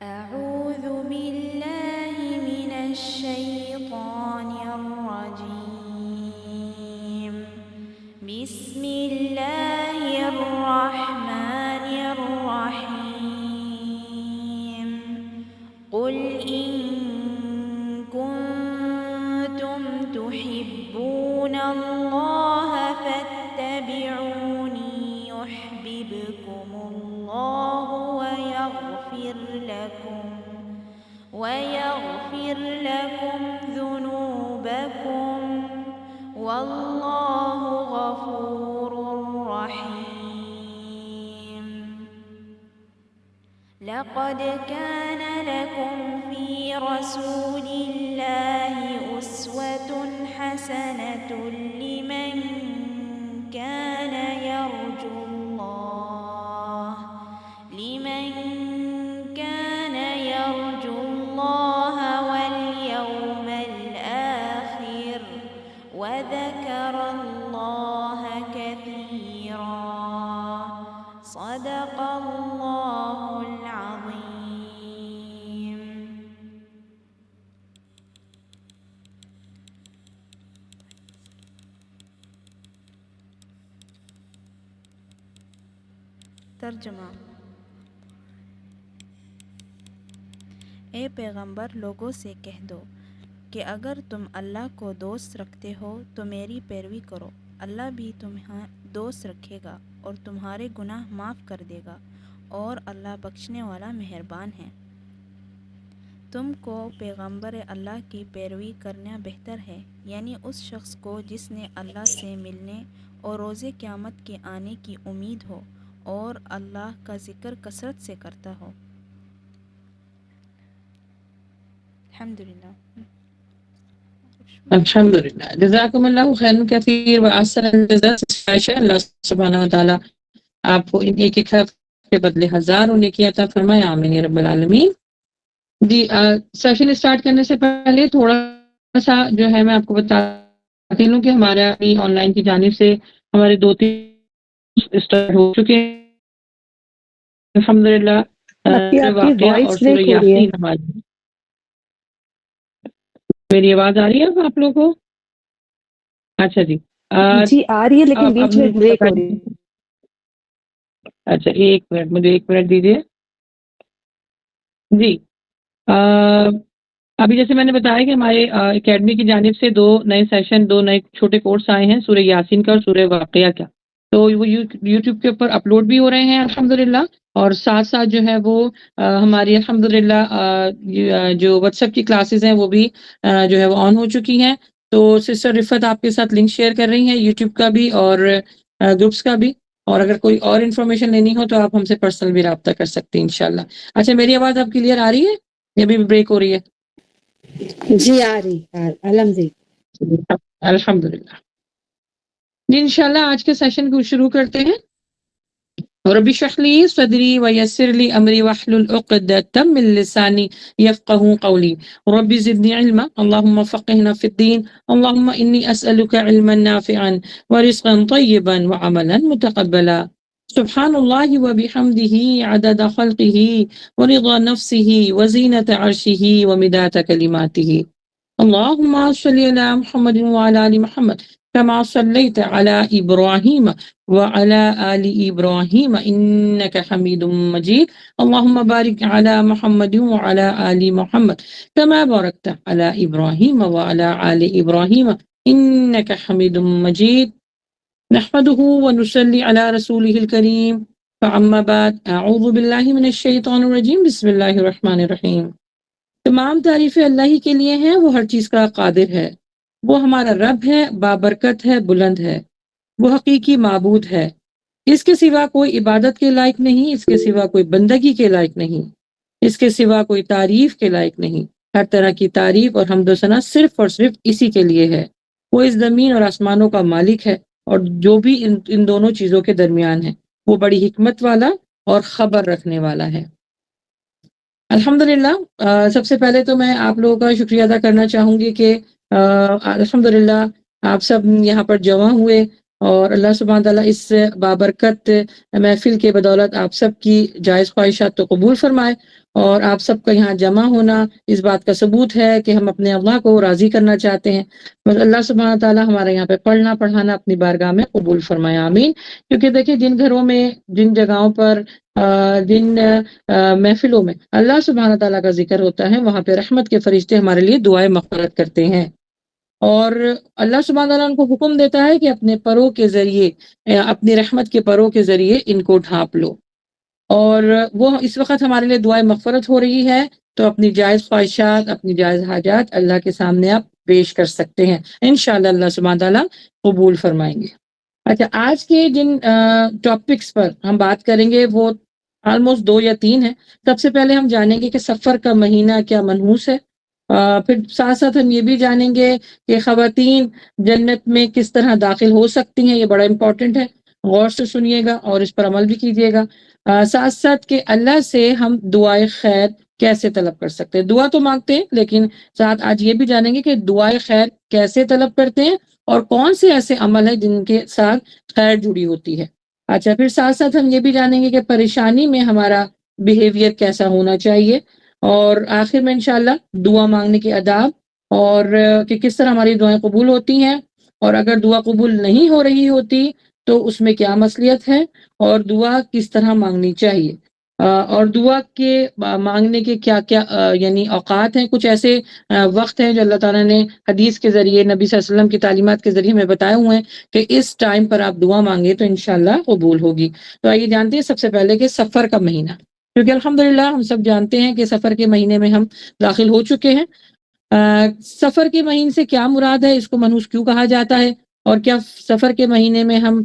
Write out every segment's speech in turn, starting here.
أعوذ بالله من الشيطان الرجيم. بسم الله الرحمن الرحيم. قل إن كنتم تحبون الله فاتبعوني يحببكم الله ويغفر لكم ذنوبكم والله غفور رحيم. لقد كان لكم في رسول الله أسوة حسنة لمن كان يرجو الله واليوم الآخر وذكر الله كثيرا. صدق الله العظيم. ترجمہ: اے پیغمبر، لوگوں سے کہہ دو کہ اگر تم اللہ کو دوست رکھتے ہو تو میری پیروی کرو، اللہ بھی تمہیں دوست رکھے گا اور تمہارے گناہ معاف کر دے گا، اور اللہ بخشنے والا مہربان ہے۔ تم کو پیغمبر اللہ کی پیروی کرنا بہتر ہے، یعنی اس شخص کو جس نے اللہ سے ملنے اور روز قیامت کے آنے کی امید ہو اور اللہ کا ذکر کثرت سے کرتا ہو۔ الحمدللہ، جزاکم اللہ خیر کثیر و احسن الجزاء۔ اللہ سبحانہ و تعالیٰ آپ کو ان ایک ایک حرف کے بدلے ہزار نیکی عطا فرمائے، آمین یا رب العالمین۔ جی، سیشن اسٹارٹ کرنے سے پہلے تھوڑا سا جو ہے میں آپ کو بتاتی ہوں کہ ہمارا آن لائن کی جانب سے ہمارے 2-3 اسٹارٹ ہو چکے ہیں الحمدللہ۔ واقعہ اور سورہ یاسین ہماری۔ میری آواز آ رہی ہے آپ لوگوں کو؟ اچھا جی جی آ رہی ہے، لیکن بیچ میں بریک ہو رہی ہے۔ اچھا، ایک منٹ، مجھے 1 منٹ دیجیے۔ جی، ابھی جیسے میں نے بتایا کہ ہمارے اکیڈمی کی جانب سے 2 نئے سیشن، 2 نئے چھوٹے کورس آئے ہیں، سورہ یاسین کا اور سورہ واقعہ کا۔ تو وہ یوٹیوب کے اوپر اپلوڈ بھی ہو رہے ہیں الحمدللہ، اور ساتھ ساتھ جو ہے وہ ہماری الحمدللہ جو واٹس ایپ کی کلاسز ہیں وہ بھی جو ہے وہ آن ہو چکی ہیں۔ تو سسٹر رفت آپ کے ساتھ لنک شیئر کر رہی ہیں یوٹیوب کا بھی اور گروپس کا بھی، اور اگر کوئی اور انفارمیشن لینی ہو تو آپ ہم سے پرسنل بھی رابطہ کر سکتے ہیں انشاءاللہ۔ اچھا، میری آواز آپ کلیئر آ رہی ہے یا ابھی بریک ہو رہی ہے؟ جی آ رہی ہے الحمدللہ۔ الحمدللہ جی، انشاءاللہ آج کے سیشن کو شروع کرتے ہیں۔ رب اشرح لي صدري ويسر لي امري واحلل عقدة من لساني يفقهوا قولي رب زدني علما اللهم فقهنا في الدين اللهم اني اسالك علما نافعا ورزقا طيبا وعملا متقبلا سبحان الله وبحمده عدد خلقه ورضا نفسه وزينة عرشه ومداد كلماته اللهم صل على محمد وعلى ال محمد كما صليت على إبراهيم وعلى آل إبراهيم إنك حميد مجيد اللهم بارك على محمد وعلى آل محمد كما باركت على إبراهيم وعلى آل إبراهيم إنك حميد مجيد نحمده ونصلي على رسوله الكريم فأما بعد أعوذ بالله من الشيطان الرجيم بسم الله الرحمن الرحيم۔ تمام تعریفیں اللہ ہی کے لیے ہیں، وہ ہر چیز کا قادر ہے، وہ ہمارا رب ہے، بابرکت ہے، بلند ہے، وہ حقیقی معبود ہے، اس کے سوا کوئی عبادت کے لائق نہیں، اس کے سوا کوئی بندگی کے لائق نہیں، اس کے سوا کوئی تعریف کے لائق نہیں۔ ہر طرح کی تعریف اور حمد و ثنا صرف اور صرف اسی کے لیے ہے۔ وہ اس زمین اور آسمانوں کا مالک ہے اور جو بھی ان دونوں چیزوں کے درمیان ہے، وہ بڑی حکمت والا اور خبر رکھنے والا ہے۔ الحمدللہ، سب سے پہلے تو میں آپ لوگوں کا شکریہ ادا کرنا چاہوں گی کہ الحمدللہ آپ سب یہاں پر جمع ہوئے اور اللہ سبحانہ تعالیٰ اس بابرکت محفل کے بدولت آپ سب کی جائز خواہشات تو قبول فرمائے، اور آپ سب کا یہاں جمع ہونا اس بات کا ثبوت ہے کہ ہم اپنے اللہ کو راضی کرنا چاہتے ہیں۔ بس اللہ سبحانہ تعالیٰ ہمارے یہاں پہ پڑھنا پڑھانا اپنی بارگاہ میں قبول فرمائے، آمین۔ کیونکہ دیکھیں جن گھروں میں، جن جگہوں پر، جن محفلوں میں اللہ سبحانہ تعالیٰ کا ذکر ہوتا ہے، وہاں پہ رحمت کے فرشتے ہمارے لیے دعائیں مغفرت کرتے ہیں، اور اللہ سبحانہ تعالیٰ ان کو حکم دیتا ہے کہ اپنے پروں کے ذریعے، اپنی رحمت کے پروں کے ذریعے ان کو ڈھانپ لو، اور وہ اس وقت ہمارے لیے دعائیں مغفرت ہو رہی ہے، تو اپنی جائز خواہشات، اپنی جائز حاجات اللہ کے سامنے آپ پیش کر سکتے ہیں، انشاءاللہ اللہ سبحانہ تعالیٰ قبول فرمائیں گے۔ اچھا، آج کے جن ٹاپکس پر ہم بات کریں گے وہ آلموسٹ 2 یا 3 ہیں۔ سب سے پہلے ہم جانیں گے کہ سفر کا مہینہ کیا منحوس ہے، پھر ساتھ ساتھ ہم یہ بھی جانیں گے کہ خواتین جنت میں کس طرح داخل ہو سکتی ہیں، یہ بڑا امپورٹنٹ ہے، غور سے سنیے گا اور اس پر عمل بھی کیجیے گا۔ ساتھ ساتھ کہ اللہ سے ہم دعائے خیر کیسے طلب کر سکتے ہیں، دعا تو مانگتے ہیں لیکن ساتھ آج یہ بھی جانیں گے کہ دعائے خیر کیسے طلب کرتے ہیں اور کون سے ایسے عمل ہیں جن کے ساتھ خیر جڑی ہوتی ہے۔ اچھا، پھر ساتھ ساتھ ہم یہ بھی جانیں گے کہ پریشانی میں ہمارا بیہیویئر کیسا ہونا چاہیے، اور آخر میں انشاءاللہ دعا مانگنے کے آداب، اور کہ کس طرح ہماری دعائیں قبول ہوتی ہیں، اور اگر دعا قبول نہیں ہو رہی ہوتی تو اس میں کیا مصلیحت ہے، اور دعا کس طرح مانگنی چاہیے، اور دعا کے مانگنے کے کیا کیا یعنی اوقات ہیں، کچھ ایسے وقت ہیں جو اللہ تعالیٰ نے حدیث کے ذریعے، نبی صلی اللہ علیہ وسلم کی تعلیمات کے ذریعے ہمیں بتائے ہوئے ہیں کہ اس ٹائم پر آپ دعا مانگے تو انشاءاللہ قبول ہوگی۔ تو آئیے جانتے ہیں سب سے پہلے کہ سفر کا مہینہ، کیونکہ الحمدللہ ہم سب جانتے ہیں کہ سفر کے مہینے میں ہم داخل ہو چکے ہیں۔ سفر کے مہینے سے کیا مراد ہے، اس کو منحوس کیوں کہا جاتا ہے، اور کیا سفر کے مہینے میں ہم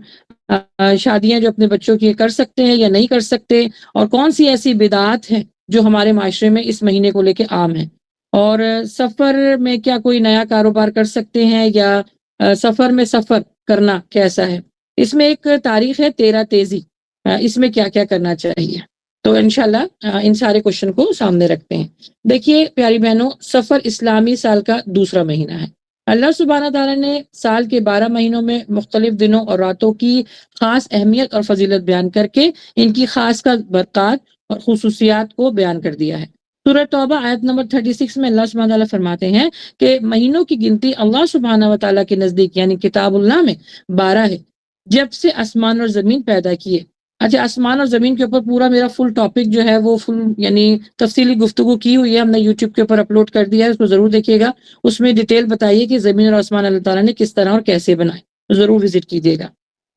شادیاں جو اپنے بچوں کی کر سکتے ہیں یا نہیں کر سکتے، اور کون سی ایسی بدعات ہیں جو ہمارے معاشرے میں اس مہینے کو لے کے عام ہیں، اور سفر میں کیا کوئی نیا کاروبار کر سکتے ہیں، یا سفر میں سفر کرنا کیسا ہے۔ اس میں ایک تاریخ ہے 13 تیزی، اس میں کیا کیا کرنا چاہیے، تو انشاءاللہ ان سارے کوشچن کو سامنے رکھتے ہیں۔ دیکھیے پیاری بہنوں، سفر اسلامی سال کا دوسرا مہینہ ہے۔ اللہ سبحانہ تعالیٰ نے سال کے 12 مہینوں میں مختلف دنوں اور راتوں کی خاص اہمیت اور فضیلت بیان کر کے ان کی خاص برکات اور خصوصیات کو بیان کر دیا ہے۔ سورہ توبہ آیت نمبر 36 میں اللہ سبحانہ تعالیٰ فرماتے ہیں کہ مہینوں کی گنتی اللہ سبحانہ و تعالیٰ کے نزدیک یعنی کتاب اللہ میں 12 ہے، جب سے آسمان اور زمین پیدا کیے۔ اچھا، آسمان اور زمین کے اوپر پورا میرا فل ٹاپک جو ہے وہ فل یعنی تفصیلی گفتگو کی ہوئی ہے، ہم نے یوٹیوب کے اوپر اپلوڈ کر دیا ہے، اس کو ضرور دیکھیے گا، اس میں ڈیٹیل بتائیے کہ زمین اور آسمان اللہ تعالیٰ نے کس طرح اور کیسے بنائے، ضرور وزٹ کیجیے گا۔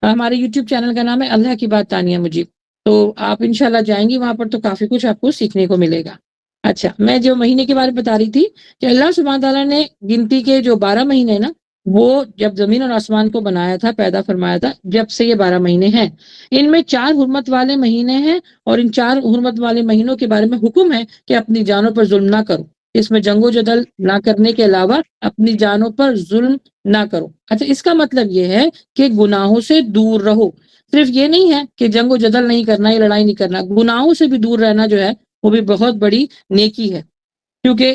ہمارے یوٹیوب چینل کا نام ہے اللہ کی بات تانیہ مجیب، تو آپ انشاءاللہ جائیں گی وہاں پر تو کافی کچھ آپ کو سیکھنے کو ملے گا۔ اچھا، میں جو مہینے کے بارے میں بتا رہی تھی کہ اللہ سبحانہ تعالیٰ نے گنتی کے جو 12 مہینے ہیں نا، وہ جب زمین اور آسمان کو بنایا تھا، پیدا فرمایا تھا، جب سے یہ 12 مہینے ہیں، ان میں 4 حرمت والے مہینے ہیں، اور ان 4 حرمت والے مہینوں کے بارے میں حکم ہے کہ اپنی جانوں پر ظلم نہ کرو، اس میں جنگ و جدل نہ کرنے کے علاوہ اپنی جانوں پر ظلم نہ کرو۔ اچھا، اس کا مطلب یہ ہے کہ گناہوں سے دور رہو، صرف یہ نہیں ہے کہ جنگ و جدل نہیں کرنا یا لڑائی نہیں کرنا، گناہوں سے بھی دور رہنا جو ہے وہ بھی بہت بڑی نیکی ہے، کیونکہ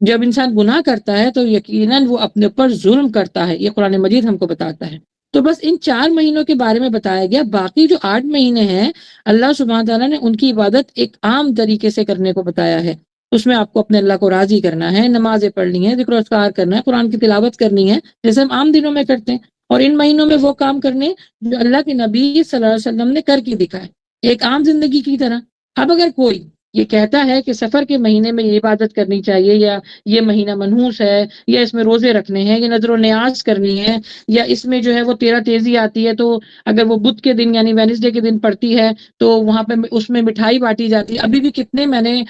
جب انسان گناہ کرتا ہے تو یقیناً وہ اپنے اوپر ظلم کرتا ہے، یہ قرآن مجید ہم کو بتاتا ہے۔ تو بس ان 4 مہینوں کے بارے میں بتایا گیا، باقی جو 8 مہینے ہیں اللہ سبحانہ تعالیٰ نے ان کی عبادت ایک عام طریقے سے کرنے کو بتایا ہے۔ اس میں آپ کو اپنے اللہ کو راضی کرنا ہے، نمازیں پڑھنی ہے، ذکر و اذکار کرنا ہے، قرآن کی تلاوت کرنی ہے جیسے ہم عام دنوں میں کرتے ہیں، اور ان مہینوں میں وہ کام کرنے جو اللہ کے نبی صلی اللہ علیہ وسلم نے کر کے دکھائے ایک عام زندگی کی طرح۔ اب اگر کوئی یہ کہتا ہے کہ سفر کے مہینے میں یہ عبادت کرنی چاہیے، یا یہ مہینہ منحوس ہے، یا اس میں روزے رکھنے ہیں، یا نذر و نیاز کرنی ہے، یا اس میں جو ہے وہ 13 تیزی آتی ہے، تو اگر وہ بدھ کے دن یعنی وینسڈے کے دن پڑتی ہے تو وہاں پہ اس میں مٹھائی بانٹی جاتی ہے۔ ابھی بھی کتنے میں نے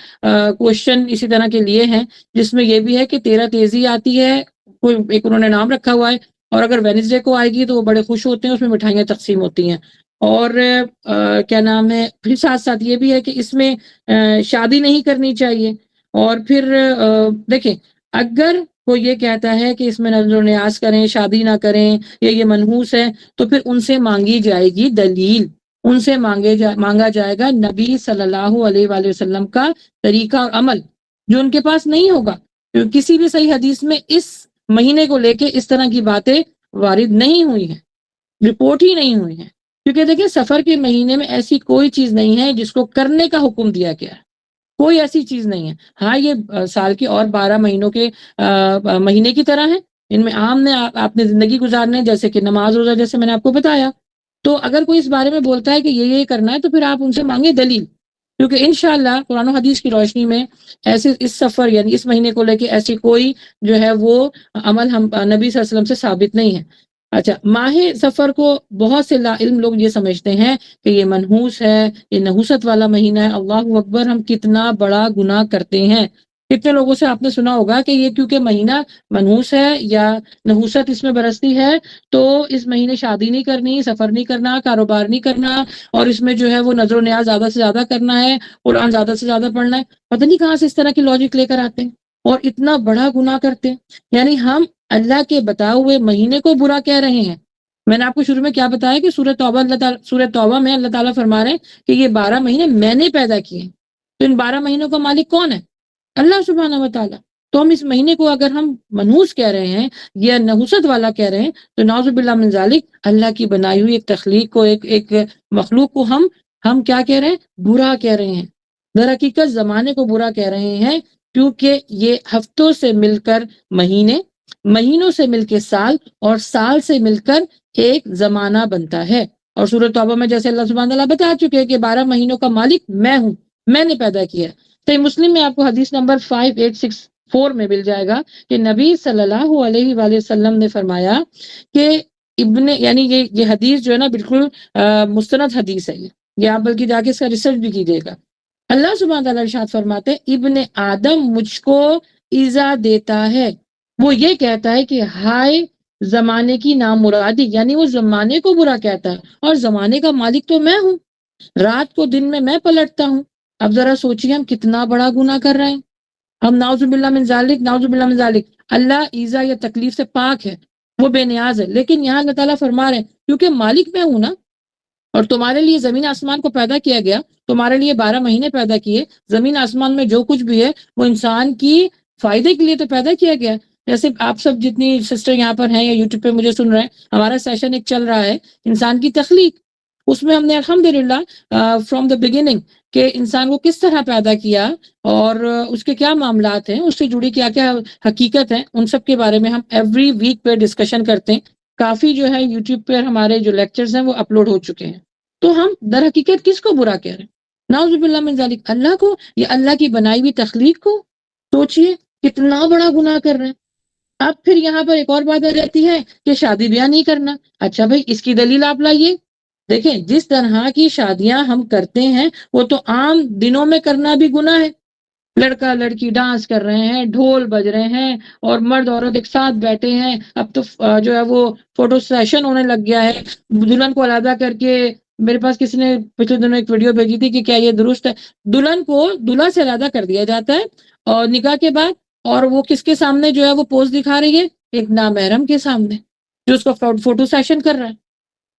کوشچن اسی طرح کے لیے ہیں جس میں یہ بھی ہے کہ 13 تیزی آتی ہے، کوئی ایک انہوں نے نام رکھا ہوا ہے، اور اگر وینسڈے کو آئے گی تو وہ بڑے خوش ہوتے ہیں، اس میں مٹھائیاں تقسیم ہوتی ہیں، اور کیا نام ہے، پھر ساتھ ساتھ یہ بھی ہے کہ اس میں شادی نہیں کرنی چاہیے، اور پھر دیکھیں اگر کوئی یہ کہتا ہے کہ اس میں نذر و نیاز کریں، شادی نہ کریں، یا یہ منحوس ہے، تو پھر ان سے مانگی جائے گی دلیل، ان سے مانگا جائے گا نبی صلی اللہ علیہ وآلہ وسلم کا طریقہ اور عمل جو ان کے پاس نہیں ہوگا، کیونکہ کسی بھی صحیح حدیث میں اس مہینے کو لے کے اس طرح کی باتیں وارد نہیں ہوئی ہیں۔ رپورٹ ہی نہیں ہوئی ہیں، کیونکہ دیکھیں سفر کے مہینے میں ایسی کوئی چیز نہیں ہے جس کو کرنے کا حکم دیا گیا ہے، کوئی ایسی چیز نہیں ہے۔ ہاں یہ سال کے اور 12 مہینوں کے مہینے کی طرح ہیں، ان میں عام نے آپ نے زندگی گزارنے جیسے کہ نماز روزہ، جیسے میں نے آپ کو بتایا۔ تو اگر کوئی اس بارے میں بولتا ہے کہ یہ کرنا ہے تو پھر آپ ان سے مانگیں دلیل، کیونکہ انشاءاللہ قرآن و حدیث کی روشنی میں ایسے اس سفر یعنی اس مہینے کو لے کے ایسی کوئی جو ہے وہ عمل ہم نبی صلی اللہ علیہ وسلم سے ثابت نہیں ہے۔ اچھا، ماہ سفر کو بہت سے لا علم لوگ یہ سمجھتے ہیں کہ یہ منحوس ہے، یہ نحوست والا مہینہ ہے۔ اللہ اکبر، ہم کتنا بڑا گناہ کرتے ہیں۔ کتنے لوگوں سے آپ نے سنا ہوگا کہ یہ کیونکہ مہینہ منحوس ہے یا نحوست اس میں برستی ہے تو اس مہینے شادی نہیں کرنی، سفر نہیں کرنا، کاروبار نہیں کرنا، اور اس میں جو ہے وہ نظر و نیاز زیادہ سے زیادہ کرنا ہے، قرآن زیادہ سے زیادہ پڑھنا ہے۔ پتہ نہیں کہاں سے اس طرح کی لاجک لے کر آتے ہیں اور اتنا بڑا گناہ کرتے ہیں۔ یعنی ہم اللہ کے بتائے ہوئے مہینے کو برا کہہ رہے ہیں۔ میں نے آپ کو شروع میں کیا بتایا کہ سورہ توبہ میں اللہ تعالیٰ فرما رہے ہیں کہ یہ 12 مہینے میں نے پیدا کیے ہیں۔ تو ان 12 مہینوں کا مالک کون ہے؟ اللہ سبحانہ و تعالیٰ۔ تو ہم اس مہینے کو اگر ہم منحوس کہہ رہے ہیں یا نحوست والا کہہ رہے ہیں تو نعوذ باللہ من ذالک، اللہ کی بنائی ہوئی ایک تخلیق کو، ایک مخلوق کو ہم کیا کہہ رہے ہیں؟ برا کہہ رہے ہیں۔ در حقیقت زمانے کو برا کہہ رہے ہیں، کیونکہ یہ ہفتوں سے مل کر مہینے، مہینوں سے مل کے سال، اور سال سے مل کر ایک زمانہ بنتا ہے۔ اور سورۃ توبہ میں جیسے اللہ سبحانہ تعالیٰ بتا چکے ہیں کہ 12 مہینوں کا مالک میں ہوں، میں نے پیدا کیا ہے۔ صحیح مسلم میں آپ کو حدیث نمبر 5864 میں مل جائے گا کہ نبی صلی اللہ علیہ وآلہ وسلم نے فرمایا کہ یعنی یہ حدیث جو ہے نا بالکل مستند حدیث ہے، یہ آپ بلکہ جا کے اس کا ریسرچ بھی کیجیے گا۔ اللہ سبحانہ تعالیٰ ارشاد فرماتے ہیں ابن آدم مجھ کو ایذا دیتا ہے، وہ یہ کہتا ہے کہ ہائے زمانے کی نامرادی، یعنی وہ زمانے کو برا کہتا ہے، اور زمانے کا مالک تو میں ہوں، رات کو دن میں پلٹتا ہوں۔ اب ذرا سوچیے ہم کتنا بڑا گناہ کر رہے ہیں۔ ہم نعوذ باللہ من ذالک، نعوذ باللہ من ذالک، اللہ ایذا یا تکلیف سے پاک ہے، وہ بے نیاز ہے، لیکن یہاں اللہ تعالیٰ فرما رہے ہیں کیونکہ مالک میں ہوں نا، اور تمہارے لیے زمین آسمان کو پیدا کیا گیا، تمہارے لیے 12 مہینے پیدا کیے، زمین آسمان میں جو کچھ بھی ہے وہ انسان کی فائدے کے لیے تو پیدا کیا گیا۔ جیسے آپ سب جتنی سسٹر یہاں پر ہیں یا یوٹیوب پہ مجھے سن رہے ہیں، ہمارا سیشن ایک چل رہا ہے انسان کی تخلیق، اس میں ہم نے الحمدللہ فرام دا بگننگ کہ انسان کو کس طرح پیدا کیا اور اس کے کیا معاملات ہیں، اس سے جڑی کیا کیا حقیقت ہیں، ان سب کے بارے میں ہم ایوری ویک پہ ڈسکشن کرتے ہیں۔ کافی جو ہے یوٹیوب پہ ہمارے جو لیکچرز ہیں وہ اپلوڈ ہو چکے ہیں۔ تو ہم در حقیقت کس کو برا کہہ رہے ہیں؟ نعوذ باللہ من ذالک، اللہ کو یا اللہ کی بنائی ہوئی تخلیق کو؟ سوچئے کتنا بڑا گناہ کر رہے ہیں۔ اب پھر یہاں پر ایک اور بات آ جاتی ہے کہ شادی بیاہ نہیں کرنا۔ اچھا بھائی، اس کی دلیل آپ لائیے۔ دیکھیں جس طرح کی شادیاں ہم کرتے ہیں وہ تو عام دنوں میں کرنا بھی گناہ ہے۔ لڑکا لڑکی ڈانس کر رہے ہیں، ڈھول بج رہے ہیں، اور مرد عورت ایک ساتھ بیٹھے ہیں۔ اب تو جو ہے وہ فوٹو سیشن ہونے لگ گیا ہے، دلہن کو علیحدہ کر کے۔ میرے پاس کسی نے پچھلے دنوں ایک ویڈیو بھیجی تھی کہ کیا یہ درست ہے؟ دلہن کو دلہا سے علیحدہ کر دیا جاتا ہے اور نکاح کے بعد، اور وہ کس کے سامنے جو ہے وہ پوز دکھا رہی ہے؟ ایک نامحرم کے سامنے جو اس کا فوٹو سیشن کر رہا ہے۔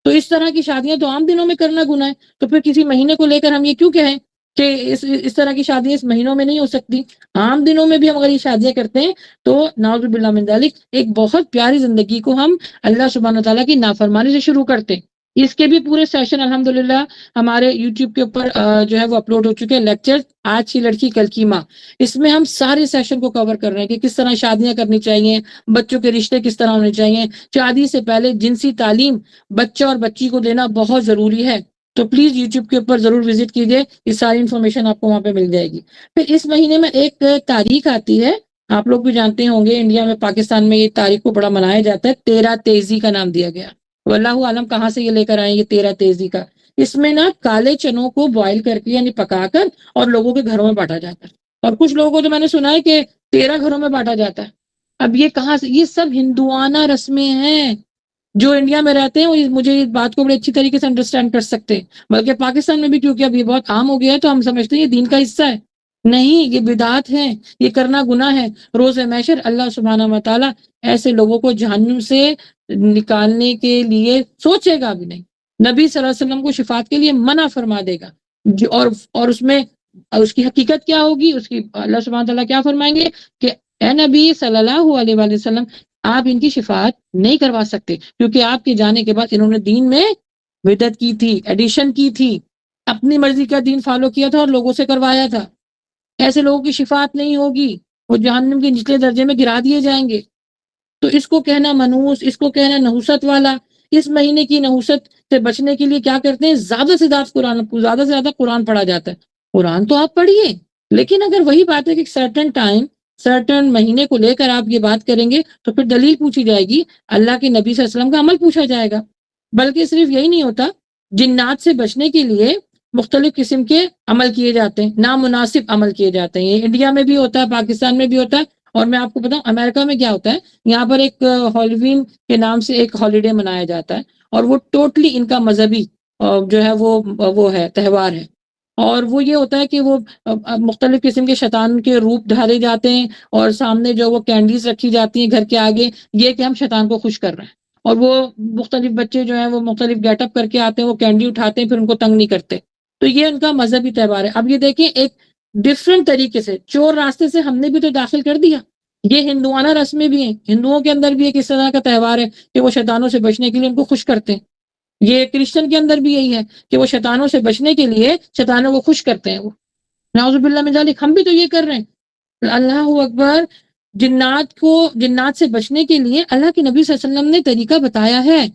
تو اس طرح کی شادیاں تو عام دنوں میں کرنا گناہ ہے، تو پھر کسی مہینے کو لے کر ہم یہ کیوں کہیں کہ اس طرح کی شادیاں اس مہینوں میں نہیں ہو سکتی؟ عام دنوں میں بھی ہم اگر یہ شادیاں کرتے ہیں تو نعوذ باللہ من ذالک ایک بہت پیاری زندگی کو ہم اللہ سبحانہ تعالیٰ کی نافرمانی سے شروع کرتے ہیں۔ اس کے بھی پورے سیشن الحمدللہ ہمارے یوٹیوب کے اوپر جو ہے وہ اپلوڈ ہو چکے ہیں، لیکچر آج کی لڑکی کل کی ماں۔ اس میں ہم سارے سیشن کو کور کر رہے ہیں کہ کس طرح شادیاں کرنی چاہیے، بچوں کے رشتے کس طرح ہونے چاہیے، شادی سے پہلے جنسی تعلیم بچہ اور بچی کو دینا بہت ضروری ہے۔ تو پلیز یوٹیوب کے اوپر ضرور وزٹ کیجئے، یہ ساری انفارمیشن آپ کو وہاں پہ مل جائے گی۔ پھر اس مہینے میں ایک تاریخ آتی ہے، آپ لوگ بھی جانتے ہوں گے، انڈیا میں پاکستان میں یہ تاریخ کو بڑا منایا جاتا ہے، 13 تیزی کا نام دیا گیا۔ واللہ عالم کہاں سے یہ لے کر آئے یہ 13 تیزی کا۔ اس میں نا کالے چنوں کو بوائل کر کے یعنی پکا کر اور لوگوں کے گھروں میں بانٹا جاتا ہے، اور کچھ لوگوں کو تو میں نے سنا ہے کہ 13 گھروں میں بانٹا جاتا ہے۔ اب یہ کہاں سے؟ یہ سب ہندوانہ رسمیں ہیں۔ جو انڈیا میں رہتے ہیں وہ مجھے اس بات کو بڑے اچھی طریقے سے انڈرسٹینڈ کر سکتے ہیں، بلکہ پاکستان میں بھی کیونکہ اب یہ بہت عام ہو گیا ہے تو ہم سمجھتے ہیں یہ دین کا حصہ ہے۔ نہیں، یہ بدعات ہیں، یہ کرنا گناہ ہے۔ روز محشر اللہ سبحانہ و تعالیٰ ایسے لوگوں کو جہنم سے نکالنے کے لیے سوچے گا بھی نہیں، نبی صلی اللہ علیہ وسلم کو شفاعت کے لیے منع فرما دے گا۔ اور اس میں اس کی حقیقت کیا ہوگی؟ اس کی اللہ سبحانہ تعالیٰ کیا فرمائیں گے کہ اے نبی صلی اللہ علیہ وآلہ وسلم، آپ ان کی شفاعت نہیں کروا سکتے، کیونکہ آپ کے جانے کے بعد انہوں نے دین میں بدعت کی تھی، ایڈیشن کی تھی، اپنی مرضی کا دین فالو کیا تھا اور لوگوں سے کروایا تھا۔ ایسے لوگوں کی شفاعت نہیں ہوگی، وہ جہنم کے نچلے درجے میں گرا دیے جائیں گے۔ تو اس کو کہنا منحوس، اس کو کہنا نحوست والا، اس مہینے کی نحوست سے بچنے کے لیے کیا کرتے ہیں، زیادہ سے زیادہ قرآن پڑھا جاتا ہے۔ قرآن تو آپ پڑھیے، لیکن اگر وہی بات ہے کہ سرٹن ٹائم سرٹن مہینے کو لے کر آپ یہ بات کریں گے تو پھر دلیل پوچھی جائے گی، اللہ کے نبی صلی اللہ علیہ وسلم کا عمل پوچھا جائے گا۔ بلکہ صرف یہی نہیں ہوتا، جنات سے بچنے کے لیے مختلف قسم کے عمل کیے جاتے ہیں، نامناسب عمل کیے جاتے ہیں۔ یہ انڈیا میں بھی ہوتا ہے، پاکستان میں بھی ہوتا ہے، اور میں آپ کو بتاؤں امریکہ میں کیا ہوتا ہے، یہاں پر ایک ہالووین کے نام سے ایک ہالیڈے منایا جاتا ہے، اور وہ ٹوٹلی ان کا مذہبی جو ہے وہ ہے تہوار ہے۔ اور وہ یہ ہوتا ہے کہ وہ مختلف قسم کے شیطان کے روپ ڈھالے جاتے ہیں، اور سامنے جو وہ کینڈیز رکھی جاتی ہیں گھر کے آگے، یہ کہ ہم شیطان کو خوش کر رہے ہیں۔ اور وہ مختلف بچے جو ہیں وہ مختلف گیٹ اپ کر کے آتے ہیں، وہ کینڈی اٹھاتے ہیں، پھر ان کو تنگ نہیں کرتے۔ تو یہ ان کا مذہبی تہوار ہے۔ اب یہ دیکھیں، ایک ڈفرینٹ طریقے سے چور راستے سے ہم نے بھی تو داخل کر دیا۔ یہ ہندوانہ رسمیں بھی ہیں، ہندوؤں کے اندر بھی ایک اس طرح کا تہوار ہے کہ وہ شیطانوں سے بچنے کے لیے ان کو خوش کرتے ہیں۔ یہ کرسچن کے اندر بھی یہی ہے کہ وہ شیطانوں سے بچنے کے لیے شیطانوں کو خوش کرتے ہیں۔ وہ نعوذ باللہ من ذالک، ہم بھی تو یہ کر رہے ہیں۔ اللہ اکبر۔ جنات سے بچنے کے لیے اللہ کے نبی صلی اللہ علیہ وسلم نے طریقہ بتایا ہے۔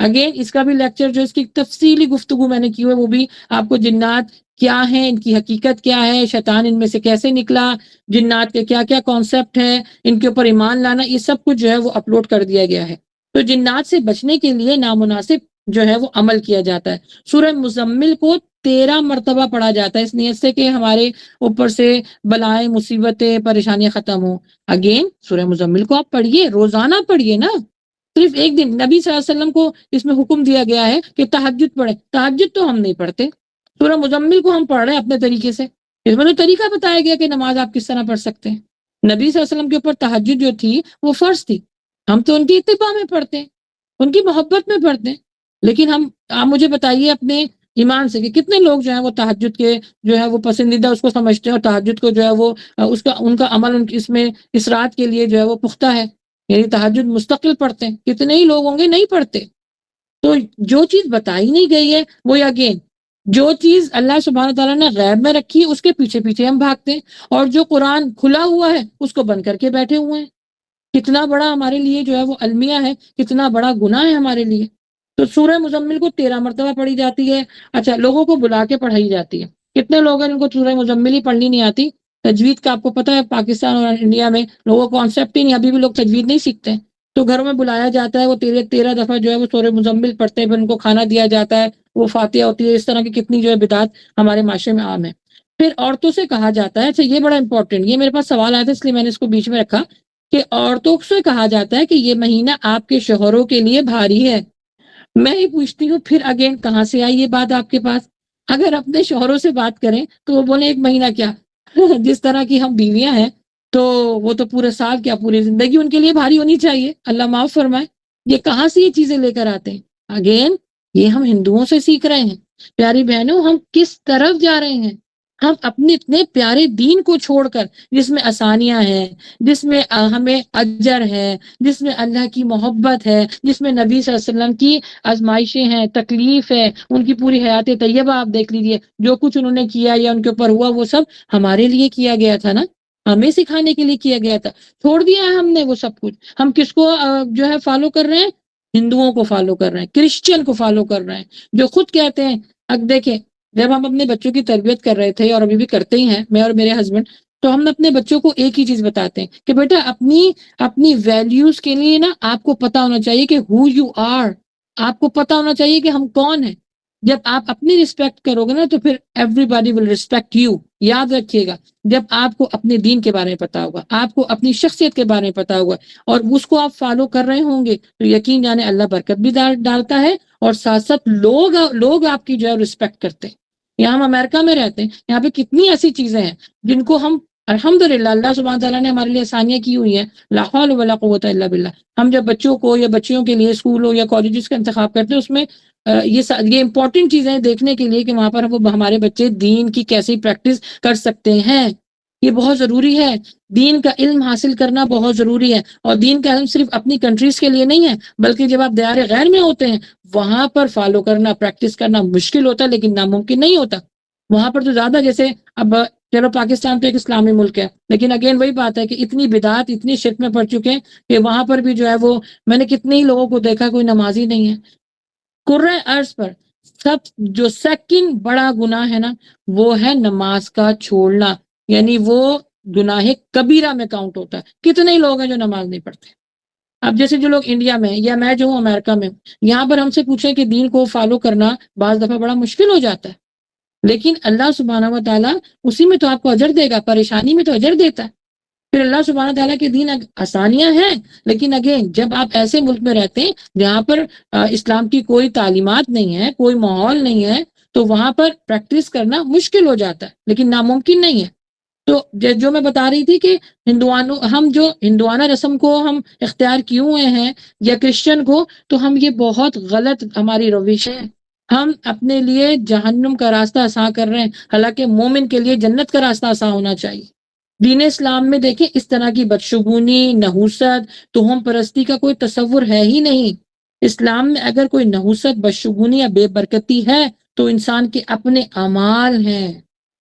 اگین اس کا بھی لیکچر جو اس کی تفصیلی گفتگو میں نے کی ہے، وہ بھی آپ کو جنات کیا ہیں، ان کی حقیقت کیا ہے، شیطان ان میں سے کیسے نکلا، جنات کے کیا کیا کانسیپٹ ہے، ان کے اوپر ایمان لانا، یہ سب کچھ جو ہے وہ اپلوڈ کر دیا گیا ہے۔ تو جنات سے بچنے کے لیے نامناسب جو ہے وہ عمل کیا جاتا ہے۔ سورہ مزمل کو 13 مرتبہ پڑھا جاتا ہے، اس نیت سے کہ ہمارے اوپر سے بلائیں، مصیبتیں، پریشانیاں ختم ہوں۔ اگین سورہ مزمل کو آپ پڑھیے، روزانہ پڑھیے نا، صرف ایک دن۔ نبی صلی اللہ علیہ وسلم کو اس میں حکم دیا گیا ہے کہ تہجد پڑھیں، تہجد تو ہم نہیں پڑھتے، سورہ مزمل کو ہم پڑھ رہے ہیں اپنے طریقے سے۔ اس میں تو طریقہ بتایا گیا کہ نماز آپ کس طرح پڑھ سکتے ہیں۔ نبی صلی اللہ علیہ وسلم کے اوپر تہجد جو تھی وہ فرض تھی، ہم تو ان کی اتباع میں پڑھتے ہیں، ان کی محبت میں پڑھتے ہیں۔ لیکن آپ مجھے بتائیے اپنے ایمان سے کہ کتنے لوگ جو ہیں وہ تہجد کے جو ہے وہ پسندیدہ اس کو سمجھتے ہیں، اور تہجد کو جو ہے وہ ان کا عمل اس میں اس رات کے لیے جو ہے وہ پختہ ہے، یعنی تہجد مستقل پڑھتے ہیں۔ کتنے ہی لوگ ہوں گے نہیں پڑھتے۔ تو جو چیز بتائی نہیں گئی ہے وہ اگین، جو چیز اللہ سبحانہ تعالیٰ نے غیب میں رکھی ہے اس کے پیچھے پیچھے ہم بھاگتے ہیں، اور جو قرآن کھلا ہوا ہے اس کو بند کر کے بیٹھے ہوئے ہیں۔ کتنا بڑا ہمارے لیے جو ہے وہ المیہ ہے، کتنا بڑا گناہ ہے ہمارے لیے۔ تو سورہ مزمل کو 13 مرتبہ پڑھی جاتی ہے۔ اچھا، لوگوں کو بلا کے پڑھائی جاتی ہے۔ کتنے لوگ ہیں ان کو سورہ مزمل ہی پڑھنی نہیں آتی؟ تجوید کا آپ کو پتہ ہے پاکستان اور انڈیا میں لوگوں کو کانسیپٹ ہی نہیں، ابھی بھی لوگ تجوید نہیں سیکھتے ہیں۔ تو گھروں میں بلایا جاتا ہے، وہ 13 دفعہ جو ہے وہ سورہ مزمل پڑھتے ہیں، پھر ان کو کھانا دیا جاتا ہے، وہ فاتحہ ہوتی ہے۔ اس طرح کی کتنی جو ہے بدعات ہمارے معاشرے میں عام ہے۔ پھر عورتوں سے کہا جاتا ہے، اچھا یہ بڑا امپورٹنٹ، یہ میرے پاس سوال آیا تھا اس لیے میں نے اس کو بیچ میں رکھا، کہ عورتوں سے کہا جاتا ہے کہ یہ مہینہ آپ کے شوہروں کے لیے بھاری ہے۔ میں ہی پوچھتی ہوں پھر اگین کہاں سے آئی یہ بات آپ کے پاس؟ اگر اپنے شوہروں سے بات کریں تو وہ بولیں ایک مہینہ کیا جس طرح کی ہم بیویاں ہیں تو وہ تو پورے سال کیا پوری زندگی ان کے لیے بھاری ہونی چاہیے، اللہ معاف فرمائے۔ یہ کہاں سے یہ چیزیں لے کر آتے ہیں؟ اگین یہ ہم ہندوؤں سے سیکھ رہے ہیں۔ پیاری بہنوں، ہم کس طرف جا رہے ہیں؟ ہم اپنے اتنے پیارے دین کو چھوڑ کر، جس میں آسانیاں ہیں، جس میں ہمیں اجر ہے، جس میں اللہ کی محبت ہے، جس میں نبی صلی اللہ علیہ وسلم کی آزمائشیں ہیں، تکلیف ہے، ان کی پوری حیات طیبہ آپ دیکھ لیجیے، جو کچھ انہوں نے کیا یا ان کے اوپر ہوا وہ سب ہمارے لیے کیا گیا تھا نا، ہمیں سکھانے کے لیے کیا گیا تھا۔ چھوڑ دیا ہے ہم نے وہ سب کچھ۔ ہم کس کو جو ہے فالو کر رہے ہیں؟ ہندوؤں کو فالو کر رہے ہیں، کرسچن کو فالو کر رہے ہیں، جو خود کہتے ہیں۔ اب دیکھیں، جب ہم اپنے بچوں کی تربیت کر رہے تھے، اور ابھی بھی کرتے ہی ہیں میں اور میرے ہسبینڈ، تو ہم اپنے بچوں کو ایک ہی چیز بتاتے ہیں کہ بیٹا اپنی ویلیوز کے لیے نا آپ کو پتا ہونا چاہیے کہ ہو یو آر، آپ کو پتا ہونا چاہیے کہ ہم کون ہیں۔ جب آپ اپنی رسپیکٹ کرو گے نا تو پھر every body will respect you. یاد رکھیے گا، جب آپ کو اپنے دین کے بارے میں پتا ہوگا، آپ کو اپنی شخصیت کے بارے میں پتا ہوگا، اور اس کو آپ فالو کر رہے ہوں گے، تو یقین جانے اللہ برکت بھی ڈالتا ہے، اور ساتھ ساتھ لوگ آپ کی جو ہے رسپیکٹ کرتے ہیں۔ یہاں ہم امریکہ میں رہتے ہیں، یہاں پہ کتنی ایسی چیزیں ہیں جن کو ہم الحمدللہ اللہ سبحانہ تعالیٰ نے ہمارے لیے آسانیاں کی ہوئی ہیں، لا حول ولا قوت الا باللہ۔ ہم جب بچوں کو یا بچیوں کے لیے اسکول ہو یا کالجز کا انتخاب کرتے ہیں، اس میں یہ امپورٹنٹ چیزیں دیکھنے کے لیے کہ وہاں پر وہ ہمارے بچے دین کی کیسی پریکٹس کر سکتے ہیں۔ یہ بہت ضروری ہے. دین کا علم حاصل کرنا بہت ضروری ہے. اور دین کا علم صرف اپنی کنٹریز کے لیے نہیں ہے، بلکہ جب آپ دیار غیر میں ہوتے ہیں وہاں پر فالو کرنا، پریکٹس کرنا مشکل ہوتا ہے لیکن ناممکن نہیں ہوتا. وہاں پر تو زیادہ، جیسے اب چلو پاکستان تو ایک اسلامی ملک ہے، لیکن اگین وہی بات ہے کہ اتنی بدعت، اتنی شرک میں پڑ چکے ہیں کہ وہاں پر بھی جو ہے وہ، میں نے کتنے ہی لوگوں کو دیکھا کوئی نمازی نہیں ہے. کرۂ ارض پر سب جو سیکنڈ بڑا گناہ ہے نا وہ ہے نماز کا چھوڑنا، یعنی وہ گناہ کبیرہ میں کاؤنٹ ہوتا ہے. کتنے ہی لوگ ہیں جو نماز نہیں پڑھتے. اب جیسے جو لوگ انڈیا میں، یا میں جو ہوں امریکہ میں، یہاں پر ہم سے پوچھیں کہ دین کو فالو کرنا بعض دفعہ بڑا مشکل ہو جاتا ہے، لیکن اللہ سبحانہ و تعالیٰ اسی میں تو آپ کو اجر دے گا، پریشانی میں تو اجر دیتا ہے. پھر اللہ سبحانہ تعالیٰ کے دین آسانیاں ہیں، لیکن اگین جب آپ ایسے ملک میں رہتے ہیں جہاں پر اسلام کی کوئی تعلیمات نہیں ہے، کوئی ماحول نہیں ہے، تو وہاں پر پریکٹس کرنا مشکل ہو جاتا ہے لیکن ناممکن نہیں ہے. تو جو میں بتا رہی تھی کہ ہم جو ہندوانہ رسم کو ہم اختیار کیے ہوئے ہیں، یا کرسچن کو، تو ہم یہ بہت غلط ہماری روش ہے. ہم اپنے لیے جہنم کا راستہ آسان کر رہے ہیں، حالانکہ مومن کے لیے جنت کا راستہ آسان ہونا چاہیے. دین اسلام میں دیکھیں اس طرح کی بدشگونی، نحوست، توہم پرستی کا کوئی تصور ہے ہی نہیں. اسلام میں اگر کوئی نحوست، بدشگونی یا بے برکتی ہے تو انسان کے اپنے اعمال ہیں،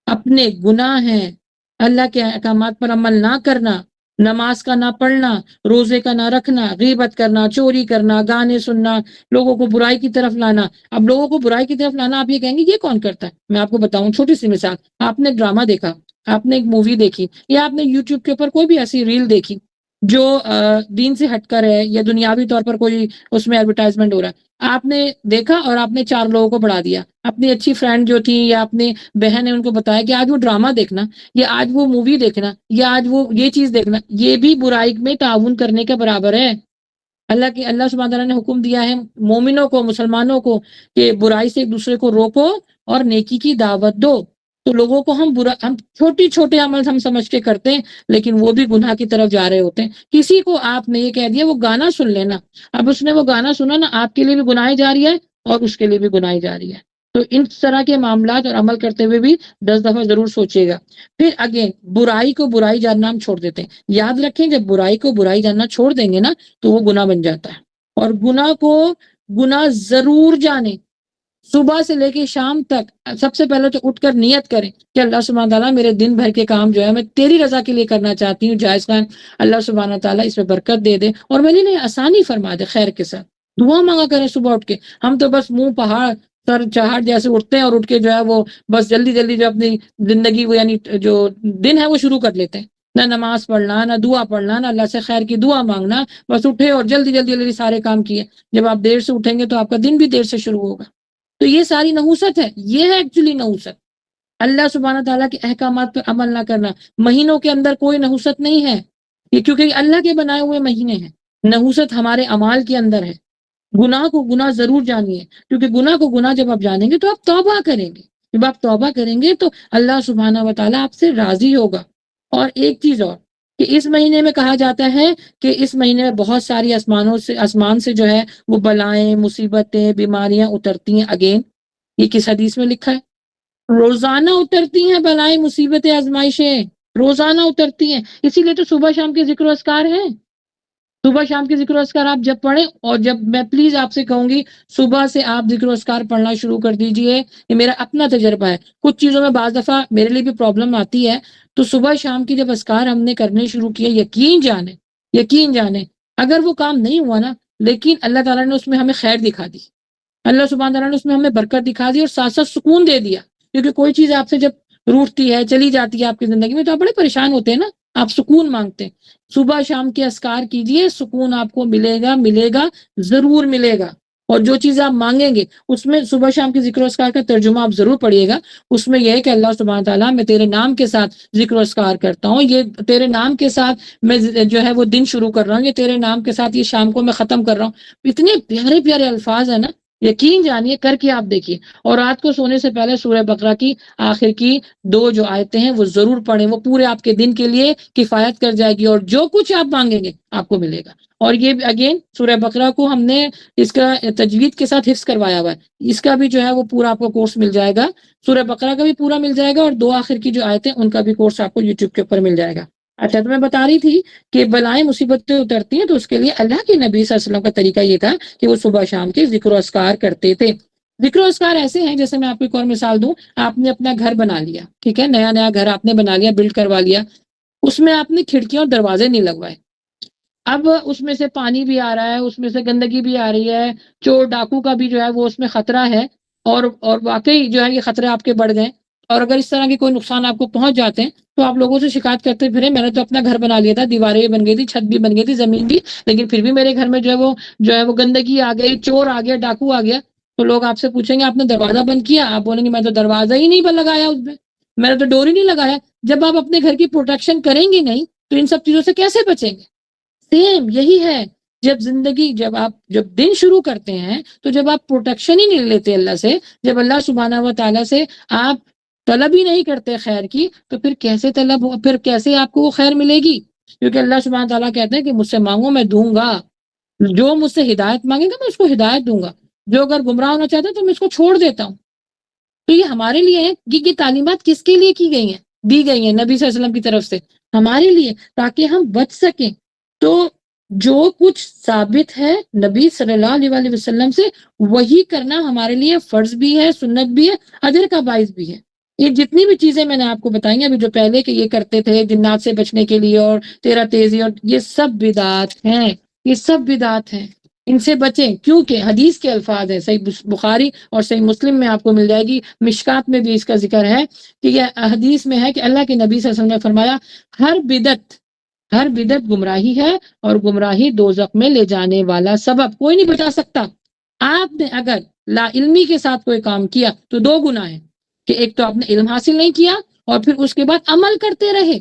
اپنے گناہ ہیں. اللہ کے احکامات پر عمل نہ کرنا، نماز کا نہ پڑھنا، روزے کا نہ رکھنا، غیبت کرنا، چوری کرنا، گانے سننا، لوگوں کو برائی کی طرف لانا. اب لوگوں کو برائی کی طرف لانا، آپ یہ کہیں گے یہ کون کرتا ہے؟ میں آپ کو بتاؤں چھوٹی سی مثال. آپ نے ڈرامہ دیکھا، آپ نے ایک مووی دیکھی، یا آپ نے یوٹیوب کے اوپر کوئی بھی ایسی ریل دیکھی جو دین سے ہٹ کر ہے، یا دنیاوی طور پر کوئی اس میں ایڈورٹائزمنٹ ہو رہا ہے، آپ نے دیکھا اور آپ نے 4 لوگوں کو بڑھا دیا. اپنی اچھی فرینڈ جو تھی یا اپنی بہن نے ان کو بتایا کہ آج وہ ڈرامہ دیکھنا، یا آج وہ مووی دیکھنا، یا آج وہ یہ چیز دیکھنا، یہ بھی برائی میں تعاون کرنے کے برابر ہے. اللہ سبحانہ تعالیٰ نے حکم دیا ہے مومنوں کو، مسلمانوں کو، کہ برائی سے ایک دوسرے کو روکو اور نیکی کی دعوت دو. تو لوگوں کو ہم چھوٹی چھوٹے عمل ہم سمجھ کے کرتے ہیں، لیکن وہ بھی گناہ کی طرف جا رہے ہوتے ہیں. کسی کو آپ نے یہ کہہ دیا وہ گانا سن لینا، اب اس نے وہ گانا سنا نا، آپ کے لیے بھی گناہ جاری ہے اور اس کے لیے بھی گناہ جاری ہے. تو ان طرح کے معاملات اور عمل کرتے ہوئے بھی 10 دفعہ ضرور سوچیے گا. پھر اگین برائی کو برائی جاننا ہم چھوڑ دیتے ہیں. یاد رکھیں جب برائی کو برائی جاننا چھوڑ دیں گے نا تو وہ گناہ بن جاتا ہے. اور گناہ کو گناہ ضرور جانیں. صبح سے لے کے شام تک سب سے پہلے تو اٹھ کر نیت کریں کہ اللہ سبحانہ تعالیٰ میرے دن بھر کے کام جو ہے میں تیری رضا کے لیے کرنا چاہتی ہوں جائز خان. اللہ سبحانہ تعالیٰ اس میں برکت دے دے اور میرے لیے آسانی فرما دے خیر کے ساتھ. دعا مانگا کریں صبح اٹھ کے. ہم تو بس منہ پہاڑ سر چاہٹ جیسے اٹھتے ہیں اور اٹھ کے جو ہے وہ بس جلدی جلدی جو اپنی زندگی وہ یعنی جو دن ہے وہ شروع کر لیتے ہیں. نہ نماز پڑھنا، نہ دعا پڑھنا، نہ اللہ سے خیر کی دعا مانگنا، بس اٹھے اور جلدی جلدی جلدی سارے کام کیے. جب آپ دیر سے اٹھیں گے تو آپ کا دن بھی دیر سے شروع ہوگا. تو یہ ساری نحوست ہے، یہ ہے ایکچولی نحوست. اللہ سبحانہ تعالیٰ کے احکامات پر عمل نہ کرنا. مہینوں کے اندر کوئی نحوست نہیں ہے، یہ کیونکہ اللہ کے بنائے ہوئے مہینے ہیں. نحوست ہمارے اعمال کے اندر ہے. گناہ کو گناہ ضرور جانیے، کیونکہ گناہ کو گناہ جب آپ جانیں گے تو آپ توبہ کریں گے. جب آپ توبہ کریں گے تو اللہ سبحانہ و تعالیٰ آپ سے راضی ہوگا. اور ایک چیز اور کہ اس مہینے میں کہا جاتا ہے کہ اس مہینے میں بہت ساری آسمان سے جو ہے وہ بلائیں، مصیبتیں، بیماریاں اترتی ہیں. اگین یہ کس حدیث میں لکھا ہے؟ روزانہ اترتی ہیں بلائیں، مصیبتیں، آزمائشیں روزانہ اترتی ہیں. اسی لیے تو صبح شام کے ذکر و اذکار ہیں. صبح شام کے ذکر و اذکار آپ جب پڑھیں، اور جب میں پلیز آپ سے کہوں گی صبح سے آپ ذکر و اذکار پڑھنا شروع کر دیجئے. یہ میرا اپنا تجربہ ہے. کچھ چیزوں میں بعض دفعہ میرے لیے بھی پرابلم آتی ہے، تو صبح شام کی جب اذکار ہم نے کرنے شروع کیے، یقین جانیں اگر وہ کام نہیں ہوا نا، لیکن اللہ تعالیٰ نے اس میں ہمیں خیر دکھا دی. اللہ سبحانہ تعالیٰ نے اس میں ہمیں برکت دکھا دی اور ساتھ ساتھ سکون دے دیا. کیونکہ کوئی چیز آپ سے جب روٹتی ہے، چلی جاتی ہے آپ کی زندگی میں، تو آپ بڑے پریشان ہوتے ہیں نا، آپ سکون مانگتے ہیں. صبح شام کے اذکار کیجئے، سکون آپ کو ملے گا، ضرور ملے گا. اور جو چیز آپ مانگیں گے اس میں صبح شام کے ذکر و اذکار کا ترجمہ آپ ضرور پڑھیے گا. اس میں یہ ہے کہ اللہ سبحانہ تعالیٰ میں تیرے نام کے ساتھ ذکر و اذکار کرتا ہوں، یہ تیرے نام کے ساتھ میں جو ہے وہ دن شروع کر رہا ہوں، یہ تیرے نام کے ساتھ یہ شام کو میں ختم کر رہا ہوں. اتنے پیارے پیارے الفاظ ہیں نا. یقین جانیے کر کے آپ دیکھیے. اور رات کو سونے سے پہلے سورہ بقرہ کی آخر کی 2 جو آیتیں ہیں وہ ضرور پڑھیں، وہ پورے آپ کے دن کے لیے کفایت کر جائے گی، اور جو کچھ آپ مانگیں گے آپ کو ملے گا. اور یہ اگین سورہ بقرہ کو ہم نے اس کا تجوید کے ساتھ حفظ کروایا ہوا ہے، اس کا بھی جو ہے وہ پورا آپ کو کورس مل جائے گا. سورہ بقرہ کا بھی پورا مل جائے گا، اور 2 آخر کی جو آیتیں ان کا بھی کورس آپ کو یوٹیوب کے اوپر مل جائے گا. اچھا، تو میں بتا رہی تھی کہ بلائیں مصیبتیں اترتی ہیں تو اس کے لیے اللہ کے نبی صلی اللہ علیہ وسلم کا طریقہ یہ تھا کہ وہ صبح شام کے ذکر و اذکار کرتے تھے. ذکر و اذکار ایسے ہیں، جیسے میں آپ کو ایک اور مثال دوں. آپ نے اپنا گھر بنا لیا، ٹھیک ہے، نیا نیا گھر آپ نے بنا لیا، بلڈ کروا لیا، اس میں آپ نے کھڑکیاں اور دروازے نہیں لگوائے. اب اس میں سے پانی بھی آ رہا ہے، اس میں سے گندگی بھی آ رہی ہے، چور ڈاکو کا بھی جو ہے وہ اس میں خطرہ ہے، اور واقعی جو ہے یہ خطرے آپ کے بڑھ گئے. اور اگر اس طرح کے کوئی نقصان آپ کو پہنچ جاتے ہیں تو آپ لوگوں سے شکایت کرتے پھرے، میں نے تو اپنا گھر بنا لیا تھا، دیواریں بھی بن گئی تھی، چھت بھی بن گئی تھی، زمین بھی، لیکن پھر بھی میرے گھر میں جو ہے وہ گندگی آ گئی، چور آ گیا، ڈاکو آ گیا. تو لوگ آپ سے پوچھیں گے آپ نے دروازہ بند کیا؟ آپ بولیں گے میں تو دروازہ ہی نہیں لگایا، اس میں نے تو ڈور ہی نہیں لگایا. جب آپ اپنے گھر کی پروٹیکشن کریں گے نہیں تو ان سب چیزوں سے کیسے بچیں گے؟ سیم یہی ہے. جب دن شروع کرتے ہیں تو جب آپ پروٹیکشن ہی نہیں لیتے اللہ سے، جب اللہ سبحانہ و تعالیٰ سے آپ طلب ہی نہیں کرتے خیر کی، تو پھر کیسے آپ کو وہ خیر ملے گی؟ کیونکہ اللہ سبحانہ و تعالیٰ کہتے ہیں کہ مجھ سے مانگو میں دوں گا، جو مجھ سے ہدایت مانگے گا میں اس کو ہدایت دوں گا، جو اگر گمراہ ہونا چاہتا ہے تو میں اس کو چھوڑ دیتا ہوں. تو یہ ہمارے لیے ہے کہ یہ تعلیمات کس کے لیے کی گئی ہیں؟ دی گئی ہیں نبی صلی اللہ علیہ وسلم کی طرف سے ہمارے لیے، تاکہ ہم بچ سکیں. تو جو کچھ ثابت ہے نبی صلی اللہ علیہ وسلم سے وہی کرنا ہمارے لیے فرض بھی ہے، سنت بھی ہے، اجر کا باعث بھی ہے. یہ جتنی بھی چیزیں میں نے آپ کو بتائی ہیں ابھی، جو پہلے کہ یہ کرتے تھے جنات سے بچنے کے لیے اور تیرا تیزی، اور یہ سب بدعات ہیں، یہ سب بدعات ہیں. ان سے بچیں، کیونکہ حدیث کے الفاظ ہیں، صحیح بخاری اور صحیح مسلم میں آپ کو مل جائے گی، مشکات میں بھی اس کا ذکر ہے کہ یہ حدیث میں ہے کہ اللہ کے نبی صلی اللہ علیہ وسلم نے فرمایا ہر بدعت گمراہی ہے، اور گمراہی دوزخ میں لے جانے والا سبب کوئی نہیں بچا سکتا. آپ نے اگر لا علمی کے ساتھ کوئی کام کیا تو 2 گناہ ہیں، کہ ایک تو آپ نے علم حاصل نہیں کیا، اور پھر اس کے بعد عمل کرتے رہے.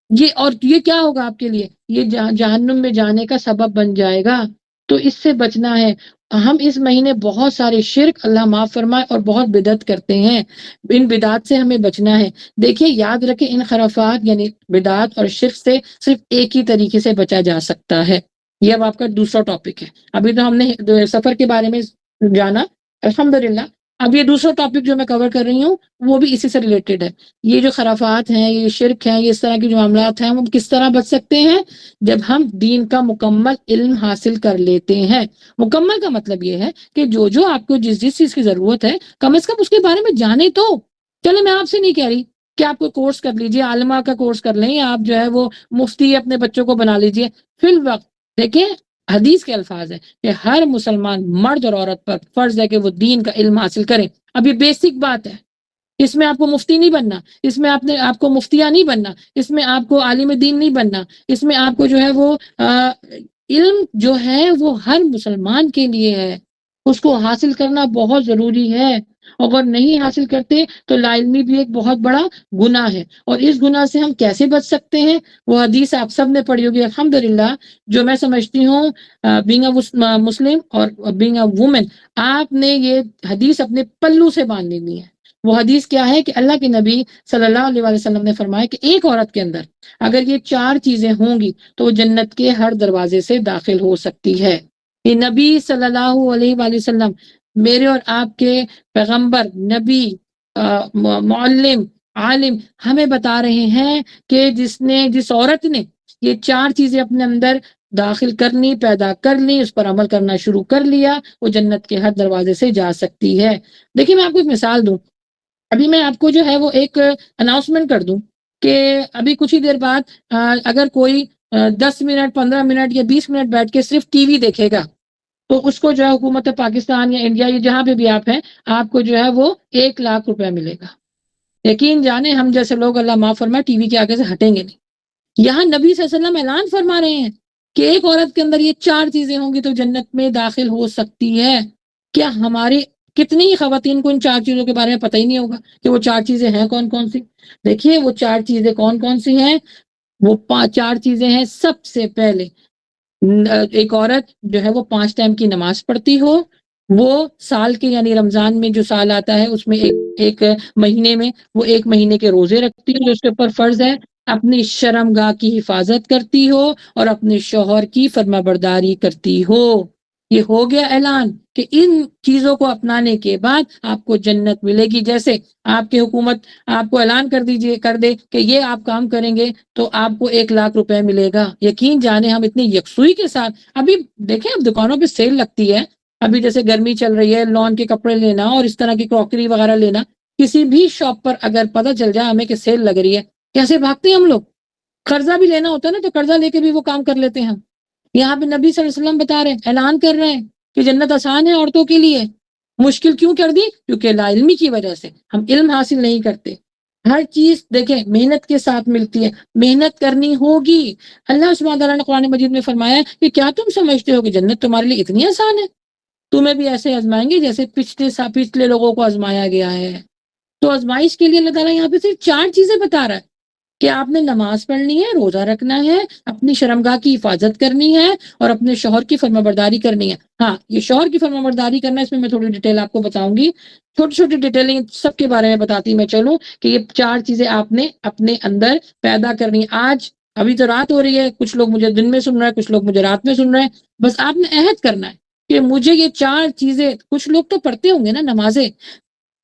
یہ کیا ہوگا آپ کے لیے؟ یہ جہنم میں جانے کا سبب بن جائے گا. تو اس سے بچنا ہے. ہم اس مہینے بہت سارے شرک، اللہ معاف فرمائے، اور بہت بدعت کرتے ہیں. ان بدعات سے ہمیں بچنا ہے. دیکھیے یاد رکھیں، ان خرافات یعنی بدعات اور شرک سے صرف ایک ہی طریقے سے بچا جا سکتا ہے. یہ اب آپ کا دوسرا ٹاپک ہے. ابھی تو ہم نے سفر کے بارے میں جانا، الحمدللہ. اب یہ دوسرا ٹاپک جو میں کور کر رہی ہوں وہ بھی اسی سے ریلیٹڈ ہے. یہ جو خرافات ہیں، یہ شرک ہیں، یہ اس طرح کے جو معاملات ہیں، وہ کس طرح بچ سکتے ہیں؟ جب ہم دین کا مکمل علم حاصل کر لیتے ہیں. مکمل کا مطلب یہ ہے کہ جو آپ کو جس چیز کی ضرورت ہے کم از کم اس کے بارے میں جانے تو. چلے میں آپ سے نہیں کہہ رہی کہ آپ کو کورس کر لیجئے، عالمہ کا کورس کر لیں، آپ جو ہے وہ مفتی اپنے بچوں کو بنا لیجئے. فی الوقت دیکھیں حدیث کے الفاظ ہیں کہ ہر مسلمان مرد اور عورت پر فرض ہے کہ وہ دین کا علم حاصل کریں. اب یہ بیسک بات ہے، اس میں آپ کو مفتی نہیں بننا، اس میں آپ کو مفتیہ نہیں بننا، اس میں آپ کو عالم دین نہیں بننا، اس میں آپ کو جو ہے وہ علم جو ہے وہ ہر مسلمان کے لیے ہے، اس کو حاصل کرنا بہت ضروری ہے. اگر نہیں حاصل کرتے تو لا علمی بھی ایک بہت بڑا گناہ ہے. اور اس گناہ سے ہم کیسے بچ سکتے ہیں؟ وہ حدیث آپ سب نے پڑھی ہوگی الحمدللہ. جو میں سمجھتی ہوں بینگ اے مسلم اور بینگ اے وومن، آپ نے یہ حدیث اپنے پلو سے باندھ لینی ہے. وہ حدیث کیا ہے کہ اللہ کے نبی صلی اللہ علیہ وسلم نے فرمایا کہ ایک عورت کے اندر اگر یہ 4 چیزیں ہوں گی تو وہ جنت کے ہر دروازے سے داخل ہو سکتی ہے. یہ نبی صلی اللہ علیہ وسلم، میرے اور آپ کے پیغمبر، نبی، معلم، عالم ہمیں بتا رہے ہیں کہ جس عورت نے یہ 4 چیزیں اپنے اندر داخل کرنی، پیدا کر لی، اس پر عمل کرنا شروع کر لیا، وہ جنت کے ہر دروازے سے جا سکتی ہے. دیکھیں میں آپ کو ایک مثال دوں. ابھی میں آپ کو جو ہے وہ ایک اناؤنسمنٹ کر دوں کہ ابھی کچھ ہی دیر بعد اگر کوئی 10 منٹ 15 منٹ یا 20 منٹ بیٹھ کے صرف ٹی وی دیکھے گا تو اس کو جو ہے حکومت پاکستان یا انڈیا یا جہاں پہ بھی آپ ہیں، آپ کو جو ہے وہ 1 لاکھ روپے ملے گا. یقین جانے ہم جیسے لوگ اللہ معاف فرمائے ٹی وی کے آگے سے ہٹیں گے نہیں. یہاں نبی صلی اللہ علیہ وسلم اعلان فرما رہے ہیں کہ ایک عورت کے اندر یہ 4 چیزیں ہوں گی تو جنت میں داخل ہو سکتی ہے. کیا ہماری کتنی ہی خواتین کو ان 4 چیزوں کے بارے میں پتہ ہی نہیں ہوگا کہ وہ 4 چیزیں ہیں کون کون سی؟ دیکھیے وہ 4 چیزیں کون کون سی ہیں. وہ 4 چیزیں ہیں. سب سے پہلے ایک عورت جو ہے وہ 5 ٹائم کی نماز پڑھتی ہو، وہ سال کے یعنی رمضان میں جو سال آتا ہے اس میں ایک مہینے میں وہ 1 مہینے کے روزے رکھتی ہے جو اس کے اوپر فرض ہے، اپنی شرمگاہ کی حفاظت کرتی ہو اور اپنے شوہر کی فرمانبرداری کرتی ہو۔ یہ ہو گیا اعلان کہ ان چیزوں کو اپنانے کے بعد آپ کو جنت ملے گی۔ جیسے آپ کی حکومت آپ کو اعلان کر دے کہ یہ آپ کام کریں گے تو آپ کو 1,00,000 روپے ملے گا۔ یقین جانے ہم اتنی یکسوئی کے ساتھ ابھی دیکھیں، اب دکانوں پہ سیل لگتی ہے، ابھی جیسے گرمی چل رہی ہے، لون کے کپڑے لینا اور اس طرح کی کراکری وغیرہ لینا، کسی بھی شاپ پر اگر پتہ چل جائے ہمیں کہ سیل لگ رہی ہے، کیسے بھاگتے ہیں ہم لوگ۔ قرضہ بھی لینا ہوتا ہے نا تو قرضہ لے کے بھی وہ کام کر لیتے ہیں ہم۔ یہاں پہ نبی صلی اللہ علیہ وسلم بتا رہے ہیں، اعلان کر رہے ہیں کہ جنت آسان ہے عورتوں کے لیے۔ مشکل کیوں کر دی؟ کیونکہ لا علمی کی وجہ سے ہم علم حاصل نہیں کرتے۔ ہر چیز دیکھیں محنت کے ساتھ ملتی ہے، محنت کرنی ہوگی۔ اللہ سبحانہ تعالیٰ نے قرآن مجید میں فرمایا ہے کہ کیا تم سمجھتے ہو کہ جنت تمہارے لیے اتنی آسان ہے؟ تمہیں بھی ایسے آزمائیں گے جیسے پچھلے لوگوں کو آزمایا گیا ہے۔ تو آزمائش کے لیے اللہ تعالیٰ یہاں پہ صرف 4 چیزیں بتا رہا ہے کہ آپ نے نماز پڑھنی ہے، روزہ رکھنا ہے، اپنی شرمگاہ کی حفاظت کرنی ہے اور اپنے شوہر کی فرمانبرداری کرنی ہے۔ ہاں، یہ شوہر کی فرمانبرداری کرنا، اس میں میں تھوڑی ڈیٹیل آپ کو بتاؤں گی، چھوٹی چھوٹی ڈیٹیلنگ سب کے بارے میں بتاتی میں چلوں کہ یہ 4 چیزیں آپ نے اپنے اندر پیدا کرنی۔ آج ابھی تو رات ہو رہی ہے، کچھ لوگ مجھے دن میں سن رہے ہیں، کچھ لوگ مجھے رات میں سن رہے ہیں، بس آپ نے عہد کرنا ہے کہ مجھے یہ 4 چیزیں، کچھ لوگ تو پڑھتے ہوں گے نا نمازیں،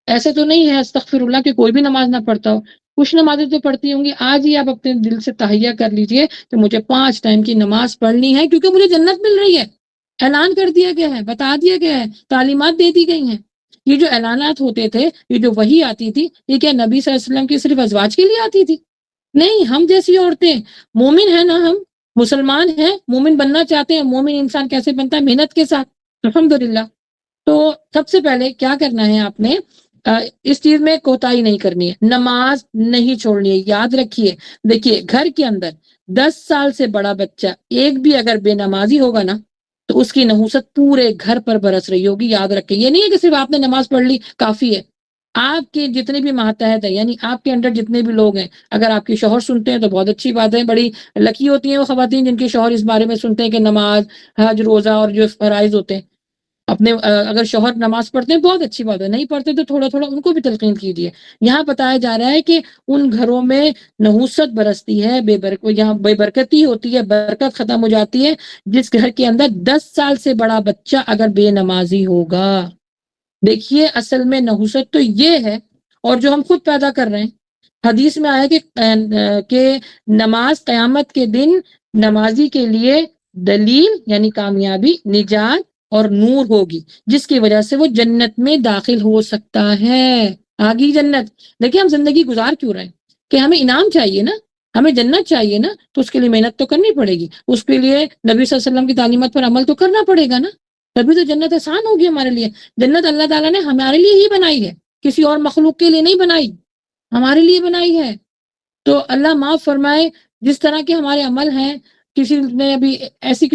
ایسے تو نہیں ہے استغفر اللہ کہ کوئی بھی نماز نہ پڑھتا ہو، کچھ نمازیں تو پڑھتی ہوں گی۔ آج ہی آپ اپنے دل سے تہیہ کر لیجئے کہ مجھے 5 ٹائم کی نماز پڑھنی ہے کیونکہ مجھے جنت مل رہی ہے۔ اعلان کر دیا گیا ہے، بتا دیا گیا ہے، تعلیمات دے دی گئی ہیں۔ یہ جو اعلانات ہوتے تھے، یہ جو وحی آتی تھی، یہ کیا نبی صلی اللہ علیہ وسلم کی صرف ازواج کے لیے آتی تھی؟ نہیں، ہم جیسی عورتیں مومن ہیں نا، ہم مسلمان ہیں، مومن بننا چاہتے ہیں۔ مومن انسان کیسے بنتا ہے؟ محنت کے ساتھ، الحمدللہ۔ تو سب سے پہلے کیا کرنا ہے آپ نے، اس چیز میں کوتاہی نہیں کرنی ہے، نماز نہیں چھوڑنی ہے۔ یاد رکھیے، دیکھیے گھر کے اندر 10 سال سے بڑا بچہ ایک بھی اگر بے نمازی ہوگا نا تو اس کی نحوست پورے گھر پر برس رہی ہوگی۔ یاد رکھیں، یہ نہیں ہے کہ صرف آپ نے نماز پڑھ لی کافی ہے۔ آپ کے جتنے بھی ماتحت ہیں، یعنی آپ کے انڈر جتنے بھی لوگ ہیں، اگر آپ کے شوہر سنتے ہیں تو بہت اچھی بات ہے، بڑی لکی ہوتی ہیں وہ خواتین جن کے شوہر اس بارے میں سنتے ہیں کہ نماز، حج، روزہ اور جو فرائض ہوتے ہیں اپنے، اگر شوہر نماز پڑھتے ہیں بہت اچھی بات ہے، نہیں پڑھتے تو تھوڑا تھوڑا ان کو بھی تلقین کیجیے۔ یہاں بتایا جا رہا ہے کہ ان گھروں میں نحوست برستی ہے، یہاں بے برکتی ہوتی ہے، برکت ختم ہو جاتی ہے جس گھر کے اندر 10 سال سے بڑا بچہ اگر بے نمازی ہوگا۔ دیکھیے اصل میں نحوست تو یہ ہے، اور جو ہم خود پیدا کر رہے ہیں۔ حدیث میں آیا کہ نماز قیامت کے دن نمازی کے لیے دلیل یعنی کامیابی، نجات اور نور ہوگی، جس کی وجہ سے وہ جنت میں داخل ہو سکتا ہے۔ آگی جنت، دیکھیں ہم زندگی گزار کیوں رہے ہیں کہ ہمیں انعام چاہیے نا، ہمیں جنت چاہیے نا، تو اس کے لیے محنت تو کرنی پڑے گی، اس کے لیے نبی صلی اللہ علیہ وسلم کی تعلیمات پر عمل تو کرنا پڑے گا نا، تبھی تو جنت آسان ہوگی ہمارے لیے۔ جنت اللہ تعالیٰ نے ہمارے لیے ہی بنائی ہے، کسی اور مخلوق کے لیے نہیں بنائی، ہمارے لیے بنائی ہے۔ تو اللہ معاف فرمائے، جس طرح کے ہمارے عمل ہیں، کسی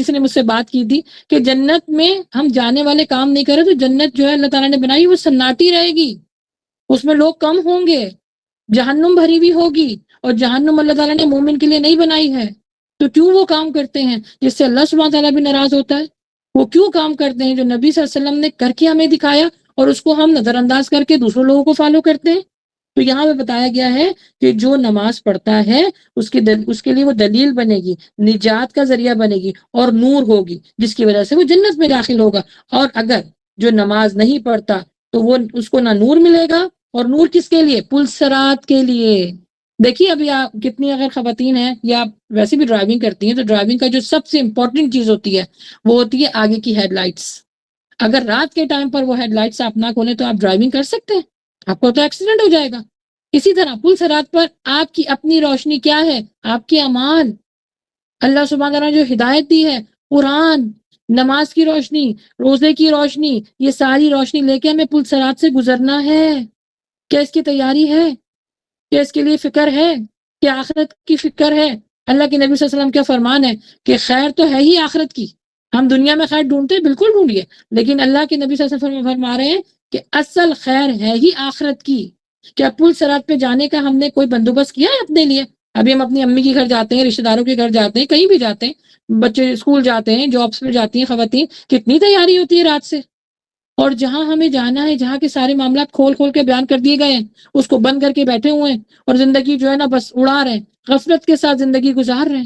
نے مجھ سے بات کی تھی کہ جنت میں ہم جانے والے کام نہیں کرے تو جنت جو ہے اللہ تعالیٰ نے بنائی وہ سناٹی رہے گی، اس میں لوگ کم ہوں گے، جہنم بھری بھی ہوگی، اور جہنم اللہ تعالیٰ نے مومن کے لیے نہیں بنائی ہے۔ تو کیوں وہ کام کرتے ہیں جس سے اللہ سبحانہ تعالیٰ بھی ناراض ہوتا ہے؟ وہ کیوں کام کرتے ہیں جو نبی صلی اللہ علیہ وسلم نے کر کے ہمیں دکھایا اور اس کو ہم نظر انداز کر کے دوسروں لوگوں کو فالو کرتے ہیں؟ تو یہاں پہ بتایا گیا ہے کہ جو نماز پڑھتا ہے اس کے لیے وہ دلیل بنے گی، نجات کا ذریعہ بنے گی اور نور ہوگی، جس کی وجہ سے وہ جنت میں داخل ہوگا۔ اور اگر جو نماز نہیں پڑھتا تو وہ اس کو نہ نور ملے گا، اور نور کس کے لیے؟ پل صراط کے لیے۔ دیکھیے ابھی آپ کتنی اگر خواتین ہیں یا آپ ویسے بھی ڈرائیونگ کرتی ہیں تو ڈرائیونگ کا جو سب سے امپورٹنٹ چیز ہوتی ہے وہ ہوتی ہے آگے کی ہیڈ لائٹس۔ اگر رات کے ٹائم پر وہ ہیڈ لائٹس آپ نہ کھولیں تو آپ ڈرائیونگ کر سکتے ہیں؟ آپ کو تو ایکسیڈنٹ ہو جائے گا۔ اسی طرح پل صراط پر آپ کی اپنی روشنی کیا ہے؟ آپ کے اعمال۔ اللہ سبحانہ تعالیٰ نے جو ہدایت دی ہے، قرآن، نماز کی روشنی، روزے کی روشنی، یہ ساری روشنی لے کے ہمیں پل صراط سے گزرنا ہے۔ کیا اس کی تیاری ہے؟ کیا اس کے لیے فکر ہے؟ کیا آخرت کی فکر ہے؟ اللہ کے نبی صلی اللہ علیہ وسلم کا فرمان ہے کہ خیر تو ہے ہی آخرت کی، ہم دنیا میں خیر ڈھونڈتے ہیں، بالکل ڈھونڈیے، لیکن اللہ کے نبی صلی اللہ علیہ وسلم فرما رہے ہیں کہ اصل خیر ہے ہی آخرت کی۔ کیا پل صراط پہ جانے کا ہم نے کوئی بندوبست کیا ہے اپنے لیے؟ ابھی ہم اپنی امی کے گھر جاتے ہیں، رشتہ داروں کے گھر جاتے ہیں، کہیں بھی جاتے ہیں، بچے اسکول جاتے ہیں، جابس پہ جاتی ہیں خواتین، کتنی تیاری ہوتی ہے رات سے، اور جہاں ہمیں جانا ہے، جہاں کے سارے معاملات کھول کھول کے بیان کر دیے گئے ہیں، اس کو بند کر کے بیٹھے ہوئے ہیں اور زندگی جو ہے نا بس اڑا رہے ہیں، غفلت کے ساتھ زندگی گزار رہے ہیں۔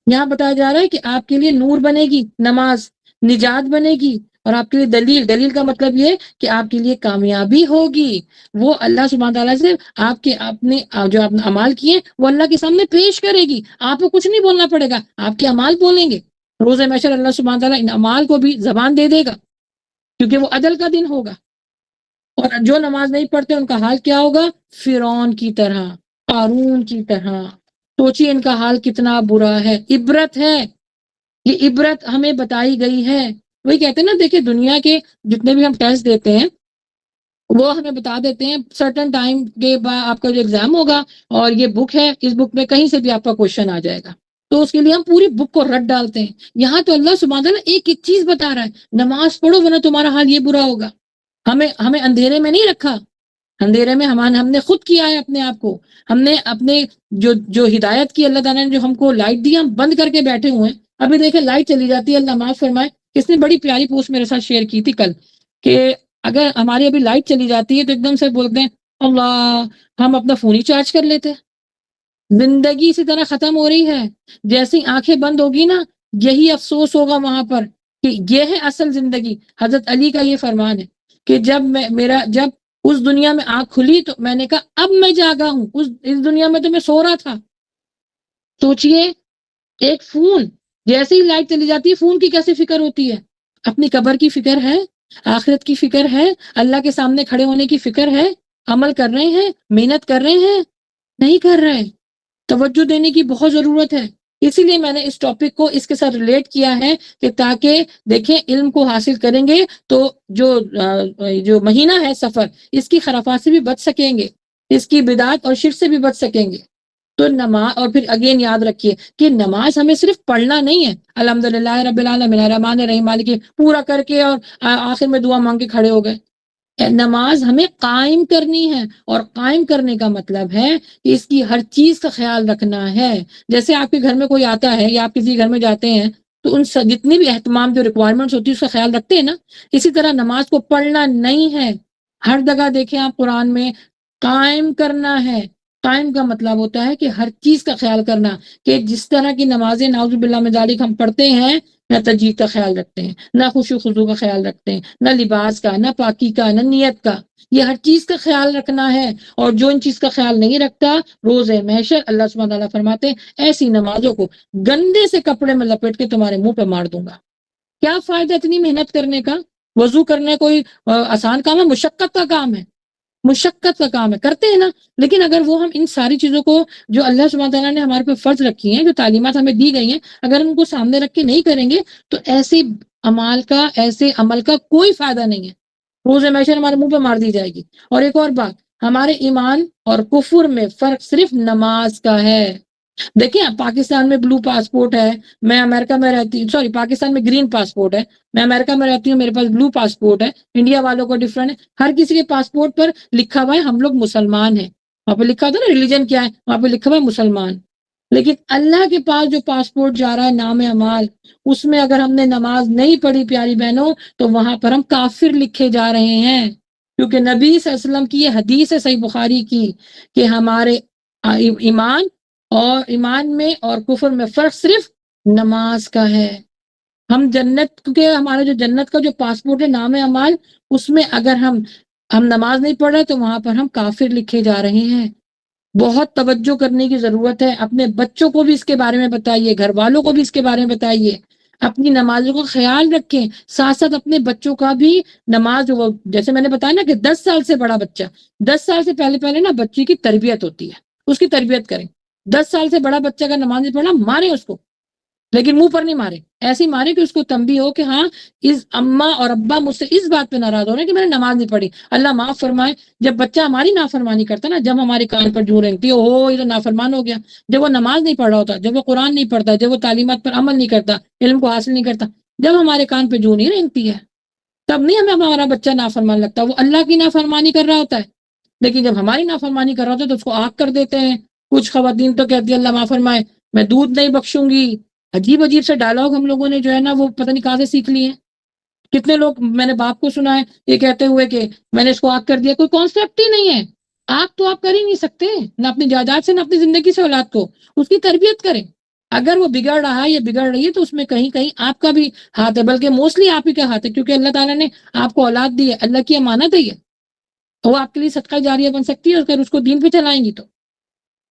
یہاں بتایا جا رہا ہے کہ آپ کے لیے نور بنے گی نماز، نجات بنے گی، اور آپ کے لیے دلیل کا مطلب یہ کہ آپ کے لیے کامیابی ہوگی۔ وہ اللہ سبحانہ تعالیٰ سے آپ کے اپنے جو آپ نے اعمال کیے وہ اللہ کے سامنے پیش کرے گی، آپ کو کچھ نہیں بولنا پڑے گا، آپ کے اعمال بولیں گے۔ روز محشر اللہ سبحانہ تعالیٰ ان اعمال کو بھی زبان دے دے گا، کیونکہ وہ عدل کا دن ہوگا۔ اور جو نماز نہیں پڑھتے ان کا حال کیا ہوگا؟ فرعون کی طرح، قارون کی طرح۔ سوچیے ان کا حال کتنا برا ہے۔ عبرت ہے، یہ عبرت ہمیں بتائی گئی ہے۔ وہی کہتے ہیں نا، دیکھیں دنیا کے جتنے بھی ہم ٹیسٹ دیتے ہیں وہ ہمیں بتا دیتے ہیں سرٹن ٹائم کے بعد آپ کا جو ایگزام ہوگا، اور یہ بک ہے، اس بک میں کہیں سے بھی آپ کا کوشچن آ جائے گا، تو اس کے لیے ہم پوری بک کو رٹ ڈالتے ہیں۔ یہاں تو اللہ سبحانہ تعالیٰ ایک ایک چیز بتا رہا ہے، نماز پڑھو ورنہ تمہارا حال یہ برا ہوگا۔ ہمیں اندھیرے میں نہیں رکھا، اندھیرے میں ہم نے خود کیا ہے اپنے آپ کو۔ ہم نے اپنے جو ہدایت کی اللہ تعالیٰ نے جو ہم کو لائٹ دی، ہم بند کر کے بیٹھے ہوئے ہیں۔ ابھی دیکھیں لائٹ چلی جاتی ہے، اللہ معاف فرمائے، کس نے بڑی پیاری پوسٹ میرے ساتھ شیئر کی تھی کل، کہ اگر ہماری ابھی لائٹ چلی جاتی ہے تو ایک دم سے بولتے ہیں اللہ، ہم اپنا فون ہی چارج کر لیتے ہیں۔ زندگی اسی طرح ختم ہو رہی ہے، جیسی آنکھیں بند ہوگی نا یہی افسوس ہوگا وہاں پر کہ یہ ہے اصل زندگی۔ حضرت علی کا یہ فرمان ہے کہ جب اس دنیا میں آنکھ کھلی تو میں نے کہا اب میں جاگا ہوں، اس دنیا میں تو میں سو رہا تھا۔ سوچئے، ایک فون، جیسے ہی لائٹ چلی جاتی ہے فون کی کیسے فکر ہوتی ہے؟ اپنی قبر کی فکر ہے، آخرت کی فکر ہے، اللہ کے سامنے کھڑے ہونے کی فکر ہے، عمل کر رہے ہیں، محنت کر رہے ہیں، نہیں کر رہے۔ توجہ دینے کی بہت ضرورت ہے۔ اسی لیے میں نے اس ٹاپک کو اس کے ساتھ ریلیٹ کیا ہے کہ تاکہ دیکھیں علم کو حاصل کریں گے تو جو مہینہ ہے سفر، اس کی خرافات سے بھی بچ سکیں گے، اس کی بدعت اور شرک سے بھی بچ سکیں گے۔ تو نماز، اور پھر اگین یاد رکھیے کہ نماز ہمیں صرف پڑھنا نہیں ہے، الحمدللہ رب العالمین الرحمن الرحیم مالک پورا کر کے اور آخر میں دعا مانگ کے کھڑے ہو گئے۔ نماز ہمیں قائم کرنی ہے، اور قائم کرنے کا مطلب ہے کہ اس کی ہر چیز کا خیال رکھنا ہے۔ جیسے آپ کے گھر میں کوئی آتا ہے یا آپ کسی گھر میں جاتے ہیں تو ان جتنی بھی اہتمام جو ریکوائرمنٹس ہوتی ہے اس کا خیال رکھتے ہیں نا، اسی طرح نماز کو پڑھنا نہیں ہے، ہر جگہ دیکھیں آپ قرآن میں قائم کرنا ہے۔ قائم کا مطلب ہوتا ہے کہ ہر چیز کا خیال کرنا، کہ جس طرح کی نمازیں نعوذ باللہ من ذالک ہم پڑھتے ہیں، نہ تجوید کا خیال رکھتے ہیں، نہ خشوع خضوع کا خیال رکھتے ہیں، نہ لباس کا، نہ پاکی کا، نہ نیت کا، یہ ہر چیز کا خیال رکھنا ہے۔ اور جو ان چیز کا خیال نہیں رکھتا، روز محشر اللہ سبحانہ تعالیٰ فرماتے ہیں ایسی نمازوں کو گندے سے کپڑے میں لپیٹ کے تمہارے منہ پہ مار دوں گا۔ کیا فائدہ اتنی محنت کرنے کا؟ وضو کرنا کوئی آسان کام ہے؟ مشقت کا کام ہے، مشقت کا کام ہے، کرتے ہیں نا۔ لیکن اگر وہ ہم ان ساری چیزوں کو جو اللہ سبحانہ تعالیٰ نے ہمارے پہ فرض رکھی ہیں، جو تعلیمات ہمیں دی گئی ہیں، اگر ہم ان کو سامنے رکھ کے نہیں کریں گے تو ایسے عمل کا کوئی فائدہ نہیں ہے، روز محشر ہمارے منہ پہ مار دی جائے گی۔ اور ایک اور بات، ہمارے ایمان اور کفر میں فرق صرف نماز کا ہے۔ دیکھیں پاکستان میں بلو پاسپورٹ ہے، میں امریکہ میں رہتی ہوں، پاکستان میں گرین پاسپورٹ ہے، میں امریکہ میں رہتی ہوں، میرے پاس بلو پاسپورٹ ہے، انڈیا والوں کو ڈیفرنٹ ہے۔ ہر کسی کے پاسپورٹ پر لکھا ہوا ہے ہم لوگ مسلمان ہیں، وہاں پہ لکھا ہوتا ہے نا ریلیجن کیا ہے، وہاں پہ لکھا ہوا ہے مسلمان۔ لیکن اللہ کے پاس جو پاسپورٹ جا رہا ہے نام اعمال، اس میں اگر ہم نے نماز نہیں پڑھی پیاری بہنوں تو وہاں پر ہم کافر لکھے جا رہے ہیں، کیونکہ نبی صلی اللہ علیہ وسلم کی یہ حدیث ہے صحیح بخاری کی کہ ہمارے ایمان میں اور کفر میں فرق صرف نماز کا ہے۔ ہم جنت، کیونکہ ہمارا جو جنت کا جو پاسپورٹ ہے نام اعمال، اس میں اگر ہم نماز نہیں پڑھ رہے تو وہاں پر ہم کافر لکھے جا رہے ہیں۔ بہت توجہ کرنے کی ضرورت ہے، اپنے بچوں کو بھی اس کے بارے میں بتائیے، گھر والوں کو بھی اس کے بارے میں بتائیے، اپنی نمازوں کا خیال رکھیں، ساتھ ساتھ اپنے بچوں کا بھی نماز، جیسے میں نے بتایا نا کہ 10 سال سے بڑا بچہ، 10 سال سے پہلے نا بچے کی تربیت ہوتی ہے، اس کی تربیت کریں۔ 10 سال سے بڑا بچہ اگر نماز نہیں پڑھنا، مارے اس کو، لیکن منہ پر نہیں مارے، ایسے ہی مارے کہ اس کو تنبیہ ہو کہ ہاں اس اماں اور ابا مجھ سے اس بات پہ ناراض ہو رہے ہیں کہ میں نے نماز نہیں پڑھی۔ اللہ معاف فرمائے، جب بچہ ہماری نافرمانی کرتا نا، جب ہمارے کان پر جوں رینگتی ہے یہ تو نافرمان ہو گیا، جب وہ نماز نہیں پڑھ رہا ہوتا، جب وہ قرآن نہیں پڑھتا، جب وہ تعلیمات پر عمل نہیں کرتا، علم کو حاصل نہیں کرتا، جب ہمارے کان پہ جوں نہیں رینگتی ہے، تب نہیں ہمیں ہمارا بچہ نافرمان لگتا، وہ اللہ کی نافرمانی کر رہا ہوتا ہے۔ لیکن جب ہماری نافرمانی کر رہا ہوتا ہے تو اس کو آگ کر دیتے ہیں۔ کچھ خواتین تو کہتی ہیں اللہ معاف فرمائے میں دودھ نہیں بخشوں گی، عجیب عجیب سے ڈائلاگ ہم لوگوں نے جو ہے نا وہ پتہ نہیں کہاں سے سیکھ لیے ہیں۔ کتنے لوگ میں نے باپ کو سنا ہے یہ کہتے ہوئے کہ میں نے اس کو آگ کر دیا. کوئی کانسیپٹ ہی نہیں ہے. آگ تو آپ کر ہی نہیں سکتے، نہ اپنی جائیداد سے نہ اپنی زندگی سے اولاد کو. اس کی تربیت کریں. اگر وہ بگڑ رہا ہے یا بگڑ رہی ہے تو اس میں کہیں کہیں آپ کا بھی ہاتھ ہے، بلکہ موسٹلی آپ ہی کا ہاتھ ہے، کیونکہ اللہ تعالیٰ نے آپ کو اولاد دی ہے، اللہ کی امانت ہے یہ. وہ آپ کے لیے صدقہ جاریہ بن سکتی ہے اگر اس کو دین پہ چلائیں گی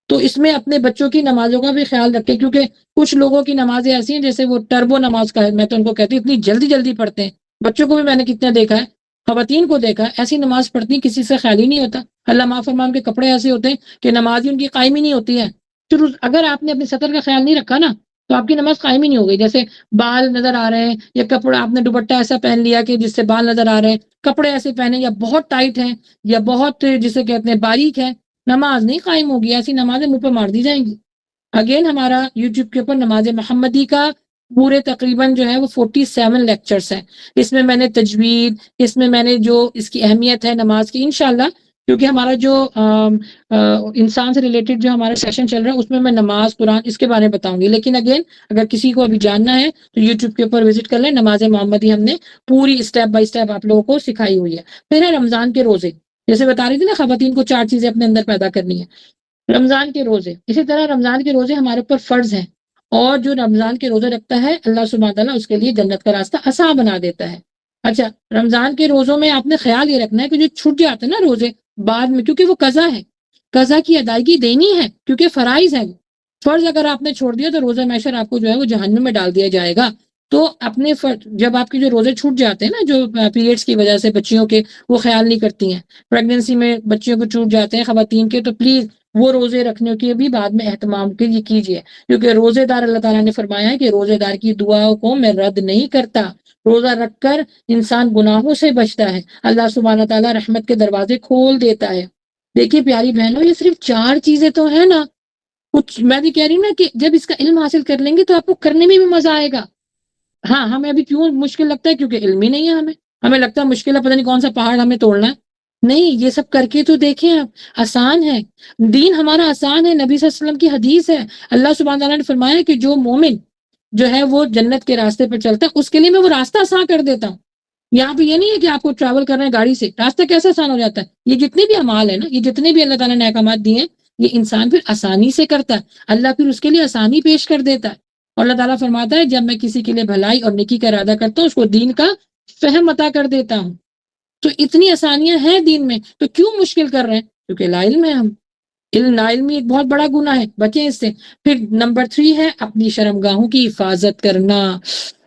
تو اس میں اپنے بچوں کی نمازوں کا بھی خیال رکھیں، کیونکہ کچھ لوگوں کی نمازیں ایسی ہیں جیسے وہ ٹربو نماز کا ہے، میں تو ان کو کہتی ہوں اتنی جلدی جلدی پڑھتے ہیں. بچوں کو بھی میں نے کتنا دیکھا ہے، خواتین کو دیکھا ہے، ایسی نماز پڑھتی ہیں کسی سے خیال ہی نہیں ہوتا. اللہ معاف فرمان کے کپڑے ایسے ہوتے ہیں کہ نماز ہی ان کی قائم ہی نہیں ہوتی ہے. پھر اگر آپ نے اپنے سطر کا خیال نہیں رکھا نا تو آپ کی نماز قائم ہی نہیں ہو گئی. جیسے بال نظر آ رہے ہیں یا کپڑا آپ نے دوپٹہ ایسا پہن لیا کہ جس سے بال نظر آ رہے ہیں، کپڑے ایسے پہنے یا بہت ٹائٹ ہیں یا بہت جسے کہتے ہیں باریک ہے، نماز نہیں قائم ہوگی. ایسی نمازیں منہ پہ مار دی جائیں گی. اگین ہمارا یوٹیوب کے اوپر نماز محمدی کا پورے تقریباً جو ہے وہ 47 لیکچرز ہیں. اس میں میں نے تجوید، اس میں میں نے جو اس کی اہمیت ہے نماز کی انشاءاللہ، کیونکہ ہمارا جو انسان سے ریلیٹڈ جو ہمارا سیشن چل رہا ہے اس میں نماز قرآن اس کے بارے میں بتاؤں گی. لیکن اگین اگر کسی کو ابھی جاننا ہے تو یوٹیوب کے اوپر وزٹ کر لیں. نماز محمدی ہم نے پوری اسٹیپ بائی اسٹیپ آپ لوگوں کو سکھائی ہوئی ہے. پھر ہے رمضان کے روزے، جیسے بتا رہی تھی نا خواتین کو 4 چیزیں اپنے اندر پیدا کرنی ہے. رمضان کے روزے، اسی طرح رمضان کے روزے ہمارے اوپر فرض ہیں، اور جو رمضان کے روزے رکھتا ہے اللہ سبحانہ تعالیٰ اس کے لیے جنت کا راستہ آسان بنا دیتا ہے. اچھا، رمضان کے روزوں میں آپ نے خیال یہ رکھنا ہے کہ جو چھوٹ جاتے ہیں نا روزے بعد میں، کیونکہ وہ قضا ہے، قضا کی ادائیگی دینی ہے کیونکہ فرائض ہے. فرض اگر آپ نے چھوڑ دیا تو روزہ محشر آپ کو جو ہے وہ جہنم میں ڈال دیا جائے گا. تو اپنے جب آپ کے جو روزے چھوٹ جاتے ہیں نا، جو پیریڈز کی وجہ سے بچیوں کے وہ خیال نہیں کرتی ہیں، پریگننسی میں بچیوں کو چھوٹ جاتے ہیں خواتین کے، تو پلیز وہ روزے رکھنے کے بھی بعد میں اہتمام کیجیے، کیونکہ روزے دار اللہ تعالیٰ نے فرمایا ہے کہ روزے دار کی دعاؤں کو میں رد نہیں کرتا. روزہ رکھ کر انسان گناہوں سے بچتا ہے، اللہ سبحانہ تعالیٰ رحمت کے دروازے کھول دیتا ہے. دیکھیے پیاری بہنوں، یہ صرف 4 چیزیں تو ہیں نا. کچھ میں بھی کہہ رہی ہوں نا کہ جب اس کا علم حاصل کر لیں گے تو آپ کو کرنے میں بھی مزہ آئے گا. ہاں، ہمیں ابھی کیوں مشکل لگتا ہے؟ کیونکہ علم ہی نہیں ہے. ہمیں لگتا ہے مشکل ہے، پتہ نہیں کون سا پہاڑ ہمیں توڑنا ہے. نہیں، یہ سب کر کے تو دیکھیں آپ، آسان ہے. دین ہمارا آسان ہے. نبی صلی اللہ علیہ وسلم کی حدیث ہے، اللہ سبحانہ تعالیٰ نے فرمایا کہ جو مومن جو ہے وہ جنت کے راستے پر چلتا ہے اس کے لیے میں وہ راستہ آسان کر دیتا ہوں. یہاں پہ یہ نہیں ہے کہ آپ کو ٹریول کرنا ہے گاڑی سے، راستہ کیسے آسان ہو جاتا ہے. یہ جتنے بھی اعمال ہیں نا، یہ جتنے بھی اللہ تعالیٰ نے احکامات دیے ہیں، یہ انسان پھر آسانی سے کرتا ہے. اللہ پھر اس کے لیے آسانی پیش کر دیتا ہے. اور اللہ تعالیٰ فرماتا ہے جب میں کسی کے لیے بھلائی اور نیکی کا ارادہ کرتا ہوں اس کو دین کا فہم عطا کر دیتا ہوں. تو اتنی آسانیاں ہیں دین میں، تو کیوں مشکل کر رہے ہیں؟ کیونکہ لا علم ہے. ہم لا علمی ایک بہت بڑا گناہ ہے، بچیں اس سے. پھر نمبر 3 ہے اپنی شرمگاہوں کی حفاظت کرنا.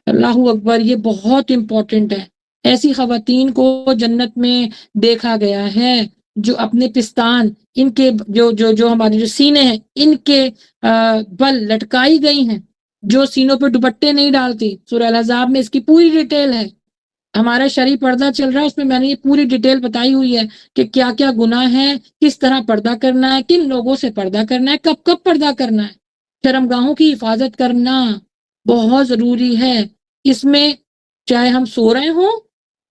اللہ اکبر، یہ بہت امپورٹنٹ ہے. ایسی خواتین کو جنت میں دیکھا گیا ہے جو اپنے پستان، ان کے جو ہمارے جو سینے ہیں ان کے بل لٹکائی گئی ہیں، جو سینوں پہ دوپٹے نہیں ڈالتی. سورہ الاحزاب میں اس کی پوری ڈیٹیل ہے. ہمارا شرعی پردہ چل رہا ہے، اس میں نے یہ پوری ڈیٹیل بتائی ہوئی ہے کہ کیا کیا گناہ ہے، کس طرح پردہ کرنا ہے، کن لوگوں سے پردہ کرنا ہے، کب کب پردہ کرنا ہے. شرمگاہوں کی حفاظت کرنا بہت ضروری ہے. اس میں چاہے ہم سو رہے ہوں،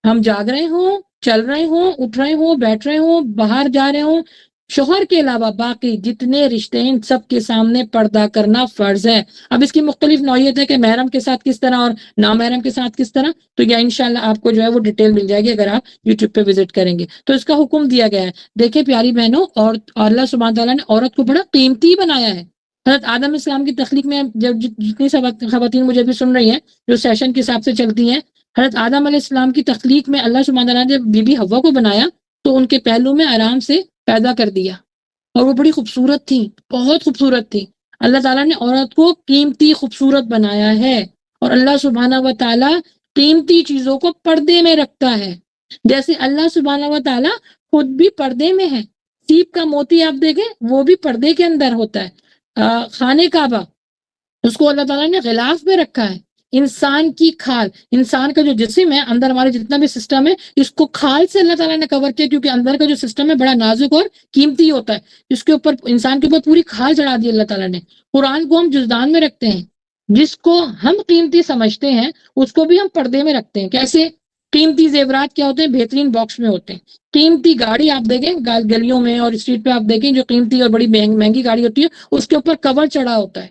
ہم جاگ رہے ہوں، چل رہے ہوں، اٹھ رہے ہوں، بیٹھ رہے ہوں، باہر جا رہے ہوں، شوہر کے علاوہ باقی جتنے رشتے ہیں ان سب کے سامنے پردہ کرنا فرض ہے. اب اس کی مختلف نوعیت ہے کہ محرم کے ساتھ کس طرح اور نامحرم کے ساتھ کس طرح، تو یہ انشاءاللہ آپ کو جو ہے وہ ڈیٹیل مل جائے گی اگر آپ یوٹیوب پہ وزٹ کریں گے. تو اس کا حکم دیا گیا ہے. دیکھیں پیاری بہنوں، اور اللہ سبحانہ تعالیٰ نے عورت کو بڑا قیمتی بنایا ہے. حضرت آدم اسلام کی تخلیق میں جب جتنی خواتین مجھے بھی سن رہی ہیں جو سیشن کے حساب سے چلتی ہیں، حضرت آدم علیہ السلام کی تخلیق میں اللہ سبحانہ تعالیٰ نے جب بی بی حوا کو بنایا تو ان کے پہلو میں آرام سے پیدا کر دیا، اور وہ بڑی خوبصورت تھی، بہت خوبصورت تھی. اللہ تعالیٰ نے عورت کو قیمتی خوبصورت بنایا ہے، اور اللہ سبحانہ و تعالیٰ قیمتی چیزوں کو پردے میں رکھتا ہے. جیسے اللہ سبحانہ و تعالیٰ خود بھی پردے میں ہے. سیپ کا موتی آپ دیکھیں وہ بھی پردے کے اندر ہوتا ہے. خانہ کعبہ اس کو اللہ تعالیٰ نے غلاف میں رکھا ہے. انسان کی کھال، انسان کا جو جسم ہے اندر ہمارے جتنا بھی سسٹم ہے اس کو کھال سے اللہ تعالیٰ نے کور کیا، کیونکہ اندر کا جو سسٹم ہے بڑا نازک اور قیمتی ہوتا ہے. اس کے اوپر انسان کے اوپر پوری کھال چڑھا دی اللہ تعالیٰ نے. قرآن کو ہم جزدان میں رکھتے ہیں، جس کو ہم قیمتی سمجھتے ہیں اس کو بھی ہم پردے میں رکھتے ہیں. کیسے؟ قیمتی زیورات کیا ہوتے ہیں؟ بہترین باکس میں ہوتے ہیں. قیمتی گاڑی آپ دیکھیں گلیوں میں اور اسٹریٹ پہ آپ دیکھیں جو قیمتی اور بڑی مہنگی گاڑی ہوتی ہے اس کے اوپر کور چڑھا ہوتا ہے.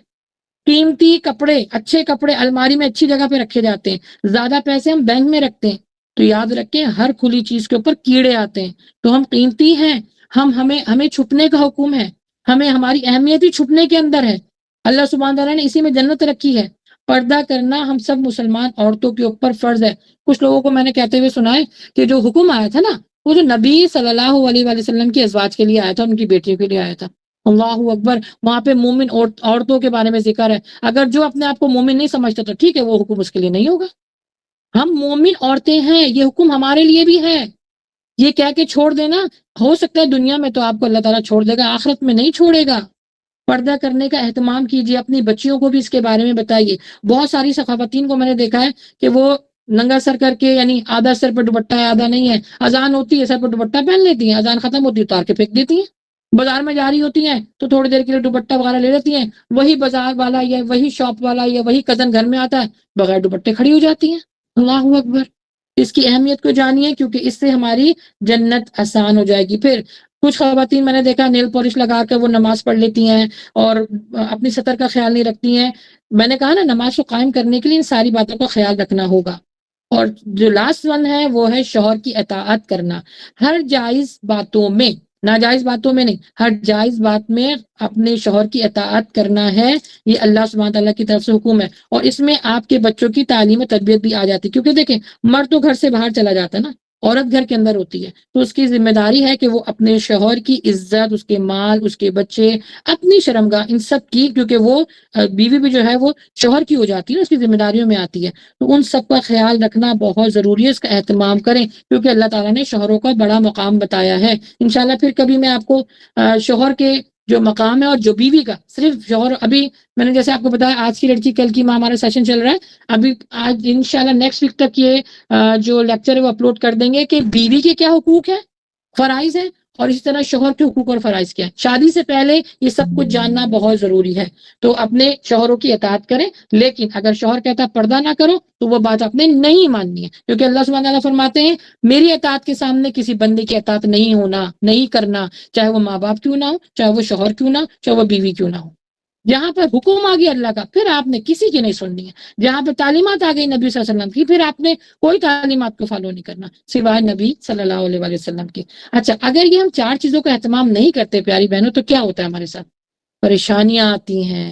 قیمتی کپڑے، اچھے کپڑے الماری میں اچھی جگہ پہ رکھے جاتے ہیں، زیادہ پیسے ہم بینک میں رکھتے ہیں، تو یاد رکھیں ہر کھلی چیز کے اوپر کیڑے آتے ہیں، تو ہم قیمتی ہیں، ہمیں چھپنے کا حکم ہے، ہماری اہمیت ہی چھپنے کے اندر ہے، اللہ سبحانہ تعالیٰ نے اسی میں جنت رکھی ہے۔ پردہ کرنا ہم سب مسلمان عورتوں کے اوپر فرض ہے۔ کچھ لوگوں کو میں نے کہتے ہوئے سنا ہے کہ جو حکم آیا تھا نا، وہ جو نبی صلی اللہ علیہ وآلہ وسلم کی ازواج کے لیے آیا تھا، ان کی بیٹیوں کے لیے آیا تھا۔ اللہ اکبر، وہاں پہ مومن عورتوں کے بارے میں ذکر ہے۔ اگر جو اپنے آپ کو مومن نہیں سمجھتا تو ٹھیک ہے، وہ حکم اس کے لیے نہیں ہوگا۔ ہم مومن عورتیں ہیں، یہ حکم ہمارے لیے بھی ہے۔ یہ کہہ کے چھوڑ دینا، ہو سکتا ہے دنیا میں تو آپ کو اللہ تعالیٰ چھوڑ دے گا، آخرت میں نہیں چھوڑے گا۔ پردہ کرنے کا اہتمام کیجیے، اپنی بچیوں کو بھی اس کے بارے میں بتائیے۔ بہت ساری ثقافتین کو میں نے دیکھا ہے کہ وہ ننگا سر کر کے، یعنی آدھا سر پہ دوپٹہ ہے آدھا نہیں ہے، اذان ہوتی ہے سر پہ دوپٹہ پہن لیتی ہیں، اذان ختم ہوتی ہے اتار کے پھینک دیتی ہیں، بازار میں جا رہی ہوتی ہیں تو تھوڑی دیر کے لیے دوپٹہ وغیرہ لے لیتی ہیں، وہی بازار والا یا وہی شاپ والا یا وہی کزن گھر میں آتا ہے، بغیر دوپٹے کھڑی ہو جاتی ہیں۔ اللہ اکبر، اس کی اہمیت کو جانیے، کیونکہ اس سے ہماری جنت آسان ہو جائے گی۔ پھر کچھ خواتین میں نے دیکھا نیل پالش لگا کر وہ نماز پڑھ لیتی ہیں اور اپنی سطر کا خیال نہیں رکھتی ہیں۔ میں نے کہا نا، نماز کو قائم کرنے کے لیے ان ساری باتوں کا خیال رکھنا ہوگا۔ اور جو لاسٹ ون ہے وہ ہے شوہر کی اطاعت کرنا، ہر جائز باتوں میں، ناجائز باتوں میں نہیں، ہر جائز بات میں اپنے شوہر کی اطاعت کرنا ہے۔ یہ اللہ سبحانہ تعالیٰ کی طرف سے حکم ہے، اور اس میں آپ کے بچوں کی تعلیم و تربیت بھی آ جاتی ہے، کیونکہ دیکھیں مرد تو گھر سے باہر چلا جاتا ہے نا، عورت گھر کے اندر ہوتی ہے، تو اس کی ذمہ داری ہے کہ وہ اپنے شوہر کی عزت، اس کے مال، اس کے بچے، اپنی شرمگاہ، ان سب کی، کیونکہ وہ بیوی بھی جو ہے وہ شوہر کی ہو جاتی ہے، اس کی ذمہ داریوں میں آتی ہے، تو ان سب کا خیال رکھنا بہت ضروری ہے، اس کا اہتمام کریں، کیونکہ اللہ تعالیٰ نے شوہروں کا بڑا مقام بتایا ہے۔ انشاءاللہ پھر کبھی میں آپ کو شوہر کے جو مقام ہے اور جو بیوی کا، صرف شوہر، ابھی میں نے جیسے آپ کو بتایا آج کی لڑکی کل کی ماں ہمارا سیشن چل رہا ہے، ابھی آج انشاءاللہ نیکسٹ ویک تک یہ جو لیکچر ہے وہ اپلوڈ کر دیں گے کہ بیوی کے کیا حقوق ہیں، فرائض ہیں، اور اسی طرح شوہر کے حقوق اور فرائض کیا ہے۔ شادی سے پہلے یہ سب کچھ جاننا بہت ضروری ہے، تو اپنے شوہروں کی اطاعت کریں، لیکن اگر شوہر کہتا پردہ نہ کرو تو وہ بات آپ نے نہیں ماننی ہے، کیونکہ اللہ سبحانہ تعالیٰ فرماتے ہیں میری اطاعت کے سامنے کسی بندے کی اطاعت نہیں ہونا، نہیں کرنا، چاہے وہ ماں باپ کیوں نہ ہو، چاہے وہ شوہر کیوں نہ ہو، چاہے وہ بیوی کیوں نہ ہو۔ جہاں پر حکم آ گیا اللہ کا، پھر آپ نے کسی کی نہیں سننی ہے۔ جہاں پہ تعلیمات آ گئی نبی صلی اللہ علیہ وسلم کی، پھر آپ نے کوئی تعلیمات کو فالو نہیں کرنا سوائے نبی صلی اللہ علیہ وآلہ وسلم کی۔ اچھا، اگر یہ ہم 4 چیزوں کا اہتمام نہیں کرتے پیاری بہنوں، تو کیا ہوتا ہے ہمارے ساتھ؟ پریشانیاں آتی ہیں۔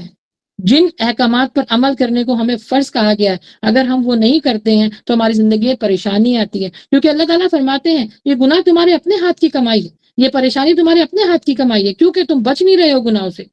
جن احکامات پر عمل کرنے کو ہمیں فرض کہا گیا ہے، اگر ہم وہ نہیں کرتے ہیں تو ہماری زندگی میں پریشانی آتی ہے، کیونکہ اللہ تعالیٰ فرماتے ہیں یہ گناہ تمہارے اپنے ہاتھ کی کمائی ہے، یہ پریشانی تمہارے اپنے ہاتھ کی کمائی ہے، کیونکہ تم بچ نہیں رہے ہو گناہوں سے۔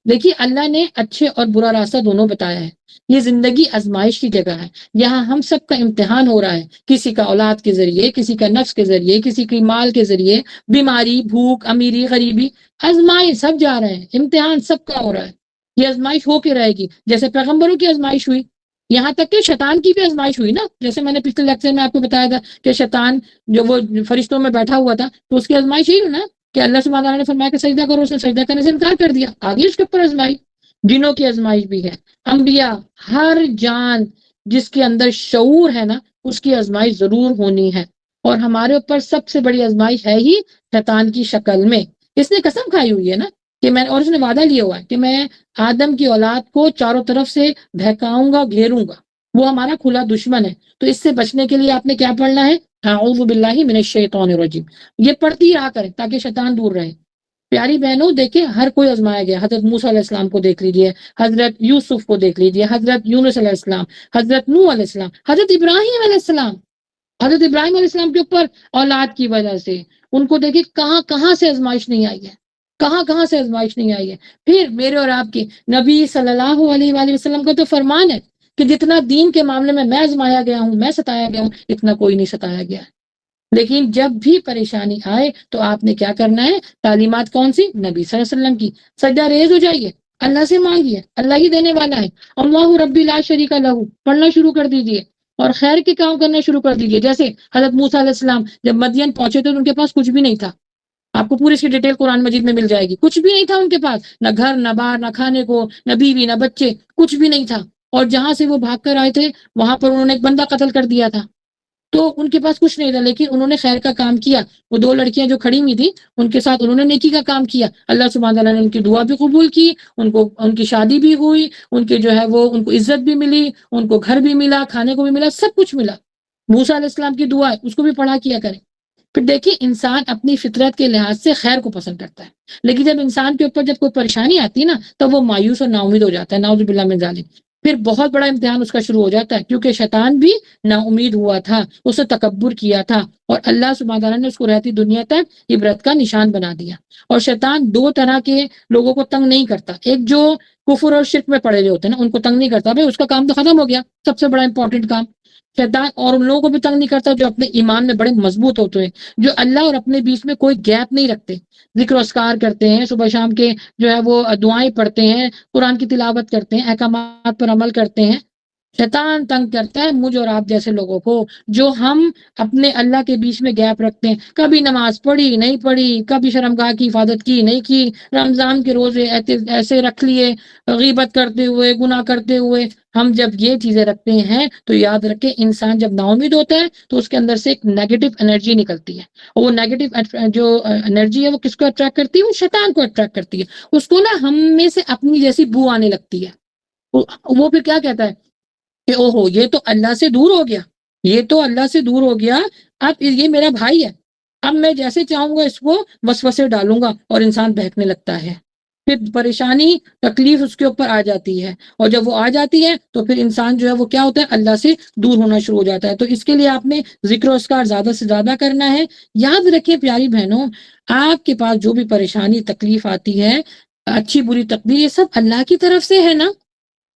دیکھیے اللہ نے اچھے اور برا راستہ دونوں بتایا ہے، یہ زندگی آزمائش کی جگہ ہے، یہاں ہم سب کا امتحان ہو رہا ہے، کسی کا اولاد کے ذریعے، کسی کا نفس کے ذریعے، کسی کی مال کے ذریعے، بیماری، بھوک، امیری، غریبی، آزمائش سب جا رہے ہیں، امتحان سب کا ہو رہا ہے، یہ آزمائش ہو کے رہے گی، جیسے پیغمبروں کی آزمائش ہوئی، یہاں تک کہ شیطان کی بھی آزمائش ہوئی نا، جیسے میں نے پچھلے لیکچر میں آپ کو بتایا تھا کہ شیطان جو وہ فرشتوں میں بیٹھا ہوا تھا تو اس کی آزمائش یہی نا کہ اللہ سبحانہ تعالیٰ نے فرمایا کہ سجدہ کرو، اس نے سجدہ کرنے سے انکار کر دیا، آگے اس کے اوپر آزمائش، جنوں کی آزمائش بھی ہے، انبیاء، ہر جان جس کے اندر شعور ہے نا اس کی آزمائش ضرور ہونی ہے، اور ہمارے اوپر سب سے بڑی آزمائش ہے ہی شیطان کی شکل میں۔ اس نے قسم کھائی ہوئی ہے نا کہ میں، اور اس نے وعدہ لیا ہوا ہے کہ میں آدم کی اولاد کو چاروں طرف سے بہکاؤں گا، گھیروں گا، وہ ہمارا کھلا دشمن ہے، تو اس سے بچنے کے لیے آپ نے کیا پڑھنا ہے؟ اعوذ باللہ من الشیطان الرجیم، یہ پڑھتی رہا کریں تاکہ شیطان دور رہے۔ پیاری بہنوں دیکھیں ہر کوئی آزمایا گیا، حضرت موسیٰ علیہ السلام کو دیکھ لیجئے، حضرت یوسف کو دیکھ لیجئے، حضرت یونس علیہ السلام، حضرت نوح علیہ السلام، حضرت ابراہیم علیہ السلام، حضرت ابراہیم علیہ السلام کے اوپر اولاد کی وجہ سے ان کو دیکھیں کہاں کہاں سے آزمائش نہیں آئی ہے، کہاں کہاں سے آزمائش نہیں آئی ہے۔ پھر میرے اور آپ کی نبی صلی اللہ علیہ وآلہ وسلم کا تو فرمان ہے کہ جتنا دین کے معاملے میں آزمایا گیا ہوں، میں ستایا گیا ہوں، اتنا کوئی نہیں ستایا گیا ہے۔ لیکن جب بھی پریشانی آئے تو آپ نے کیا کرنا ہے؟ تعلیمات کون سی؟ نبی صلی اللہ علیہ وسلم کی، سجدہ ریز ہو جائیے، اللہ سے مانگیے، اللہ ہی دینے والا ہے، اللہ ربی لا شریک لہ، پڑھنا شروع کر دیجیے اور خیر کے کام کرنا شروع کر دیجیے۔ جیسے حضرت موسیٰ علیہ السلام جب مدین پہنچے تھے تو ان کے پاس کچھ بھی نہیں تھا، آپ کو پوری اس کی ڈیٹیل قرآن مجید میں مل جائے گی، کچھ بھی نہیں تھا ان کے پاس، نہ گھر، نہ بار، نہ کھانے کو، نہ بیوی، نہ بچے، کچھ بھی نہیں تھا، اور جہاں سے وہ بھاگ کر آئے تھے وہاں پر انہوں نے ایک بندہ قتل کر دیا تھا، تو ان کے پاس کچھ نہیں تھا، لیکن انہوں نے خیر کا کام کیا. وہ 2 لڑکیاں جو کھڑی ہوئی تھی ان کے ساتھ انہوں نے نیکی کا کام کیا. اللہ سبحانہ تعالیٰ نے ان کی دعا بھی قبول کی، ان کی شادی بھی ہوئی، ان کے جو ہے وہ ان کو عزت بھی ملی، ان کو گھر بھی ملا، کھانے کو بھی ملا، سب کچھ ملا. موسیٰ علیہ السلام کی دعا ہے، اس کو بھی پڑھا کیا کریں. پھر دیکھیے انسان اپنی فطرت کے لحاظ سے خیر کو پسند کرتا ہے، لیکن جب انسان کے اوپر جب کوئی پریشانی آتی ہے نا تب وہ مایوس اور نا امید ہو جاتا ہے، نعوذ باللہ من ذالک. پھر بہت بڑا امتحان اس کا شروع ہو جاتا ہے، کیونکہ شیطان بھی نا امید ہوا تھا، اس نے تکبر کیا تھا، اور اللہ سبحانہ تعالیٰ نے اس کو رہتی دنیا تک عبرت کا نشان بنا دیا. اور شیطان 2 طرح کے لوگوں کو تنگ نہیں کرتا. ایک جو کفر اور شرک میں پڑے ہوئے ہوتے ہیں نا ان کو تنگ نہیں کرتا، بھائی اس کا کام تو ختم ہو گیا، سب سے بڑا امپورٹنٹ کام. شیطان اور ان لوگوں کو بھی تنگ نہیں کرتا جو اپنے ایمان میں بڑے مضبوط ہوتے ہیں، جو اللہ اور اپنے بیچ میں کوئی گیپ نہیں رکھتے، ذکر و اذکار کرتے ہیں، صبح شام کے جو ہے وہ دعائیں پڑھتے ہیں، قرآن کی تلاوت کرتے ہیں، احکامات پر عمل کرتے ہیں. شیطان تنگ کرتا ہے مجھ اور آپ جیسے لوگوں کو، جو ہم اپنے اللہ کے بیچ میں گیپ رکھتے ہیں. کبھی نماز پڑھی نہیں پڑھی، کبھی شرمگاہ کی حفاظت کی نہیں کی، رمضان کے روزے ایسے رکھ لیے، غیبت کرتے ہوئے، گناہ کرتے ہوئے. ہم جب یہ چیزیں رکھتے ہیں تو یاد رکھیں انسان جب نا امید ہوتا ہے تو اس کے اندر سے ایک نیگیٹو انرجی نکلتی ہے، اور وہ نیگیٹو جو انرجی ہے وہ کس کو اٹریکٹ کرتی ہے؟ وہ شیطان کو اٹریکٹ کرتی ہے. اس کو نا ہم میں سے اپنی جیسی بو آنے لگتی ہے. وہ پھر کیا کہتا ہے کہ او ہو یہ تو اللہ سے دور ہو گیا، یہ تو اللہ سے دور ہو گیا، اب یہ میرا بھائی ہے، اب میں جیسے چاہوں گا اس کو وسوسے ڈالوں گا، اور انسان بہکنے لگتا ہے. پھر پریشانی تکلیف اس کے اوپر آ جاتی ہے، اور جب وہ آ جاتی ہے تو پھر انسان جو ہے وہ کیا ہوتا ہے؟ اللہ سے دور ہونا شروع ہو جاتا ہے. تو اس کے لیے آپ نے ذکر و اذکار زیادہ سے زیادہ کرنا ہے. یاد رکھیں پیاری بہنوں، آپ کے پاس جو بھی پریشانی تکلیف آتی ہے، اچھی بری تقدیر، یہ سب اللہ کی طرف سے ہے نا.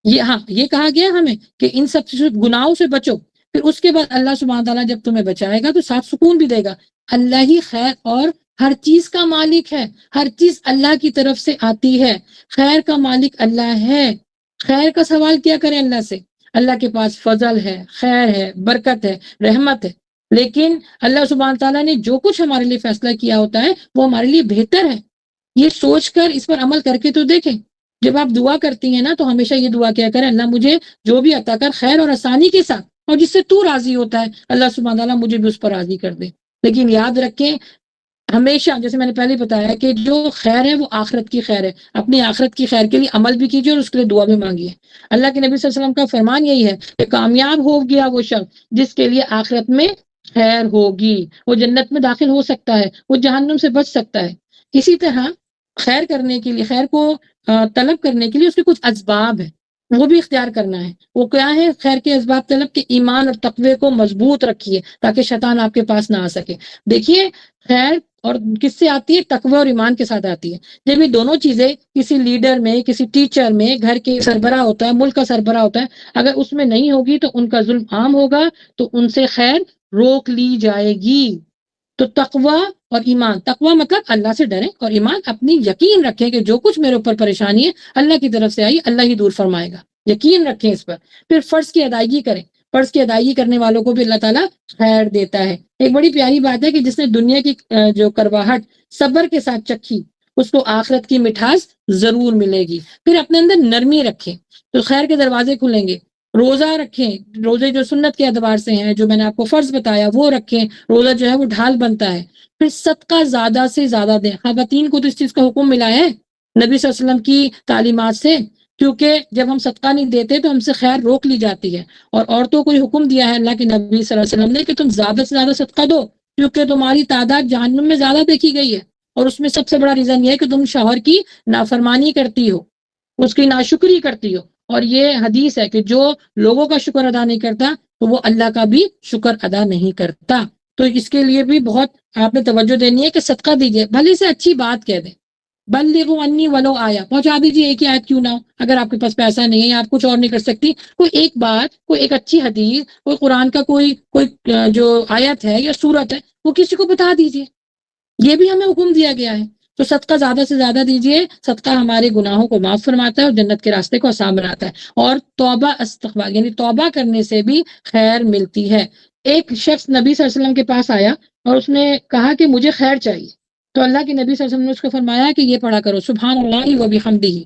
یہ کہا گیا ہمیں کہ ان سب گناہوں سے بچو. پھر اس کے بعد اللہ سبحانہ تعالیٰ جب تمہیں بچائے گا تو ساتھ سکون بھی دے گا. اللہ ہی خیر اور ہر چیز کا مالک ہے، ہر چیز اللہ کی طرف سے آتی ہے، خیر کا مالک اللہ ہے. خیر کا سوال کیا کریں اللہ سے، اللہ کے پاس فضل ہے، خیر ہے، برکت ہے، رحمت ہے. لیکن اللہ سبحانہ تعالیٰ نے جو کچھ ہمارے لیے فیصلہ کیا ہوتا ہے وہ ہمارے لیے بہتر ہے. یہ سوچ کر اس پر عمل کر کے تو دیکھیں. جب آپ دعا کرتی ہیں نا تو ہمیشہ یہ دعا کیا کریں، اللہ مجھے جو بھی عطا کر خیر اور آسانی کے ساتھ، اور جس سے تو راضی ہوتا ہے اللہ سبحانہ تعالیٰ مجھے بھی اس پر راضی کر دے. لیکن یاد رکھیں ہمیشہ، جیسے میں نے پہلے بتایا کہ جو خیر ہے وہ آخرت کی خیر ہے. اپنی آخرت کی خیر کے لیے عمل بھی کیجیے اور اس کے لیے دعا بھی مانگیے. اللہ کے نبی صلی اللہ علیہ وسلم کا فرمان یہی ہے کہ کامیاب ہو گیا وہ شخص جس کے لیے آخرت میں خیر ہوگی، وہ جنت میں داخل ہو سکتا ہے، وہ جہنم سے بچ سکتا ہے. اسی طرح خیر کرنے کے لیے، خیر کو طلب کرنے کے لیے اس کے کچھ اسباب ہیں، وہ بھی اختیار کرنا ہے. وہ کیا ہے خیر کے اسباب طلب کے؟ ایمان اور تقوی کو مضبوط رکھیے تاکہ شیطان آپ کے پاس نہ آ سکے. دیکھیے خیر اور کس سے آتی ہے؟ تقوی اور ایمان کے ساتھ آتی ہے. جب یہ دونوں چیزیں کسی لیڈر میں، کسی ٹیچر میں، گھر کے سربراہ ہوتا ہے، ملک کا سربراہ ہوتا ہے، اگر اس میں نہیں ہوگی تو ان کا ظلم عام ہوگا، تو ان سے خیر روک لی جائے گی. تو تقوی اور ایمان، تقوی مطلب اللہ سے ڈریں، اور ایمان اپنی یقین رکھیں کہ جو کچھ میرے اوپر پریشانی ہے اللہ کی طرف سے آئی، اللہ ہی دور فرمائے گا. یقین رکھیں اس پر. پھر فرض کی ادائیگی کریں. فرض کی ادائیگی کرنے والوں کو بھی اللہ تعالیٰ خیر دیتا ہے. ایک بڑی پیاری بات ہے کہ جس نے دنیا کی جو کرواہٹ صبر کے ساتھ چکھی اس کو آخرت کی مٹھاس ضرور ملے گی. پھر اپنے اندر نرمی رکھیں تو خیر کے دروازے کھلیں گے. روزہ رکھیں، روزے جو سنت کے اعتبار سے ہیں، جو میں نے آپ کو فرض بتایا وہ رکھیں. روزہ جو ہے وہ ڈھال بنتا ہے. پھر صدقہ زیادہ سے زیادہ دیں. خواتین کو تو اس چیز کا حکم ملا ہے نبی صلی اللہ علیہ وسلم کی تعلیمات سے، کیونکہ جب ہم صدقہ نہیں دیتے تو ہم سے خیر روک لی جاتی ہے. اور عورتوں کو یہ حکم دیا ہے اللہ کے نبی صلی اللہ علیہ وسلم نے کہ تم زیادہ سے زیادہ صدقہ دو، کیونکہ تمہاری تعداد جہنم میں زیادہ دیکھی گئی ہے. اور اس میں سب سے بڑا ریزن یہ ہے کہ تم شوہر کی نافرمانی کرتی ہو، اس کی ناشکری کرتی ہو. اور یہ حدیث ہے کہ جو لوگوں کا شکر ادا نہیں کرتا تو وہ اللہ کا بھی شکر ادا نہیں کرتا. تو اس کے لیے بھی بہت آپ نے توجہ دینی ہے کہ صدقہ دیجیے. بھلے سے اچھی بات کہہ دیں، بلغوا انی ولو آیا، پہنچا دیجیے ایک ہی آیت کیوں نہ ہو. اگر آپ کے پاس پیسہ نہیں ہے، آپ کچھ اور نہیں کر سکتی، کوئی ایک بات، کوئی ایک اچھی حدیث، کوئی قرآن کا کوئی جو آیت ہے یا سورت ہے وہ کسی کو بتا دیجیے. یہ بھی ہمیں حکم دیا گیا ہے. تو صدقہ زیادہ سے زیادہ دیجیے. صدقہ ہمارے گناہوں کو معاف فرماتا ہے اور جنت کے راستے کو آسان بناتا ہے. اور توبہ استغفار یعنی توبہ کرنے سے بھی خیر ملتی ہے. ایک شخص نبی صلی اللہ علیہ وسلم کے پاس آیا اور اس نے کہا کہ مجھے خیر چاہیے. تو اللہ کے نبی صلی اللہ علیہ وسلم نے اس کو فرمایا کہ یہ پڑھا کرو سبحان اللہ و بحمدہ.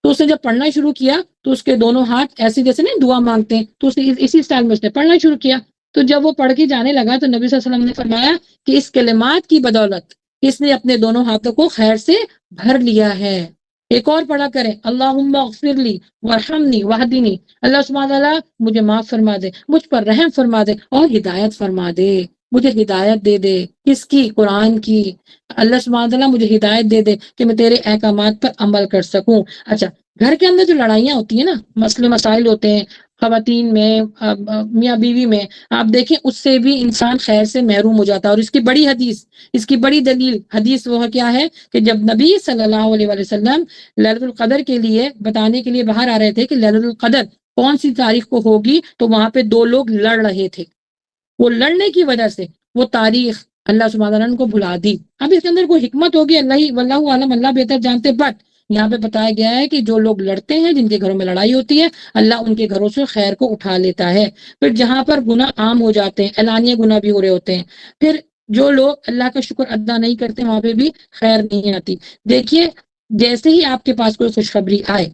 تو اس نے جب پڑھنا شروع کیا تو اس کے دونوں ہاتھ ایسے جیسے نہیں دعا مانگتے ہیں، تو اس نے اسی اسٹائل میں اس نے پڑھنا شروع کیا. تو جب وہ پڑھ کے جانے لگا تو نبی صلی اللہ علیہ وسلم نے فرمایا کہ اس کلمات کی بدولت اس نے اپنے دونوں ہاتھوں کو خیر سے بھر لیا ہے۔ ایک اور پڑھا کریں، اللہم اغفر لی وارحمنی واہدنی، اللہ سبحانہ تعالیٰ مجھے معاف فرما دے، مجھ پر رحم فرما دے اور ہدایت فرما دے، مجھے ہدایت دے دے۔ کس کی؟ قرآن کی۔ اللہ سبحانہ تعالیٰ مجھے ہدایت دے دے کہ میں تیرے احکامات پر عمل کر سکوں۔ اچھا، گھر کے اندر جو لڑائیاں ہوتی ہیں نا، مسئلے مسائل ہوتے ہیں خواتین میں، میاں بیوی میں، آپ دیکھیں اس سے بھی انسان خیر سے محروم ہو جاتا ہے۔ اور اس کی بڑی حدیث، اس کی بڑی دلیل حدیث وہ کیا ہے کہ جب نبی صلی اللہ علیہ وآلہ وسلم لیلۃ القدر کے لیے بتانے کے لیے باہر آ رہے تھے کہ لیلۃ القدر کون سی تاریخ کو ہوگی، تو وہاں پہ دو لوگ لڑ رہے تھے، وہ لڑنے کی وجہ سے وہ تاریخ اللہ سبحانہ تعالیٰ نے ان کو بھلا دی۔ اب اس کے اندر کوئی حکمت ہوگی، اللہ واللہ عالم، اللہ بہتر جانتے، بٹ یہاں پہ بتایا گیا ہے کہ جو لوگ لڑتے ہیں، جن کے گھروں میں لڑائی ہوتی ہے، اللہ ان کے گھروں سے خیر کو اٹھا لیتا ہے۔ پھر جہاں پر گناہ عام ہو جاتے ہیں، اعلانیہ گناہ بھی ہو رہے ہوتے ہیں، پھر جو لوگ اللہ کا شکر ادا نہیں کرتے، وہاں پہ بھی خیر نہیں آتی۔ دیکھیے، جیسے ہی آپ کے پاس کوئی خوشخبری آئے،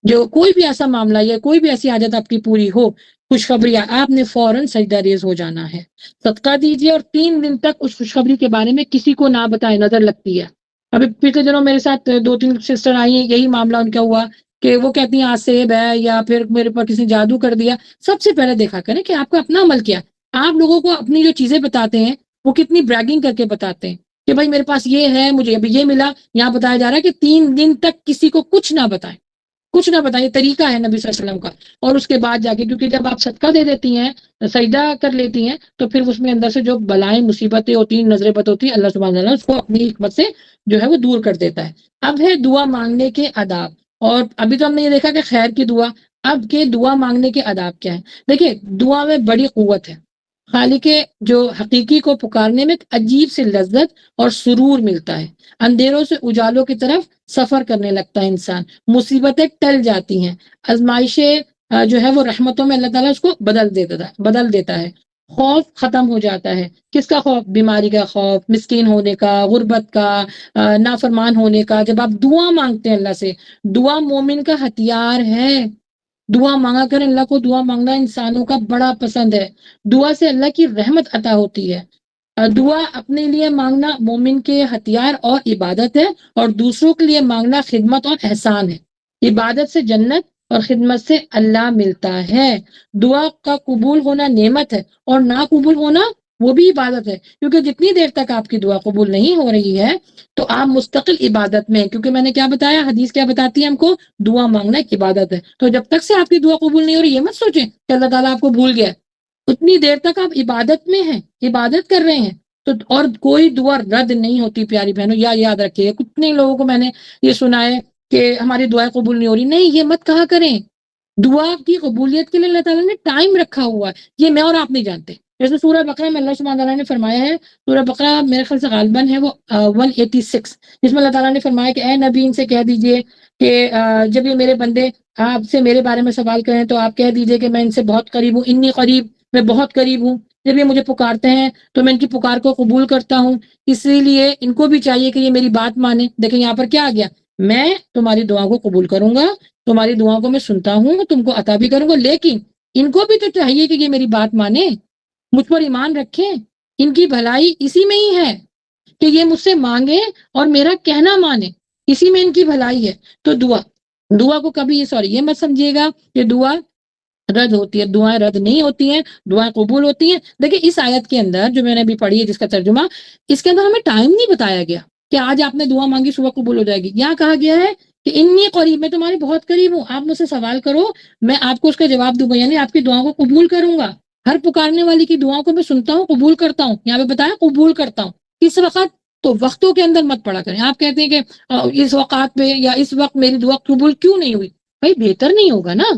جو کوئی بھی ایسا معاملہ یا کوئی بھی ایسی حاجت آپ کی پوری ہو، خوشخبری آئے، آپ نے فوراً سجدہ ریز ہو جانا ہے، صدقہ دیجیے، اور 3 دن تک اس خوشخبری کے بارے میں کسی کو نہ بتائیں، نظر لگتی ہے۔ ابھی پچھلے دنوں میرے ساتھ 2-3 سسٹر آئی ہیں، یہی معاملہ ان کا ہوا کہ وہ کہتی ہیں آسیب ہے یا پھر میرے پر کسی نے جادو کر دیا۔ سب سے پہلے دیکھا کریں کہ آپ کا اپنا عمل کیا۔ آپ لوگوں کو اپنی جو چیزیں بتاتے ہیں وہ کتنی بریگنگ کر کے بتاتے ہیں کہ بھائی میرے پاس یہ ہے، مجھے ابھی یہ ملا۔ یہاں بتایا جا رہا ہے کہ 3 دن تک کسی کو کچھ نہ بتائیں، کچھ نہ بتائیں، یہ طریقہ ہے نبی صلی اللہ علیہ وسلم کا۔ اور اس کے بعد جا کے، کیونکہ جب آپ صدقہ دے دیتی ہیں، سجدہ کر لیتی ہیں، تو پھر اس میں اندر سے جو بلائیں مصیبتیں ہوتی ہیں، نظر بد ہوتی ہیں، اللہ سبحانہ وتعالیٰ اس کو اپنی حکمت سے جو ہے وہ دور کر دیتا ہے۔ اب ہے دعا مانگنے کے آداب، اور ابھی تو ہم نے یہ دیکھا کہ خیر کی دعا، اب کے دعا مانگنے کے آداب کیا ہیں۔ دیکھیں، دعا میں بڑی قوت ہے، خالق جو حقیقی کو پکارنے میں ایک عجیب سے لذت اور سرور ملتا ہے، اندھیروں سے اجالوں کی طرف سفر کرنے لگتا ہے انسان، مصیبتیں ٹل جاتی ہیں، آزمائشیں جو ہے وہ رحمتوں میں اللہ تعالیٰ اس کو بدل دیتا ہے، خوف ختم ہو جاتا ہے۔ کس کا خوف؟ بیماری کا خوف، مسکین ہونے کا، غربت کا، نافرمان ہونے کا۔ جب آپ دعا مانگتے ہیں اللہ سے، دعا مومن کا ہتھیار ہے۔ دعا مانگا کریں، اللہ کو دعا مانگنا انسانوں کا بڑا پسند ہے۔ دعا سے اللہ کی رحمت عطا ہوتی ہے۔ دعا اپنے لیے مانگنا مومن کے ہتھیار اور عبادت ہے، اور دوسروں کے لیے مانگنا خدمت اور احسان ہے۔ عبادت سے جنت اور خدمت سے اللہ ملتا ہے۔ دعا کا قبول ہونا نعمت ہے، اور نہ قبول ہونا وہ بھی عبادت ہے، کیونکہ جتنی دیر تک آپ کی دعا قبول نہیں ہو رہی ہے تو آپ مستقل عبادت میں ہیں، کیونکہ میں نے کیا بتایا، حدیث کیا بتاتی ہے ہم کو، دعا مانگنا ایک عبادت ہے۔ تو جب تک سے آپ کی دعا قبول نہیں ہو رہی، یہ مت سوچیں کہ اللہ تعالیٰ آپ کو بھول گیا ہے، اتنی دیر تک آپ عبادت میں ہیں، عبادت کر رہے ہیں۔ تو اور کوئی دعا رد نہیں ہوتی پیاری بہنوں، یاد رکھیے۔ کتنے لوگوں کو میں نے یہ سنا ہے کہ ہماری دعائیں قبول نہیں ہو رہی، نہیں، یہ مت کہا کریں۔ دعا کی قبولیت کے لیے اللہ تعالیٰ نے ٹائم رکھا ہوا ہے، یہ میں اور آپ نہیں جانتے۔ جیسے سورہ بقرہ میں اللہ سبحانہ تعالیٰ نے فرمایا ہے، سورہ بقرہ میرے خیال سے غالباً ہے وہ 186، جس میں اللہ تعالیٰ نے فرمایا کہ اے نبی ان سے کہہ دیجئے کہ جب یہ میرے بندے آپ سے میرے بارے میں سوال کریں تو آپ کہہ دیجئے کہ میں ان سے بہت قریب ہوں، انی قریب، میں بہت قریب ہوں۔ جب یہ مجھے پکارتے ہیں تو میں ان کی پکار کو قبول کرتا ہوں، اسی لیے ان کو بھی چاہیے کہ یہ میری بات مانیں۔ دیکھیں یہاں پر کیا آ گیا، میں تمہاری دعا کو قبول کروں گا، تمہاری دعا کو میں سنتا ہوں، تم کو عطا بھی کروں گا، لیکن ان کو بھی تو چاہیے کہ یہ میری بات مانیں، مجھ پر ایمان رکھیں۔ ان کی بھلائی اسی میں ہی ہے کہ یہ مجھ سے مانگے اور میرا کہنا مانے، اسی میں ان کی بھلائی ہے۔ تو دعا کو کبھی یہ مت سمجھیے گا کہ دعا رد ہوتی ہے، دعائیں رد نہیں ہوتی ہیں، دعائیں قبول ہوتی ہیں۔ دیکھیں اس آیت کے اندر جو میں نے ابھی پڑھی ہے، جس کا ترجمہ، اس کے اندر ہمیں ٹائم نہیں بتایا گیا کہ آج آپ نے دعا مانگی صبح قبول ہو جائے گی۔ یہاں کہا گیا ہے کہ انی قریب، میں تمہارے بہت قریب ہوں، آپ مجھ سے سوال کرو، میں آپ کو اس کا جواب دوں گا، یعنی آپ کی دعاؤں کو قبول کروں گا۔ ہر پکارنے والی کی دعاؤں کو میں سنتا ہوں، قبول کرتا ہوں۔ یہاں پہ بتایا قبول کرتا ہوں۔ اس وقت تو وقتوں کے اندر مت پڑا کریں۔ آپ کہتے ہیں کہ اس وقت پہ یا اس وقت میری دعا قبول کیوں نہیں ہوئی؟ بھائی بہتر نہیں ہوگا نا،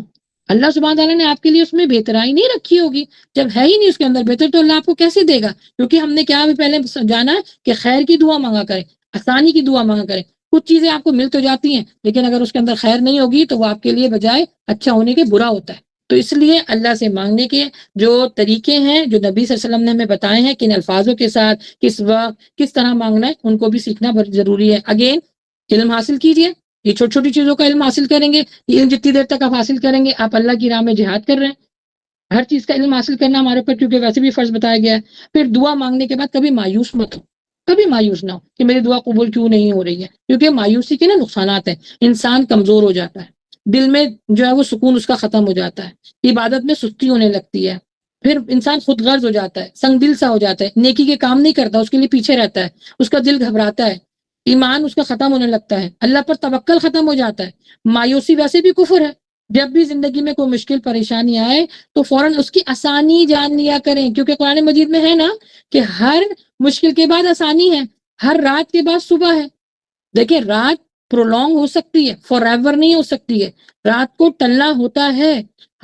اللہ سبحانہ تعالیٰ نے آپ کے لیے اس میں بہترائی نہیں رکھی ہوگی۔ جب ہے ہی نہیں اس کے اندر بہتر، تو اللہ آپ کو کیسے دے گا؟ کیونکہ ہم نے کیا بھی پہلے جانا ہے کہ خیر کی دعا مانگا کریں، آسانی کی دعا مانگا کریں۔ کچھ چیزیں آپ کو مل تو جاتی ہیں، لیکن اگر اس کے اندر خیر نہیں ہوگی تو وہ آپ کے لیے بجائے اچھا ہونے کے برا ہوتا ہے۔ تو اس لیے اللہ سے مانگنے کے جو طریقے ہیں، جو نبی صلی اللہ علیہ وسلم نے ہمیں بتائے ہیں، کن الفاظوں کے ساتھ، کس وقت، کس طرح مانگنا ہے، ان کو بھی سیکھنا بہت ضروری ہے۔ اگین علم حاصل کیجئے، یہ چھوٹی چھوٹی چیزوں کا علم حاصل کریں گے، یہ علم جتنی دیر تک آپ حاصل کریں گے، آپ اللہ کی راہ میں جہاد کر رہے ہیں۔ ہر چیز کا علم حاصل کرنا ہمارے اوپر کیونکہ ویسے بھی فرض بتایا گیا ہے۔ پھر دعا مانگنے کے بعد کبھی مایوس مت ہو، کبھی مایوس نہ ہو کہ میری دعا قبول کیوں نہیں ہو رہی ہے، کیونکہ مایوسی کے نا نقصانات ہیں، انسان کمزور ہو جاتا ہے، دل میں جو ہے وہ سکون اس کا ختم ہو جاتا ہے، عبادت میں سستی ہونے لگتی ہے، پھر انسان خود غرض ہو جاتا ہے، سنگ دل سا ہو جاتا ہے، نیکی کے کام نہیں کرتا، اس کے لیے پیچھے رہتا ہے، اس کا دل گھبراتا ہے، ایمان اس کا ختم ہونے لگتا ہے، اللہ پر توکل ختم ہو جاتا ہے۔ مایوسی ویسے بھی کفر ہے، جب بھی زندگی میں کوئی مشکل پریشانی آئے تو فوراً اس کی آسانی جان لیا کریں، کیونکہ قرآن مجید میں ہے نا کہ ہر مشکل کے بعد آسانی ہے، ہر رات کے بعد صبح ہے۔ دیکھیں رات پرولونگ ہو سکتی ہے، فار ایور نہیں ہو سکتی ہے، رات کو ٹلنا ہوتا ہے،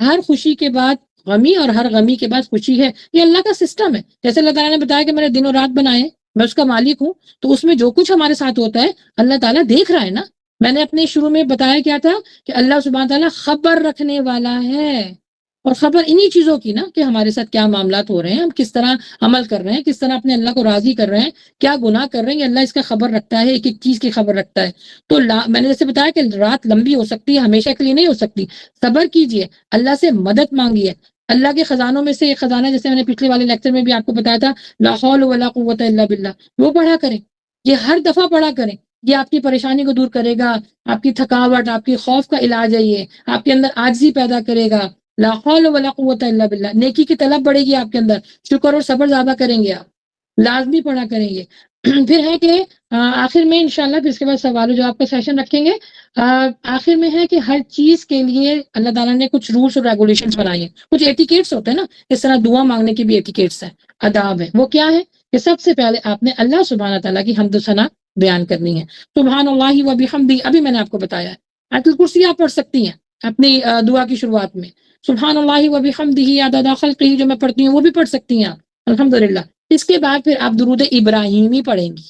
ہر خوشی کے بعد غمی اور ہر غمی کے بعد خوشی ہے، یہ اللہ کا سسٹم ہے۔ جیسے اللہ تعالیٰ نے بتایا کہ میں نے دن اور رات بنائے، میں اس کا مالک ہوں، تو اس میں جو کچھ ہمارے ساتھ ہوتا ہے اللہ تعالیٰ دیکھ رہا ہے نا۔ میں نے اپنے شروع میں بتایا کیا تھا کہ اللہ سبحانہ تعالیٰ خبر رکھنے والا ہے، اور خبر انہی چیزوں کی نا کہ ہمارے ساتھ کیا معاملات ہو رہے ہیں، ہم کس طرح عمل کر رہے ہیں، کس طرح اپنے اللہ کو راضی کر رہے ہیں، کیا گناہ کر رہے ہیں، یہ اللہ اس کا خبر رکھتا ہے، ایک ایک چیز کی خبر رکھتا ہے۔ تو میں نے جیسے بتایا کہ رات لمبی ہو سکتی ہے، ہمیشہ کے لیے نہیں ہو سکتی، صبر کیجئے، اللہ سے مدد مانگیے۔ اللہ کے خزانوں میں سے ایک خزانہ جیسے میں نے پچھلے والے لیکچر میں بھی آپ کو بتایا تھا، لا حول ولا قوت الا باللہ، وہ پڑھا کریں، یہ ہر دفعہ پڑھا کریں، یہ آپ کی پریشانی کو دور کرے گا، آپ کی تھکاوٹ، آپ کی خوف کا علاج ہے، یہ آپ کے اندر عاجزی پیدا کرے گا۔ لا حول ولا قوت الا باللہ، نیکی کی طلب بڑھے گی آپ کے اندر، شکر اور صبر زیادہ کریں گے، آپ لازمی پڑھا کریں گے۔ پھر ہے کہ آخر میں انشاءاللہ پھر اس کے بعد سوال و جواب کا سیشن رکھیں گے۔ آخر میں ہے کہ ہر چیز کے لیے اللہ تعالیٰ نے کچھ رولس اور ریگولیشنز بنائی ہیں، کچھ ایٹیکیٹس ہوتے ہیں نا، اس طرح دعا مانگنے کی بھی ایٹیکیٹس ہیں، آداب ہیں۔ وہ کیا ہے کہ سب سے پہلے آپ نے اللہ سبحانہ تعالیٰ کی حمد و ثنا بیان کرنی ہے، سبحان اللہ و بحمدہ، ابھی میں نے آپ کو بتایا ہے۔ آیت الکرسی آپ پڑھ سکتی ہیں اپنی دعا کی شروعات میں، سبحان اللہ و بحمدہ عدد خلقہ جو میں پڑھتی ہوں وہ بھی پڑھ سکتی ہیں آپ، الحمدللہ۔ اس کے بعد پھر آپ درود ابراہیمی پڑھیں گی،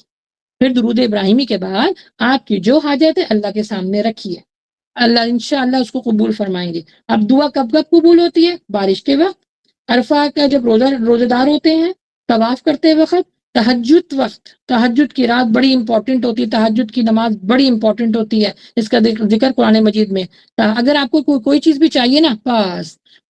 پھر درود ابراہیمی کے بعد آپ کی جو حاجت ہے اللہ کے سامنے رکھیے، اللہ انشاءاللہ اس کو قبول فرمائیں گے۔ اب دعا کب کب قبول ہوتی ہے؟ بارش کے وقت، عرفہ کا جب روزہ دار ہوتے ہیں، طواف کرتے وقت، تہجد وقت، تہجد کی رات بڑی امپورٹنٹ ہوتی ہے، تہجد کی نماز بڑی امپورٹنٹ ہوتی ہے، اس کا ذکر قرآن مجید میں۔ اگر آپ کو کوئی چیز بھی چاہیے نا،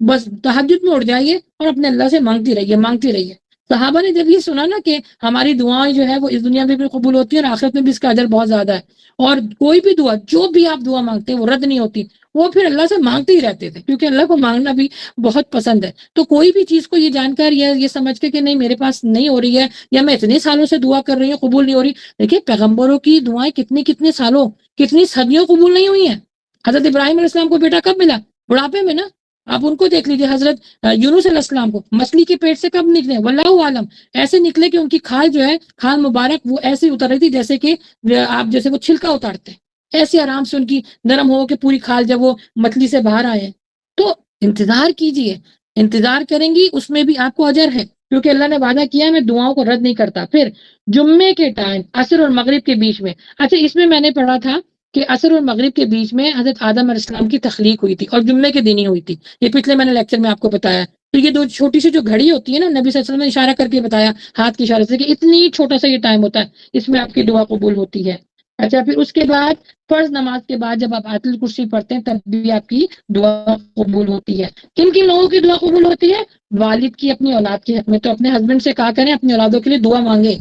بس تہجد میں اٹھ جائیے اور اپنے اللہ سے مانگتی رہیے، مانگتی رہیے۔ صحابہ نے جب یہ سنا نا کہ ہماری دعائیں جو ہے وہ اس دنیا میں بھی قبول ہوتی ہیں اور آخرت میں بھی اس کا اجر بہت زیادہ ہے، اور کوئی بھی دعا جو بھی آپ دعا مانگتے ہیں وہ رد نہیں ہوتی، وہ پھر اللہ سے مانگتے ہی رہتے تھے، کیونکہ اللہ کو مانگنا بھی بہت پسند ہے۔ تو کوئی بھی چیز کو یہ جان کر یا یہ سمجھ کے کہ نہیں میرے پاس نہیں ہو رہی ہے، یا میں اتنے سالوں سے دعا کر رہی ہوں قبول نہیں ہو رہی، دیکھیں پیغمبروں کی دعائیں کتنے سالوں، کتنی صدیوں قبول نہیں ہوئی ہیں۔ حضرت ابراہیم علیہ السلام کو بیٹا کب ملا؟ بڑھاپے میں نا، آپ ان کو دیکھ لیجیے۔ حضرت یونس علیہ السلام کو مچھلی کے پیٹ سے کب نکلے؟ واللہ عالم، ایسے نکلے کہ ان کی کھال جو ہے، کھال مبارک وہ ایسے اتر رہی تھی جیسے کہ آپ جیسے وہ چھلکا اتارتے ہیں، ایسے آرام سے ان کی نرم ہو کے پوری کھال جب وہ مچھلی سے باہر آئے ہیں۔ تو انتظار کیجئے، انتظار کریں گی اس میں بھی آپ کو اجر ہے، کیونکہ اللہ نے وعدہ کیا ہے میں دعاؤں کو رد نہیں کرتا۔ پھر جمعے کے ٹائم عصر اور مغرب کے بیچ میں، اچھا اس میں نے پڑھا تھا کہ عصر اور مغرب کے بیچ میں حضرت آدم علیہ السلام کی تخلیق ہوئی تھی اور جمعے کے دن ہی ہوئی تھی، یہ پچھلے میں نے لیکچر میں آپ کو بتایا۔ تو یہ دو چھوٹی سی جو گھڑی ہوتی ہے نا، نبی صلی اللہ علیہ وسلم نے اشارہ کر کے بتایا ہاتھ کے اشارے سے کہ اتنی چھوٹا سا یہ ٹائم ہوتا ہے، اس میں آپ کی دعا قبول ہوتی ہے۔ اچھا پھر اس کے بعد فرض نماز کے بعد جب آپ آیت الکرسی پڑھتے ہیں تب بھی آپ کی دعا قبول ہوتی ہے۔ کن کن لوگوں کی دعا قبول ہوتی ہے؟ والد کی اپنی اولاد کے حق میں، تو اپنے ہسبینڈ سے کہا کریں اپنی اولادوں کے لیے دعا مانگیں۔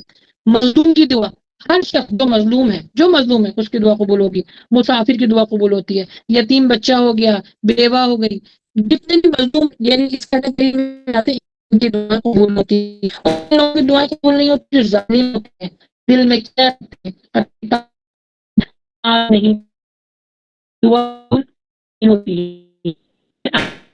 مظلوم کی دعا، ہر شخص جو مظلوم ہے اس کی دعا قبول ہوگی۔ مسافر کی دعا قبول ہوتی ہے، یتیم بچہ ہو گیا، بیوہ ہو گئی، جتنے بھی مظلوم یعنی اس کیٹیگری میں آتے ہیں ان کی دعا قبول ہوتی ہے۔ اور ان لوگوں کی دعائیں قبول نہیں ہوتی جو ظالم ہوتے ہیں، دل میں کیا رکھتے ہیں، نہیں دعا نہیں ہوتی ہے۔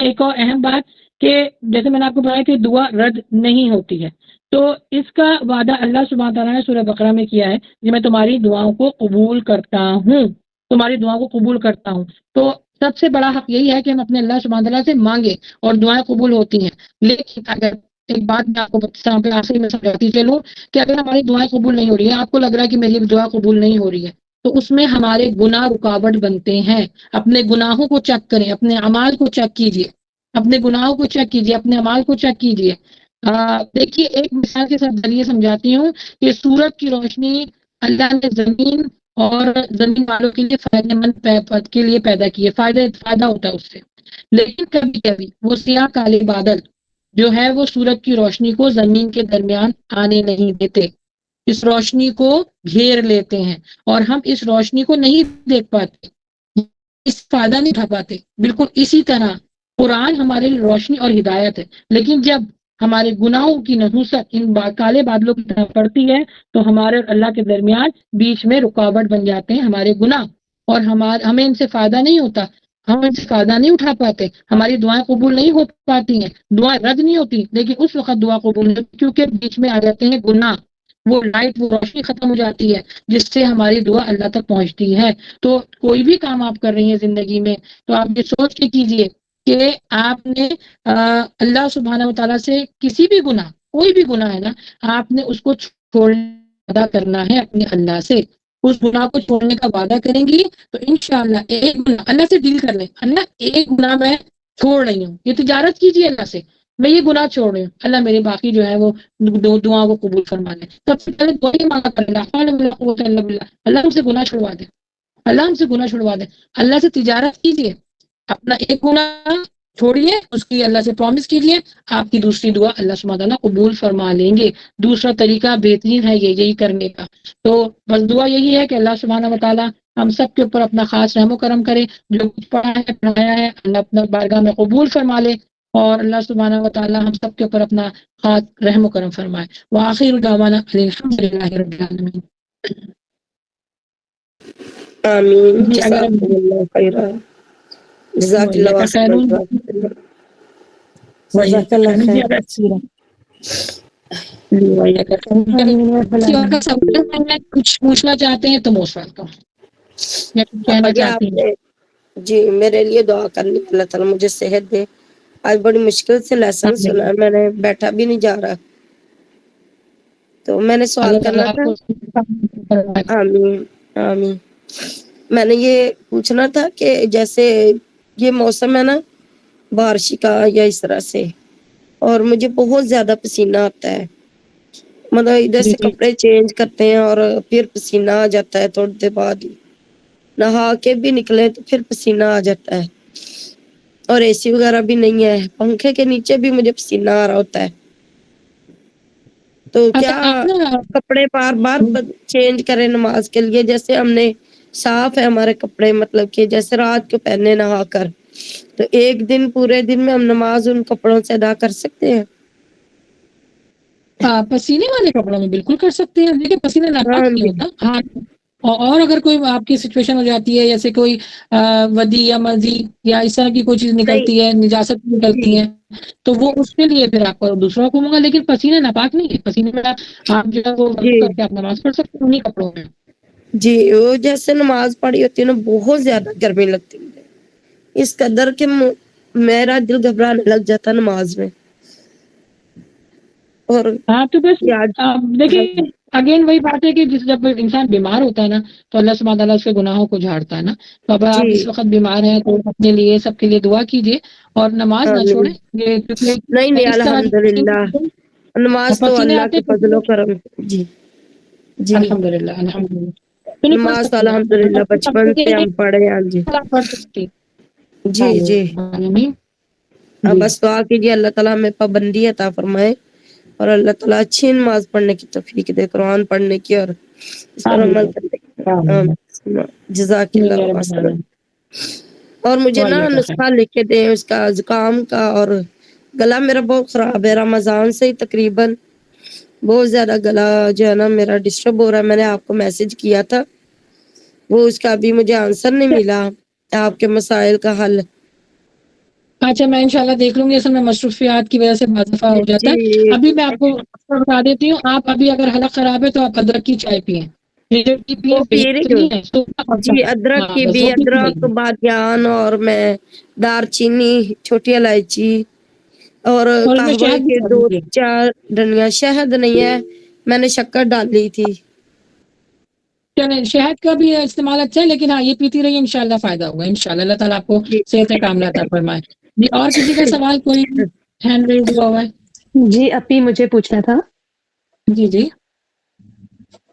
ایک اور اہم بات کہ جیسے میں نے آپ کو بتایا کہ دعا رد نہیں ہوتی ہے، تو اس کا وعدہ اللہ سبحانہ تعالیٰ نے سورہ بقرہ میں کیا ہے کہ میں تمہاری دعاؤں کو قبول کرتا ہوں، تمہاری دعاؤں کو قبول کرتا ہوں۔ تو سب سے بڑا حق یہی ہے کہ ہم اپنے اللہ سبحانہ تعالیٰ سے مانگیں اور دعائیں قبول ہوتی ہیں۔ لیکن اگر ایک بات میں آپ کو آخری میں سمجھاتی چلوں کہ اگر ہماری دعائیں قبول نہیں ہو رہی ہیں، آپ کو لگ رہا ہے کہ میری دعا قبول نہیں ہو رہی ہے، تو اس میں ہمارے گناہ رکاوٹ بنتے ہیں۔ اپنے گناہوں کو چیک کریں، اپنے اعمال کو چیک کیجئے، اپنے گناہوں کو چیک کیجئے، اپنے اعمال کو چیک کیجئے۔ دیکھیے ایک مثال کے ساتھ ذریعے سمجھاتی ہوں کہ سورج کی روشنی اللہ نے زمین اور زمین والوں کے لیے فائدہ مند کے لیے پیدا کی ہے، فائدہ ہوتا ہے اس سے۔ لیکن کبھی کبھی وہ سیاہ کالے بادل جو ہے وہ سورج کی روشنی کو زمین کے درمیان آنے نہیں دیتے، اس روشنی کو گھیر لیتے ہیں اور ہم اس روشنی کو نہیں دیکھ پاتے، اس فائدہ نہیں اٹھا پاتے۔ بالکل اسی طرح قرآن ہمارے لیے روشنی اور ہدایت ہے، لیکن جب ہمارے گناہوں کی نحوست ان کالے بادلوں کی طرح پڑتی ہے تو ہمارے اور اللہ کے درمیان بیچ میں رکاوٹ بن جاتے ہیں ہمارے گناہ، اور ہمیں ان سے فائدہ نہیں ہوتا، ہم ان سے فائدہ نہیں اٹھا پاتے، ہماری دعائیں قبول نہیں ہو پاتی ہیں، دعائیں رد نہیں ہوتی، لیکن اس وقت دعا قبول نہیں ہوتی کیونکہ بیچ میں آ جاتے ہیں گناہ، وہ لائٹ وہ روشنی ختم ہو جاتی ہے جس سے ہماری دعا اللہ تک پہنچتی ہے۔ تو کوئی بھی کام آپ کر رہی ہیں زندگی میں تو آپ یہ سوچ کے کیجئے کہ آپ نے اللہ سبحانہ و تعالیٰ سے کسی بھی گناہ، کوئی بھی گناہ ہے نا، آپ نے اس کو چھوڑنے کا وعدہ کرنا ہے اپنے اللہ سے، اس گناہ کو چھوڑنے کا وعدہ کریں گی تو انشاءاللہ ایک گناہ اللہ سے ڈیل کر لیں، اللہ ایک گناہ میں چھوڑ رہی ہوں، یہ تجارت کیجیے اللہ سے، میں یہ گناہ چھوڑ رہی ہوں، اللہ میرے باقی جو ہے وہ دعا کو قبول فرما لے۔ سب سے پہلے دعا ہی مانگا کر اللہ ہم سے گناہ چھڑوا دے، اللہ ہم سے گناہ چھڑوا دے، اللہ سے تجارت کیجیے، اپنا ایک گناہ چھوڑیے، اس کی اللہ سے پرومس کیجیے، آپ کی دوسری دعا اللہ سبحانہ تعالیٰ قبول فرما لیں گے۔ دوسرا طریقہ بہترین ہے یہی کرنے کا۔ تو بس دعا یہی ہے کہ اللہ سبحانہ و تعالیٰ ہم سب کے اوپر اپنا خاص رحم و کرم کرے، جو کچھ پڑھا ہے پڑھایا ہے اللہ اپنا بارگاہ میں قبول فرما لے، اور اللہ سبحانہ و تعالیٰ ہم سب کے اوپر اپنا خاص رحم و کرم فرمائے۔ وآخر دعوانا الحمدللہ رب العالمین۔ آمین، جی اگر جزاکم اللہ خیرا، جزاک اللہ واسع جزاک اللہ جی خیر اگر کثیرا۔ آمین رب کسی اور کا العالمین۔ سوال ہے، کچھ پوچھنا چاہتے ہیں تو موسٹ ویلکم، یا کچھ کہنا آگے چاہتی آپ ہیں؟ نے جی میرے لیے دعا کرنی، اللہ تعالیٰ مجھے صحت دے۔ آج بڑی مشکل سے لیسن سنا ہے، میں نے بیٹھا بھی نہیں جا رہا، تو میں نے سوال اللہ تعالیٰ کرنا آپ تھا۔ کو آمین آمین۔ میں نے یہ پوچھنا تھا کہ جیسے یہ موسم ہے نا بارش کا یا اس طرح سے، اور مجھے بہت زیادہ پسینہ آتا ہے، مطلب ادھر جی سے جی کپڑے چینج کرتے ہیں اور پھر پسینہ آ جاتا ہے، تھوڑی دیر بعد ہی نہا کے بھی نکلے تو پھر پسینہ آ جاتا ہے، اور اے سی وغیرہ بھی نہیں ہے، پنکھے کے نیچے بھی مجھے پسینہ آ رہا ہوتا ہے، تو اچھا کیا آپ نا کپڑے بار بار چینج کریں نماز کے لیے؟ جیسے ہم نے صاف ہے ہمارے کپڑے، مطلب کہ جیسے رات کو پہنے نہا کر، تو ایک دن پورے دن میں ہم نماز ان کپڑوں سے ادا کر سکتے ہیں؟ پسینے والے کپڑوں میں بالکل کر سکتے ہیں، دیکھیں پسینہ ناپاک ہاں نہیں جی ہوتا، ہاں، اور اگر کوئی آپ کی سچویشن ہو جاتی ہے جیسے کوئی ودی یا مزی یا اس طرح کی کوئی چیز نہیں نکلتی ہے، نجاست جی نکلتی ہے، تو وہ اس کے لیے پھر آپ کو دوسرا حکم ہوگا، لیکن پسینہ ناپاک نہیں ہے، پسینے میں آپ جو ہے وہ وضو جی کر کے آپ نماز پڑھ سکتے ہیں انہیں کپڑوں میں۔ جی، وہ جیسے نماز پڑھی ہوتی ہے نا بہت زیادہ گرمی لگتی ہے اس قدر کہ میرا دل گھبرانے لگ جاتا نماز میں، اور ہاں تو بس آج ہاں دیکھیں اگین وہی بات ہے کہ جب انسان بیمار ہوتا ہے نا تو اللہ سبحانہ تعالیٰ اس کے گناہوں کو جھاڑتا ہے نا، تو اگر جی آپ اس وقت بیمار ہیں تو اپنے لیے سب کے لیے دعا کیجیے اور نماز نہ آمین۔ چھوڑیں، یہ نہیں کیونکہ نہیں اس طرح الحمدللہ، نماز تو پسینے اللہ آتے کے فضل و کرم۔ جی جی، الحمدللہ الحمدللہ تو نہیں پڑھ نماز تو سکتے الحمدللہ بچپن سے ہم پڑھے، ہاں جی آپ پڑھ سکتے جی جی۔ آمین اب جی بس دعا کیجیے اللہ تعالیٰ ہمیں پابندی عطا فرمائے، اور اللہ تعالیٰ اچھی نماز پڑھنے کی توفیق دے، قرآن پڑھنے کی اور اس پر عمل آمین کرنے کی۔ آمین جزاک آمین اللہ یا رب واسع۔ العالمین۔ اور مجھے نا وعلیکم نسخہ لکھ کے دیں اس کا زکام کا، اور گلا میرا بہت خراب ہے، رمضان سے ہی تقریباً بہت زیادہ گلا جو ہے نا میرا ڈسٹرب ہو رہا ہے، میں نے آپ کو میسج کیا تھا، وہ اس کا ابھی مجھے آنسر نہیں ملا، آپ کے مسائل کا حل۔ اچھا میں انشاءاللہ دیکھ لوں گی، اصل میں مصروفیات کی وجہ سے بعض دفعہ ہو جاتا جی ہے۔ ابھی میں آپ کو بتا دیتی ہوں، آپ ابھی اگر حلق خراب ہے تو آپ ادرک کی چائے پئیں، یہ جو ٹی پئیں وہ پی رہی ہوں بہترین ہے، جی، ادرک ہاں کی بس بھی، وہ پیتی ادرک رہیے۔ بادیان، اور میں دار چینی، چھوٹی الائچی اور اور اس میں قہوے شہد بھی کے ڈال 2 دیجیے، 4 ڈنڈیاں، شہد نہیں ہے، میں نے شکر ڈالی تھی۔ چلیں شہد کا بھی استعمال اچھا ہے، لیکن ہاں یہ پیتی رہیے، انشاءاللہ فائدہ ہوگا، انشاءاللہ اللہ تعالیٰ آپ کو جی صحت کاملہ عطا فرمائے۔ جی اور کسی کا سوال کوئی ہینڈ ریز ہوا ہوا ہے؟ جی اپی مجھے پوچھنا تھا، جی جی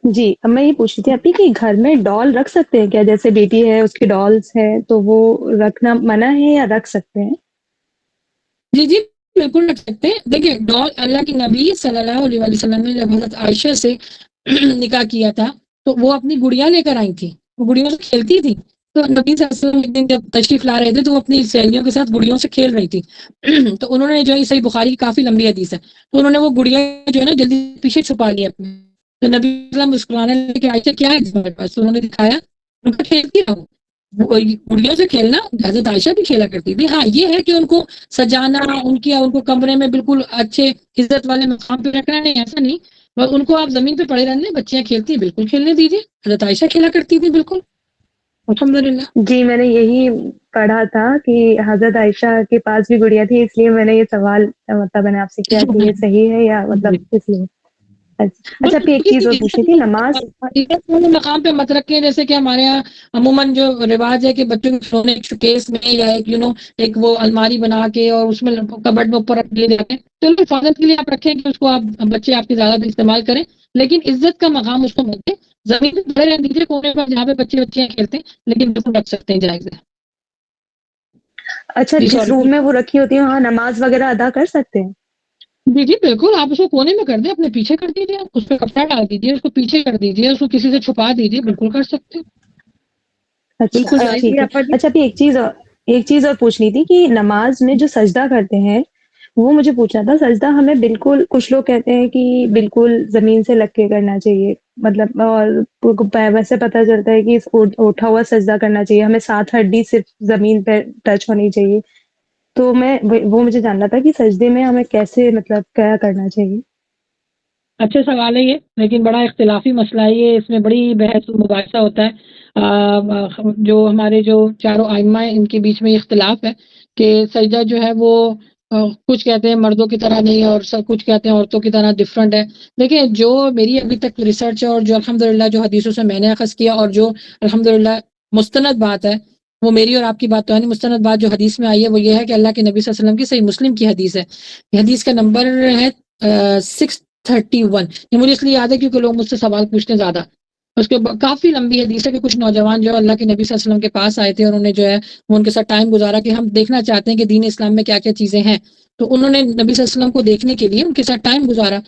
جی اب میں یہ پوچھ رہی تھی آپ کہ گھر میں ڈال رکھ سکتے ہیں کیا؟ جیسے بیٹی ہے اس کی ڈالز ہے تو وہ رکھنا منع ہے یا رکھ سکتے ہیں؟ جی جی بالکل رکھ سکتے ہیں. دیکھیں ڈال اللہ کے نبی صلی اللہ علیہ وسلم نے جب حضرت عائشہ سے نکاح کیا تھا تو وہ اپنی گڑیا لے کر آئی تھی، وہ گڑیوں سے کھیلتی تھی. تو نبی صلی اللہ علیہ وسلم ایک دن جب تشریف لا رہے تھے تو وہ اپنی سہیلیوں کے ساتھ گڑیوں سے کھیل رہی تھی. تو انہوں نے جو ہے صحیح بخاری کی کافی لمبی حدیث ہے، تو انہوں نے وہ گڑیا جو ہے نا جلدی پیچھے چھپا لیا اپنے. تو نبی صلی اللہ علیہ وسلم مسکرانے لگے کہ عائشہ کیا ہے تمہارے پاس؟ تو انہوں نے دکھایا، ان کو کھیلتی رہو. گڑیوں سے کھیلنا حضرت عائشہ بھی کھیلا کرتی تھی. ہاں یہ ہے کہ ان کو سجانا، ان کو کمرے میں بالکل اچھے عزت والے مقام پہ رکھنا، نہیں ایسا نہیں. بس ان کو آپ زمین پہ پڑے رہنے، بچیاں کھیلتی ہیں بالکل کھیلنے دیجیے. حضرت عائشہ کھیلا کرتی تھی بالکل الحمدللہ. جی میں نے یہی پڑھا تھا کہ حضرت عائشہ کے پاس بھی گڑیا تھی، اس لیے میں نے یہ سوال مطلب میں نے آپ سے کیا کہ یہ صحیح ہے یا مطلب اس لیے. اچھا پھر ایک چیز اور پوچھنی تھی، نماز. مقام پہ مت رکھیں. جیسے کہ ہمارے یہاں عموماً جو رواج ہے کہ بچوں کے کھلونے ایک شوکیس میں یا ایک وہ الماری بنا کے اور اس میں کبڈ میں اوپر رکھ دیے جاتے ہیں. چلو حفاظت کے لیے آپ رکھیں کہ اس کو آپ بچے آپ کے زیادہ استعمال کریں، لیکن عزت کا مقام اس کو مت دیں. زمین پہ پڑے رہنے دیجیے کونے پر جہاں پہ بچیاں کھیلتے ہیں، لیکن بالکل رکھ سکتے ہیں، جائز ہے. اچھا جی جس سوری. روم میں وہ رکھی ہوتی ہے وہاں نماز وغیرہ ادا کر سکتے ہیں؟ جی جی بالکل، آپ اس کو کونے میں کر دیں، اپنے پیچھے کر دیجیے، اس پہ کپڑا ڈال دیجیے، اس کو پیچھے کر دیجیے، اس کو کسی سے چھپا دیجیے، بالکل کر سکتے ہیں. بالکل اچھا جائز. ٹھیک ہے. اچھا پھر ایک چیز اور پوچھنی تھی کہ نماز میں جو سجدہ کرتے ہیں وہ مجھے پوچھنا تھا. سجدہ ہمیں بالکل، کچھ لوگ کہتے ہیں کہ بالکل زمین سے لگ کے کرنا چاہیے، مطلب اور ویسے پتہ چلتا ہے کہ اٹھا ہوا سجدہ کرنا چاہیے، ہمیں 7 ہڈی صرف زمین پہ ٹچ ہونی چاہیے. تو وہ مجھے جاننا تھا کہ سجدے میں ہمیں کیسے مطلب کیا کرنا چاہیے. اچھا سوال ہے یہ، لیکن بڑا اختلافی مسئلہ ہے یہ، اس میں بڑی بحث و مباحثہ ہوتا ہے. جو ہمارے جو چاروں ائمہ ہیں ان کے بیچ میں اختلاف ہے کہ سجدہ جو ہے وہ کچھ کہتے ہیں مردوں کی طرح نہیں اور سب کچھ کہتے ہیں عورتوں کی طرح ڈفرینٹ ہے. دیکھیں جو میری ابھی تک ریسرچ ہے اور جو الحمدللہ جو حدیثوں سے میں نے اخذ کیا اور جو الحمدللہ مستند بات ہے، وہ میری اور آپ کی بات تو ہے نہیں، مستند بات جو حدیث میں آئی ہے وہ یہ ہے کہ اللہ کے نبی صلی اللہ علیہ وسلم کی صحیح مسلم کی حدیث ہے. یہ حدیث کا نمبر ہے 631. یہ مجھے اس لیے یاد ہے کیونکہ لوگ مجھ سے سوال پوچھتے ہیں زیادہ. اس کے کافی لمبی حدیث ہے کہ کچھ نوجوان جو اللہ کے نبی صلی اللہ علیہ وسلم کے پاس آئے تھے اور انہوں نے جو ہے وہ ان کے ساتھ ٹائم گزارا کہ ہم دیکھنا چاہتے ہیں کہ دین اسلام میں کیا کیا چیزیں ہیں. تو انہوں نے نبی صلی اللہ علیہ وسلم کو دیکھنے کے لیے ان کے ساتھ ٹائم گزارا.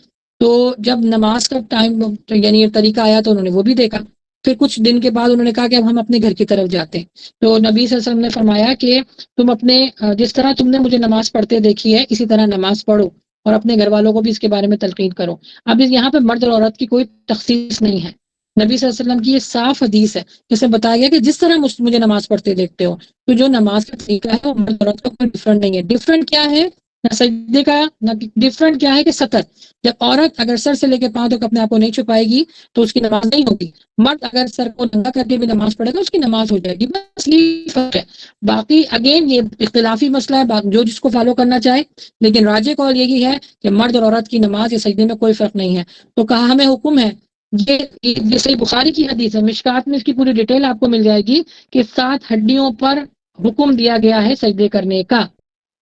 تو جب نماز کا ٹائم یعنی طریقہ آیا تو انہوں نے وہ بھی دیکھا. پھر کچھ دن کے بعد انہوں نے کہا کہ اب ہم اپنے گھر کی طرف جاتے ہیں. تو نبی صلی اللہ علیہ وسلم نے فرمایا کہ تم اپنے جس طرح تم نے مجھے نماز پڑھتے دیکھی ہے اسی طرح نماز پڑھو اور اپنے گھر والوں کو بھی اس کے بارے میں تلقین کرو. اب یہاں پہ مرد اور عورت کی کوئی تخصیص نہیں ہے. نبی صلی اللہ علیہ وسلم کی یہ صاف حدیث ہے جس میں بتایا گیا کہ جس طرح مجھے نماز پڑھتے دیکھتے ہو، تو جو نماز کا طریقہ ہے وہ مرد اور عورت کا کوئی ڈفرنٹ نہیں ہے. ڈفرنٹ کیا ہے؟ نہ سجدے کا، نہ ڈفرنٹ کیا ہے کہ سطر. جب عورت اگر سر سے لے کے پاؤں تک اپنے آپ کو نہیں چھپائے گی تو اس کی نماز نہیں ہوگی. مرد اگر سر کو ننگا کر کے بھی نماز پڑھے گا اس کی نماز ہو جائے گی. بس یہ فرق ہے. باقی اگین یہ اختلافی مسئلہ ہے، جو جس کو فالو کرنا چاہے، لیکن راجح قول یہی ہے کہ مرد اور عورت کی نماز یا سجدے میں کوئی فرق نہیں ہے. تو کہا ہمیں حکم ہے، یہ صحیح بخاری کی حدیث ہے، مشکات میں اس کی پوری ڈیٹیل آپ کو مل جائے گی کہ 7 ہڈیوں پر حکم دیا گیا ہے سجدے کرنے کا.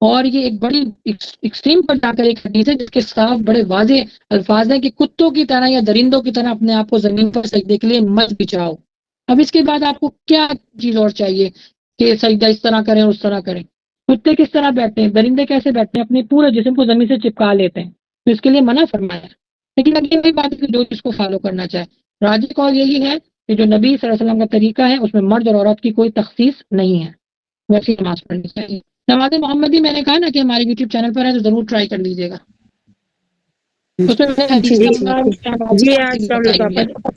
اور یہ ایک بڑی ایکسٹریم پر جا کر ایک حدیث ہے جس کے صاف بڑے واضح الفاظ ہیں کہ کتوں کی طرح یا درندوں کی طرح اپنے آپ کو زمین پر سجدے کے لیے مت بچھاؤ. اب اس کے بعد آپ کو کیا چیز اور چاہیے کہ سجدہ اس طرح کریں اور اس طرح کریں؟ کتے کس طرح بیٹھتے ہیں، درندے کیسے بیٹھتے ہیں، اپنے پورے جسم کو زمین سے چپکا لیتے ہیں. تو اس کے لیے منع فرمایا. لیکن اب یہ بات ہے کہ جو اس کو فالو کرنا چاہے. راجح قول یہی ہے کہ جو نبی صلی اللہ علیہ وسلم کا طریقہ ہے اس میں مرد اور عورت کی کوئی تخصیص نہیں ہے، ویسی نماز پڑھنی چاہیے. نماز محمدی میں نے کہا نا کہ ہمارے یوٹیوب چینل پر ہے تو ضرور ٹرائی کر لیجیے گا. اس میں میں نے حدیث جی جی السلام علیکم بتائی ہے. آپا.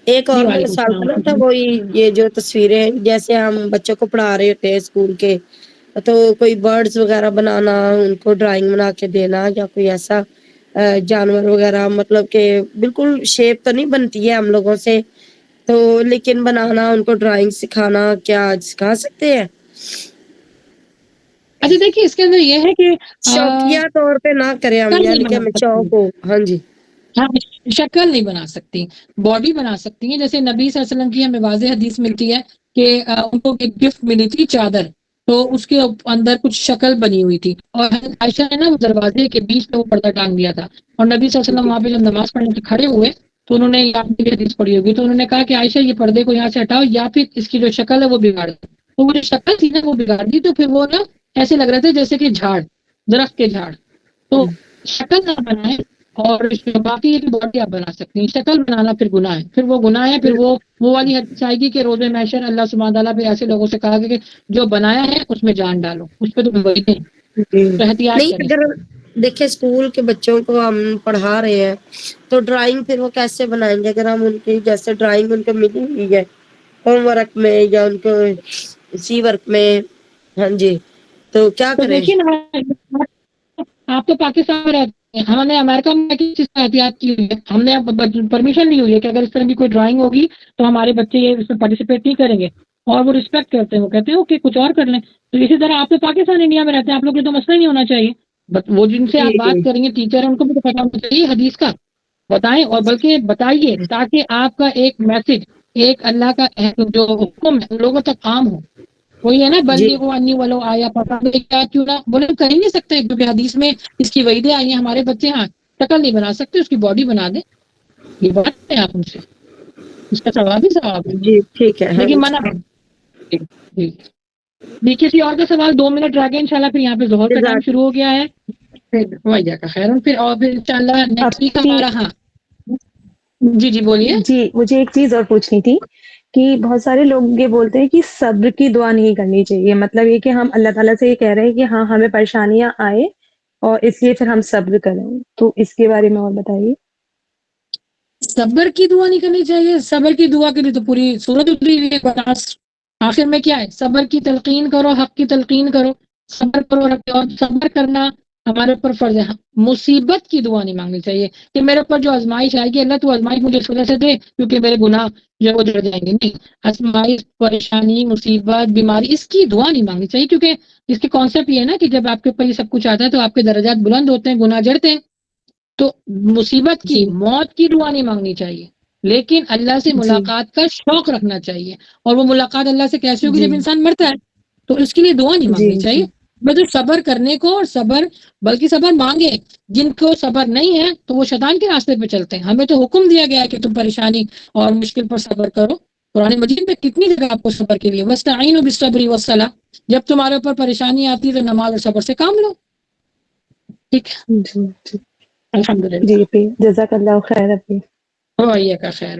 ایک جی اور میں نے وعلیکم سوال کرنا تھا، السلام. وہی یہ جو تصویریں جیسے ہم بچوں کو پڑھا رہے ہوتے ہیں اسکول کے، تو کوئی برڈز وغیرہ بنانا، ان کو ڈرائنگ بنا کے دینا یا کوئی ایسا جانور وغیرہ، مطلب کہ بالکل شیپ تو نہیں بنتی ہے ہم لوگوں سے، تو لیکن بنانا، ان کو ڈرائنگ سکھانا، کیا سکھا سکتے ہیں؟ اچھا دیکھیے اس کے اندر یہ ہے کہ شوقیہ طور پہ نہ کریں ہم، نہیں یعنی کہ بنا ہمیں سکتی. شوق ہو. ہاں جی. ہاں شکل نہیں بنا سکتی، باڈی بنا سکتی ہیں. جیسے نبی صلی اللہ علیہ وسلم کی ہمیں واضح حدیث ملتی ہے کہ ان کو ایک گفٹ ملی تھی چادر، تو اس کے اندر کچھ شکل بنی ہوئی تھی اور حضرت عائشہ نے نا وہ دروازے کے بیچ میں وہ پردہ ٹانگ دیا تھا. اور نبی صلی اللہ علیہ وسلم وہاں پہ جب نماز پڑھنے کے کھڑے ہوئے تو انہوں نے آپ نے بھی حدیث پڑھی ہوگی، تو انہوں نے کہا کہ عائشہ یہ پردے کو یہاں سے ہٹاؤ یا پھر اس کی جو شکل ہے وہ بگاڑ دو. تو وہ جو شکل تھی نا وہ بگاڑ دی، تو پھر وہ نا ایسے لگ رہے تھے جیسے کہ جھاڑ، درخت کے جھاڑ. تو شکل نہ بنائیں، اور باقی یہ باڈی آپ بنا سکتی ہیں. شکل بنانا پھر گناہ ہے، پھر وہ گناہ ہے. پھر وہ والی حدیث آئے گی کہ روز محشر اللہ سبحانہ تعالیٰ پہ ایسے لوگوں سے کہا کہ جو بنایا ہے اس میں جان ڈالو، اس پہ تو وہی نہیں. تو احتیاط نہیں کریں. اگر دیکھیں اسکول کے بچوں کو ہم پڑھا رہے ہیں تو ڈرائنگ پھر وہ کیسے بنائیں گے اگر ہم ان کی جیسے ڈرائنگ ان کو ملی ہوئی ہے ہوم ورک میں یا ان کو سی ورک میں، ہاں جی، تو کیا تو کریں؟ دیکھیے نا، آپ تو پاکستان میں رہتے ہیں، ہم نے امریکہ میں کس چیز کا احتیاط کی ہوئی ہے؟ ہم نے پرمیشن لی ہوئی ہے کہ اگر اس طرح کی کوئی ڈرائنگ ہوگی تو ہمارے بچے یہ اس میں پارٹیسپیٹ نہیں کریں گے، اور وہ رسپیکٹ کرتے ہیں. وہ کہتے ہیں کہ کچھ اور کر لیں. تو اسی طرح آپ تو پاکستان انڈیا میں رہتے ہیں، آپ لوگ کو تو مسئلہ نہیں ہونا چاہیے. بٹ وہ جن سے آپ بات کریں گے ٹیچر ہیں ان کو بھی تو پتا ہونا چاہیے حدیث کا. بتائیں، اور بلکہ بتائیے تاکہ آپ کا ایک میسج، ایک اللہ کا جو حکم ہے ان لوگوں تک عام ہو. وہی ہے نا، جی بلدی کو انی والو آیا پتا کیا کیوں نہ بولے، کر ہی نہیں سکتے کیونکہ حدیث میں اس کی وعیدیں آئی ہیں. ہمارے بچے ہاں شکل نہیں بنا سکتے، اس کی باڈی بنا دیں. یہ بات ہے آپ ان سے، اس کا ثواب ہی ثواب ہے، جی ٹھیک ہے، ہاں لیکن منع جی. کسی اور کا سوال 2 منٹ رہ گئے انشاءاللہ، پھر یہاں پہ ظہر کا ٹائم شروع ہو گیا ہے. پھر وعیہ کا خیر، پھر انشاءاللہ نیکسٹ ویک اپنی ہمارا. ہاں جی جی بولیے. جی مجھے ایک چیز اور پوچھنی تھی کہ بہت سارے لوگ یہ بولتے ہیں کہ صبر کی دعا نہیں کرنی چاہیے، مطلب یہ کہ ہم اللہ تعالیٰ سے یہ کہہ رہے ہیں کہ ہاں ہمیں پریشانیاں آئے اور اس لیے پھر ہم صبر کریں، تو اس کے بارے میں اور بتائیے. صبر کی دعا نہیں کرنی چاہیے؟ صبر کی دعا کے لیے تو پوری سورت اتری ہوئی ہے قرآن. آخر میں کیا ہے؟ صبر کی تلقین کرو، حق کی تلقین کرو، صبر کرو. اور صبر کرنا ہمارے اوپر فرض ہے. مصیبت کی دعا نہیں مانگنی چاہیے کہ میرے اوپر جو آزمائش آئے گی اللہ تو آزمائش مجھے اس وجہ سے دے کیونکہ میرے گناہ جو ہے وہ جڑ جائیں گے. نہیں، آزمائش، پریشانی، مصیبت، بیماری، اس کی دعا نہیں مانگنی چاہیے کیونکہ اس کے کانسیپٹ یہ ہے نا کہ جب آپ کے اوپر یہ سب کچھ آتا ہے تو آپ کے درجات بلند ہوتے ہیں، گناہ جڑتے ہیں. تو مصیبت کی، جی موت کی دعا نہیں مانگنی چاہیے، لیکن اللہ سے جی ملاقات کا شوق رکھنا چاہیے. اور وہ ملاقات اللہ سے کیسے ہوگی؟ جی جب انسان مرتا ہے. تو اس کے لیے دعا نہیں جی مانگنی چاہیے. جی مطلب صبر کرنے کو، اور صبر بلکہ صبر مانگے. جن کو صبر نہیں ہے تو وہ شیطان کے راستے پہ چلتے ہیں. ہمیں تو حکم دیا گیا ہے کہ تم پریشانی اور مشکل پر صبر کرو. قرآن مجید میں کتنی جگہ آپ کو صبر کے لیے وَاسْتَعِینُوا بِالصَّبْرِ وَالصَّلَاةِ، جب تمہارے اوپر پریشانی آتی ہے تو نماز اور صبر سے کام لو. ٹھیک ہے، جی جی الحمدللہ. جی پھر جزاک اللہ خیر. ابھی وعلیہ کا خیر.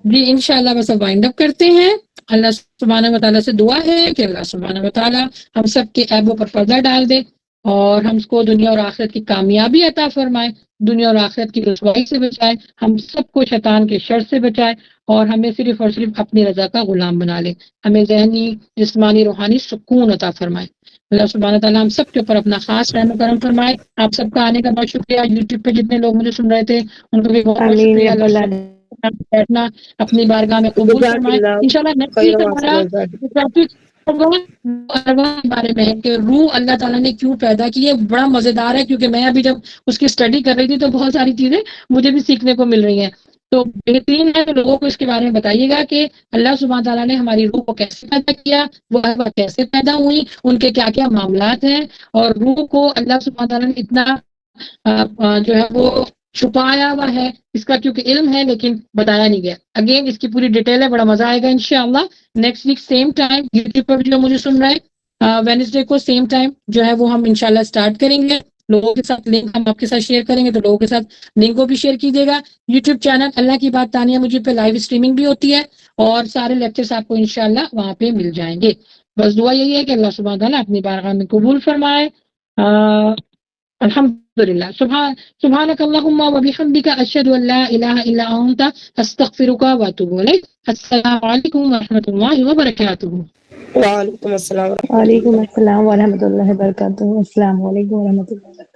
جی انشاءاللہ بس اب وائنڈ اپ کرتے ہیں. اللہ سبحانہ و تعالیٰ سے دعا ہے کہ اللہ سبحانہ و تعالیٰ ہم سب کے عیبوں پر پردہ ڈال دے اور ہم کو دنیا اور آخرت کی کامیابی عطا فرمائے، دنیا اور آخرت کی رسوائی سے بچائے، ہم سب کو شیطان کے شر سے بچائے، اور ہمیں صرف اور صرف اپنی رضا کا غلام بنا لے. ہمیں ذہنی، جسمانی، روحانی سکون عطا فرمائے. اللہ سبحانہ تعالیٰ ہم سب کے اوپر اپنا خاص رحم و کرم فرمائے. آپ سب کا آنے کا بہت شکریہ. یوٹیوب پہ جتنے لوگ مجھے سن رہے تھے ان کو بھی بہت بہت آمین شکریہ. یا رب اللہ العالمین. بیٹھنا اپنی بارگاہ میں قبول جزاک فرمائے. اللہ انشاءاللہ نیکسٹ خیر ویک و ہمارا حسن. ٹاپک ارواح کے بارے میں ہے کہ روح اللہ تعالیٰ نے کیوں پیدا کی ہے. بڑا مزیدار ہے کیونکہ میں ابھی جب اس کی اسٹڈی کر رہی تھی تو بہت ساری چیزیں مجھے بھی سیکھنے کو مل رہی ہیں. تو بہترین ہے کہ لوگوں کو اس کے بارے میں بتائیے گا کہ اللہ سبحانہ تعالیٰ نے ہماری روح کو کیسے پیدا کیا، وہ ارواح کیسے پیدا ہوئی، ان کے کیا کیا معاملات ہیں، اور روح کو اللہ سبحانہ تعالیٰ نے اتنا جو ہے وہ چھپایا ہوا ہے. اس کا کیونکہ علم ہے لیکن بتایا نہیں گیا. اگین اس کی پوری ڈیٹیل ہے، بڑا مزہ آئے گا انشاءاللہ. Next week same time YouTube پر جو مجھے سن رہے ہیں وینسڈے کو سیم ٹائم جو ہے وہ ہم انشاءاللہ اسٹارٹ کریں گے. لوگوں کے ساتھ لنک ہم آپ کے ساتھ شیئر کریں گے تو لوگوں کے ساتھ لنک کو بھی شیئر کیجیے گا. یوٹیوب چینل اللہ کی بات تانیہ مجید پہ لائیو اسٹریمنگ بھی ہوتی ہے اور سارے لیکچرز آپ کو انشاءاللہ وہاں پہ مل جائیں گے. بس دعا یہی ہے کہ اللہ سبحانہ تعالیٰ اپنی بارگاہ میں قبول فرمائے. الحمدللہ. سبحانک اللہم و بحمدک اشہد ان لا الہ الا انت استغفرک و اتوب الیک. السلام علیکم و رحمۃ اللہ وبرکاتہ. وعلیکم السلام ورحمۃ وعلیکم اللہ. السلام ورحمۃ اللہ وبرکاتہ. السلام علیکم ورحمۃ اللہ.